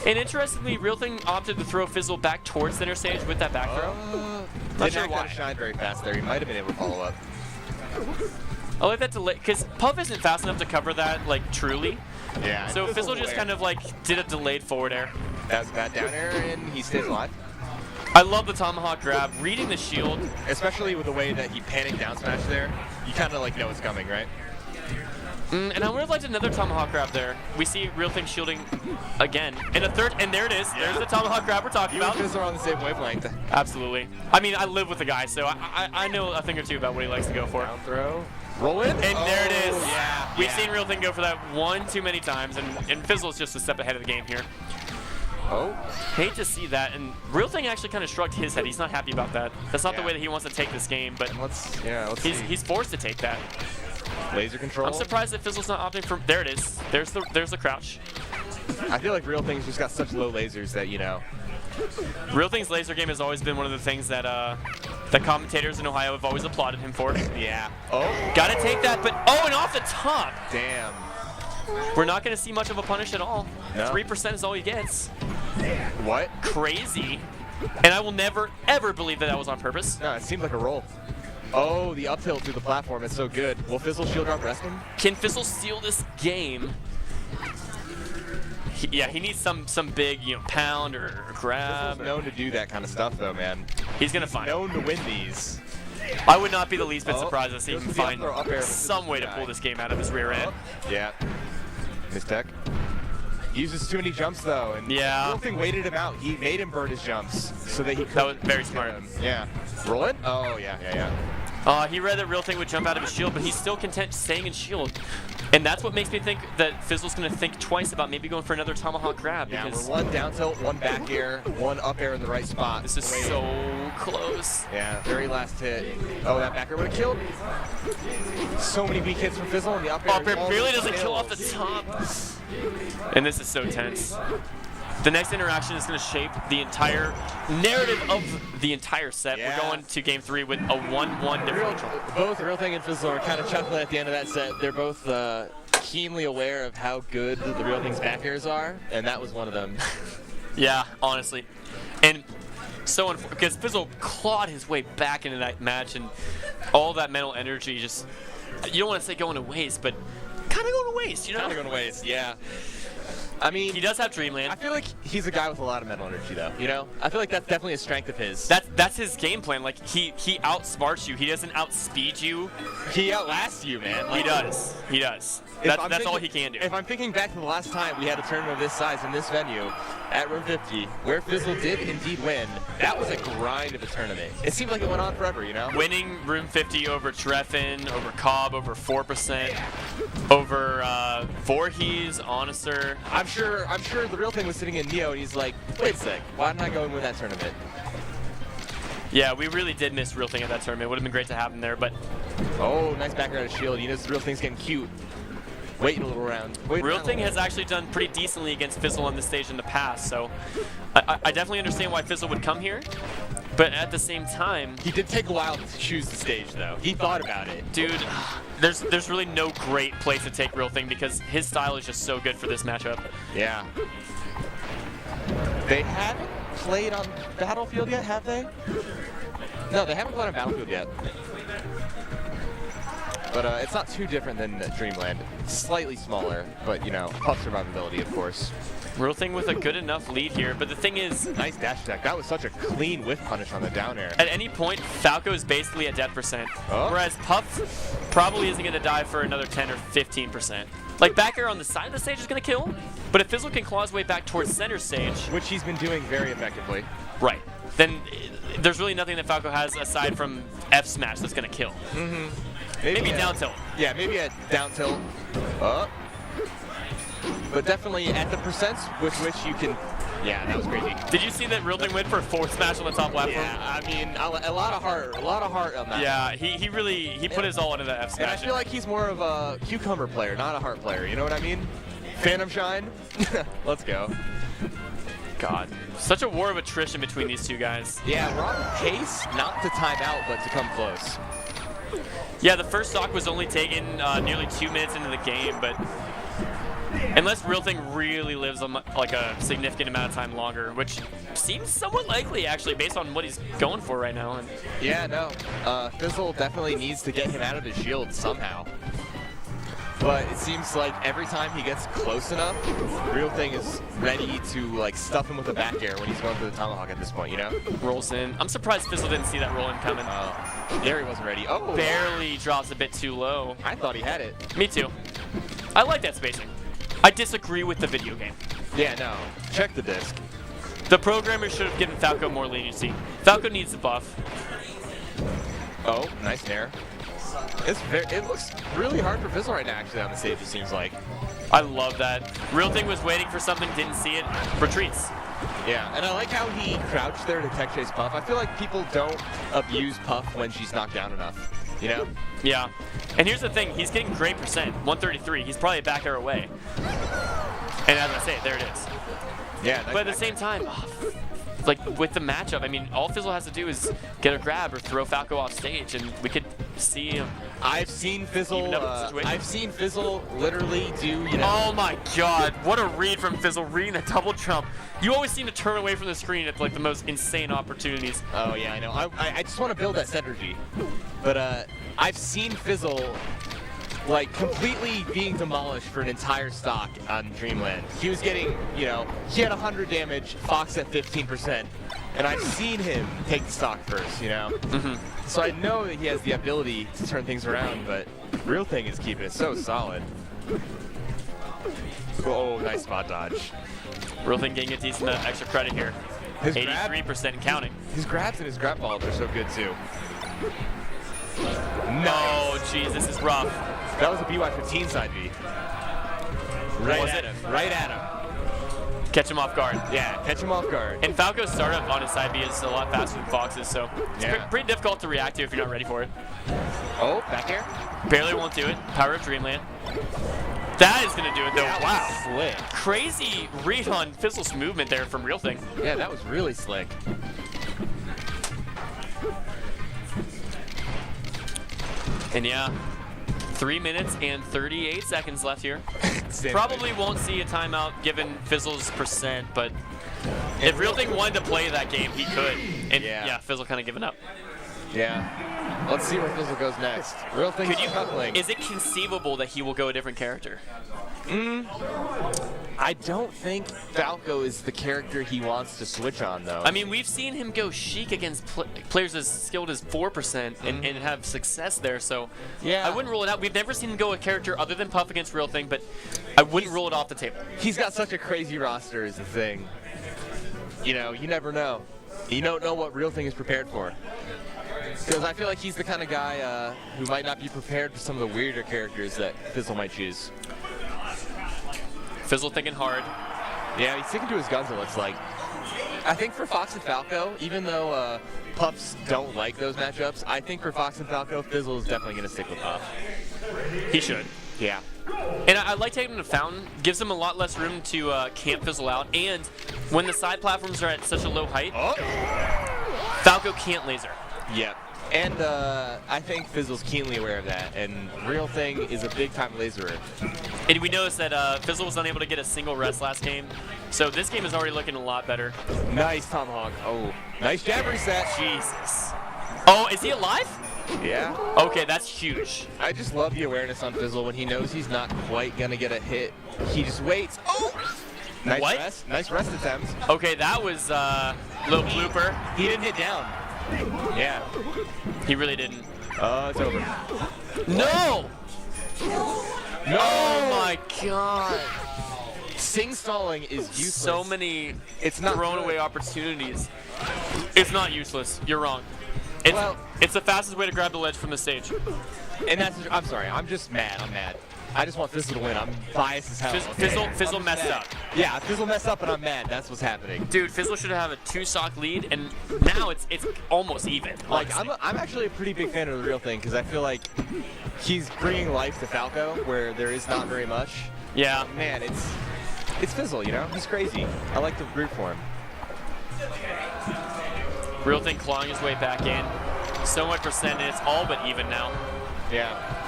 And interestingly, RealThing opted to throw Fizzle back towards center stage with that back throw. Not sure why. Shine very fast there. He might have been able to follow up. I like that delay, because Puff isn't fast enough to cover that, like, truly. Yeah. So Fizzle just kind of, like, did a delayed forward air. That was a bad down air, and he stays alive. I love the tomahawk grab, reading the shield. Especially with the way that he panicked down smash there. You kind of, like, know it's coming, right? And I would have liked another tomahawk grab there. We see RealThing shielding again. And a third, and there it is. Yeah. There's the tomahawk grab we're talking about. You and Fizzle are on the same wavelength. Absolutely. I mean, I live with the guy, so I know a thing or two about what he likes to go for. Down throw. Roll in. And there it is. Yeah. We've seen RealThing go for that one too many times, and Fizzle's just a step ahead of the game here. Oh. Hate to see that, and RealThing actually kind of shrugged his head. He's not happy about that. That's not the way that he wants to take this game, but he's forced to take that. Laser control. I'm surprised that Fizzle's not opting for. There it is. There's the crouch. I feel like RealThing's just got such low lasers that, you know. RealThing's laser game has always been one of the things that the commentators in Ohio have always applauded him for. Yeah. Oh. Gotta take that, but and off the top. Damn. We're not gonna see much of a punish at all. No. 3% is all he gets. What? Crazy. And I will never, ever believe that was on purpose. No, it seemed like a roll. Oh, the up tilt through the platform is so good. Will Fizzle shield drop rest him? Can Fizzle steal this game? he needs some big, pound or grab. Fizzle's known to do that kind of stuff, though, man. He's gonna find known to win these. I would not be the least bit surprised to see him find up air some way to pull this game out of his rear end. Yeah. Miss tech. He uses too many jumps, though, and yeah. TheRealThing waited him out. He made him burn his jumps so that he could. That was very smart. Yeah. Rolling? Oh, yeah. He read that TheRealThing would jump out of his shield, but he's still content staying in shield. And that's what makes me think that Fizzle's going to think twice about maybe going for another tomahawk grab. Yeah, because we're one down tilt, one back air, one up air in the right spot. This is so close. Yeah, very last hit. Oh, that back air would have killed. So many weak hits from Fizzle on the up air. Up air barely doesn't kill off the top. And this is so tense. The next interaction is going to shape the entire narrative of the entire set. Yeah. We're going to game 3 with a 1-1 differential. Both TheRealThing and Fizzle are kind of chuckling at the end of that set. They're both keenly aware of how good the TheRealThing's back airs are, and that was one of them. Yeah, honestly. And so because Fizzle clawed his way back into that match, and all that mental energy just, you don't want to say going to waste, but kind of going to waste, Kind of going to waste, yeah. I mean, he does have Dreamland. I feel like he's a guy with a lot of mental energy, though. I feel like that's definitely a strength of his. That's his game plan. Like he outsmarts you. He doesn't outspeed you. He outlasts you, man. He does. He does. That's all he can do. If I'm thinking back to the last time we had a tournament of this size in this venue at Room 50, where Fizzle did indeed win, that was a grind of a tournament. It seemed like it went on forever, Winning Room 50 over Treffen, over Cobb, over 4%, over Voorhees, Honester. I'm sure TheRealThing was sitting in Neo and he's like, wait a sec, why didn't I go and win that tournament? Yeah, we really did miss TheRealThing at that tournament. It would have been great to have him there, but... Oh, nice back air out of shield. TheRealThing's getting cute. Waiting a little round. TheRealThing has actually done pretty decently against Fizzle on this stage in the past, so I definitely understand why Fizzle would come here, but at the same time... He did take a while to choose the stage, though. He thought about it. Dude, there's really no great place to take TheRealThing because his style is just so good for this matchup. Yeah. They haven't played on Battlefield yet, have they? No, they haven't played on Battlefield yet. But it's not too different than Dreamland. Slightly smaller, but, tough survivability, of course. TheRealThing with a good enough lead here, but the thing is... Nice dash attack. That was such a clean whiff punish on the down air. At any point, Falco is basically at death %, whereas Puff probably isn't going to die for another 10 or 15%. Like, back air on the side of the stage is going to kill, but if Fizzle can claw his way back towards center stage... Which he's been doing very effectively. Right. Then there's really nothing that Falco has aside from F smash that's going to kill. Maybe down tilt. Yeah, maybe a down tilt. But definitely at the percents with which you can... Yeah, that was crazy. Did you see that TheRealThing went for a forward smash on the top platform? Yeah, I mean, a lot of heart on that. Yeah, he put his all into that F smash. And I feel like he's more of a cucumber player, not a heart player. You know what I mean? Phantom Shine. Let's go. God. Such a war of attrition between these two guys. Yeah, we're on pace, not to time out, but to come close. Yeah, the first stock was only taken nearly 2 minutes into the game, but unless TheRealThing really lives like a significant amount of time longer, which seems somewhat likely actually based on what he's going for right now. Yeah, no, Fizzle definitely needs to get him out of his shield somehow. But it seems like every time he gets close enough, TheRealThing is ready to stuff him with a back air when he's going for the tomahawk at this point, Rolls in. I'm surprised Fizzle didn't see that roll in coming. There he wasn't ready. Oh! Barely drops a bit too low. I thought he had it. Me too. I like that spacing. I disagree with the video game. Yeah, no. Check the disc. The programmers should have given Falco more leniency. Falco needs the buff. Oh, nice nair. It looks really hard for Fizzle right now, actually, on the stage, it seems like. I love that. TheRealThing was waiting for something, didn't see it, retreats. Yeah, and I like how he crouched there to tech chase Puff. I feel like people don't abuse Puff when she's knocked down enough, Yeah. And here's the thing, he's getting great percent, 133. He's probably a back air away. And as I say, there it is. Yeah. Nice, but at the same time, like with the matchup, I mean, all Fizzle has to do is get a grab or throw Falco off stage, and we could see him. I've seen Fizzle literally do, Oh my God! What a read from Fizzle, reading the double jump. You always seem to turn away from the screen at like the most insane opportunities. Oh yeah, I know. I just want to build that synergy, but I've seen Fizzle like completely being demolished for an entire stock on Dreamland. He was getting, you know, he had 100 damage, Fox at 15%, and I've seen him take the stock first, you know? So I know that he has the ability to turn things around, but RealThing is keeping it so solid. Oh, nice spot dodge. RealThing getting a decent extra credit here. His 83% and counting. His grabs and his grab balls are so good too. No, jeez, this is rough. That was a BY15 side B. Right at him. Right at him. Catch him off guard. Yeah, catch him off guard. And Falco's startup on his side B is a lot faster than Fox's, so it's pretty difficult to react to if you're not ready for it. Oh, back air. Barely won't do it. Power of Dreamland. That is going to do it, though. Wow. Slick. Crazy read on Fizzle's movement there from RealThing. Yeah, that was really slick. And yeah, 3 minutes and 38 seconds left here. Probably won't see a timeout given Fizzle's percent, but if RealThing wanted to play that game, he could. And yeah, Fizzle kind of giving up. Yeah. Let's see where Fizzle goes next. RealThing's scuttling. Is it conceivable that he will go a different character? I don't think Falco is the character he wants to switch on, though. I mean, we've seen him go Sheik against players as skilled as 4% and have success there, so yeah. I wouldn't rule it out. We've never seen him go a character other than Puff against RealThing, but I wouldn't rule it off the table. He's got such a crazy roster is the thing. You know, you never know. You don't know what RealThing is prepared for. Because I feel like he's the kind of guy who might not be prepared for some of the weirder characters that Fizzle might choose. Fizzle thinking hard. Yeah, he's sticking to his guns, it looks like. I think for Fox and Falco, even though Puffs don't like those matchups, I think for Fox and Falco, Fizzle is definitely going to stick with Puff. He should. Yeah. And I like taking him to Fountain. Gives him a lot less room to camp Fizzle out. And when the side platforms are at such a low height, Falco can't laser. Yep. And I think Fizzle's keenly aware of that, and RealThing is a big-time laserer. And we noticed that Fizzle was unable to get a single rest last game, so this game is already looking a lot better. Nice tomahawk. Oh, nice jab reset. Jesus. Oh, is he alive? Yeah. Okay, that's huge. I just love the awareness on Fizzle when he knows he's not quite going to get a hit. He just waits. Oh! Nice rest. Nice rest attempt. Okay, that was a little blooper. He didn't hit down. Yeah. He really didn't. It's over. No! No! Oh my god. Sing stalling is useless. So many it's not thrown away opportunities. It's not useless. You're wrong. It's the fastest way to grab the ledge from the stage. And I'm sorry. I'm just mad. I'm mad. I just want Fizzle to win. I'm biased as hell. Fizzle messed up. Yeah, Fizzle messed up and I'm mad. That's what's happening. Dude, Fizzle should have a 2-stock lead, and now it's almost even. Like, I'm actually a pretty big fan of the RealThing because I feel like he's bringing life to Falco where there is not very much. Yeah. Man, it's Fizzle, you know? He's crazy. I like to root for him. RealThing clawing his way back in. So much percent, and it's all but even now. Yeah.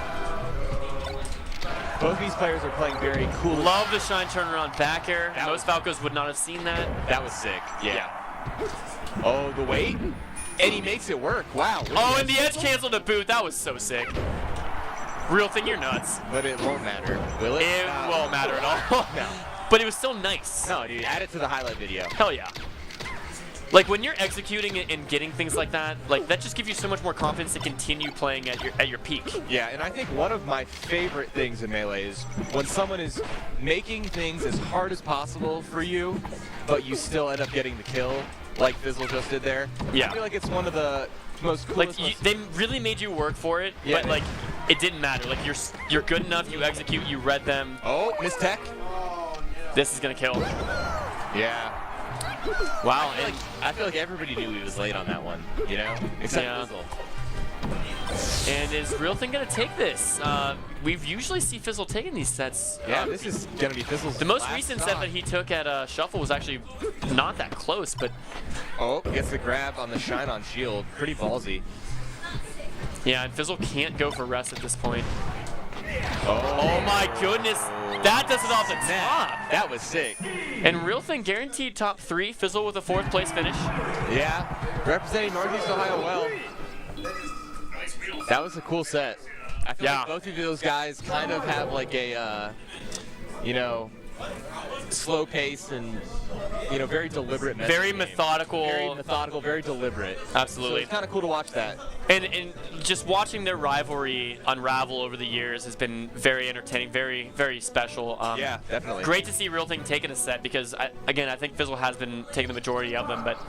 Both these players are playing very cool. Love the shine turnaround back air. Most Falcos would not have seen that. That was sick. Yeah. Oh, the weight? And he makes it work. Wow. Oh, and the edge canceled to boot. That was so sick. RealThing, you're nuts. But it won't matter, will it? It won't matter at all. No. But it was still nice. No, dude. Add it to the highlight video. Hell yeah. Like when you're executing it and getting things like that just gives you so much more confidence to continue playing at your peak. Yeah, and I think one of my favorite things in Melee is when someone is making things as hard as possible for you, but you still end up getting the kill, like Fizzle just did there. Yeah. I feel like it's one of the most coolest. Like they really made you work for it, but like it didn't matter. Like you're good enough, you execute, you read them. Oh, miss tech. This is gonna kill. Yeah. Wow, I feel like everybody knew he was late on that one, you know? Except Fizzle. And is RealThing going to take this? We've usually see Fizzle taking these sets. Yeah, this is going to be Fizzle's The most recent set that he took at Shuffle was actually not that close, but... Oh, gets the grab on the shine on shield. Pretty ballsy. Yeah, and Fizzle can't go for rest at this point. Oh my goodness. That does it off the top. That was sick. And RealThing guaranteed top 3. Fizzle with a 4th place finish. Yeah. Representing Northeast Ohio well. That was a cool set. I feel like both of those guys kind of have like a, you know, slow pace and, you know, very deliberate. Very methodical. Very methodical, very deliberate. Absolutely. So it's kind of cool to watch that. And just watching their rivalry unravel over the years has been very entertaining, very, very special. Yeah, definitely. Great to see RealThing taking a set because, again, I think Fizzle has been taking the majority of them, but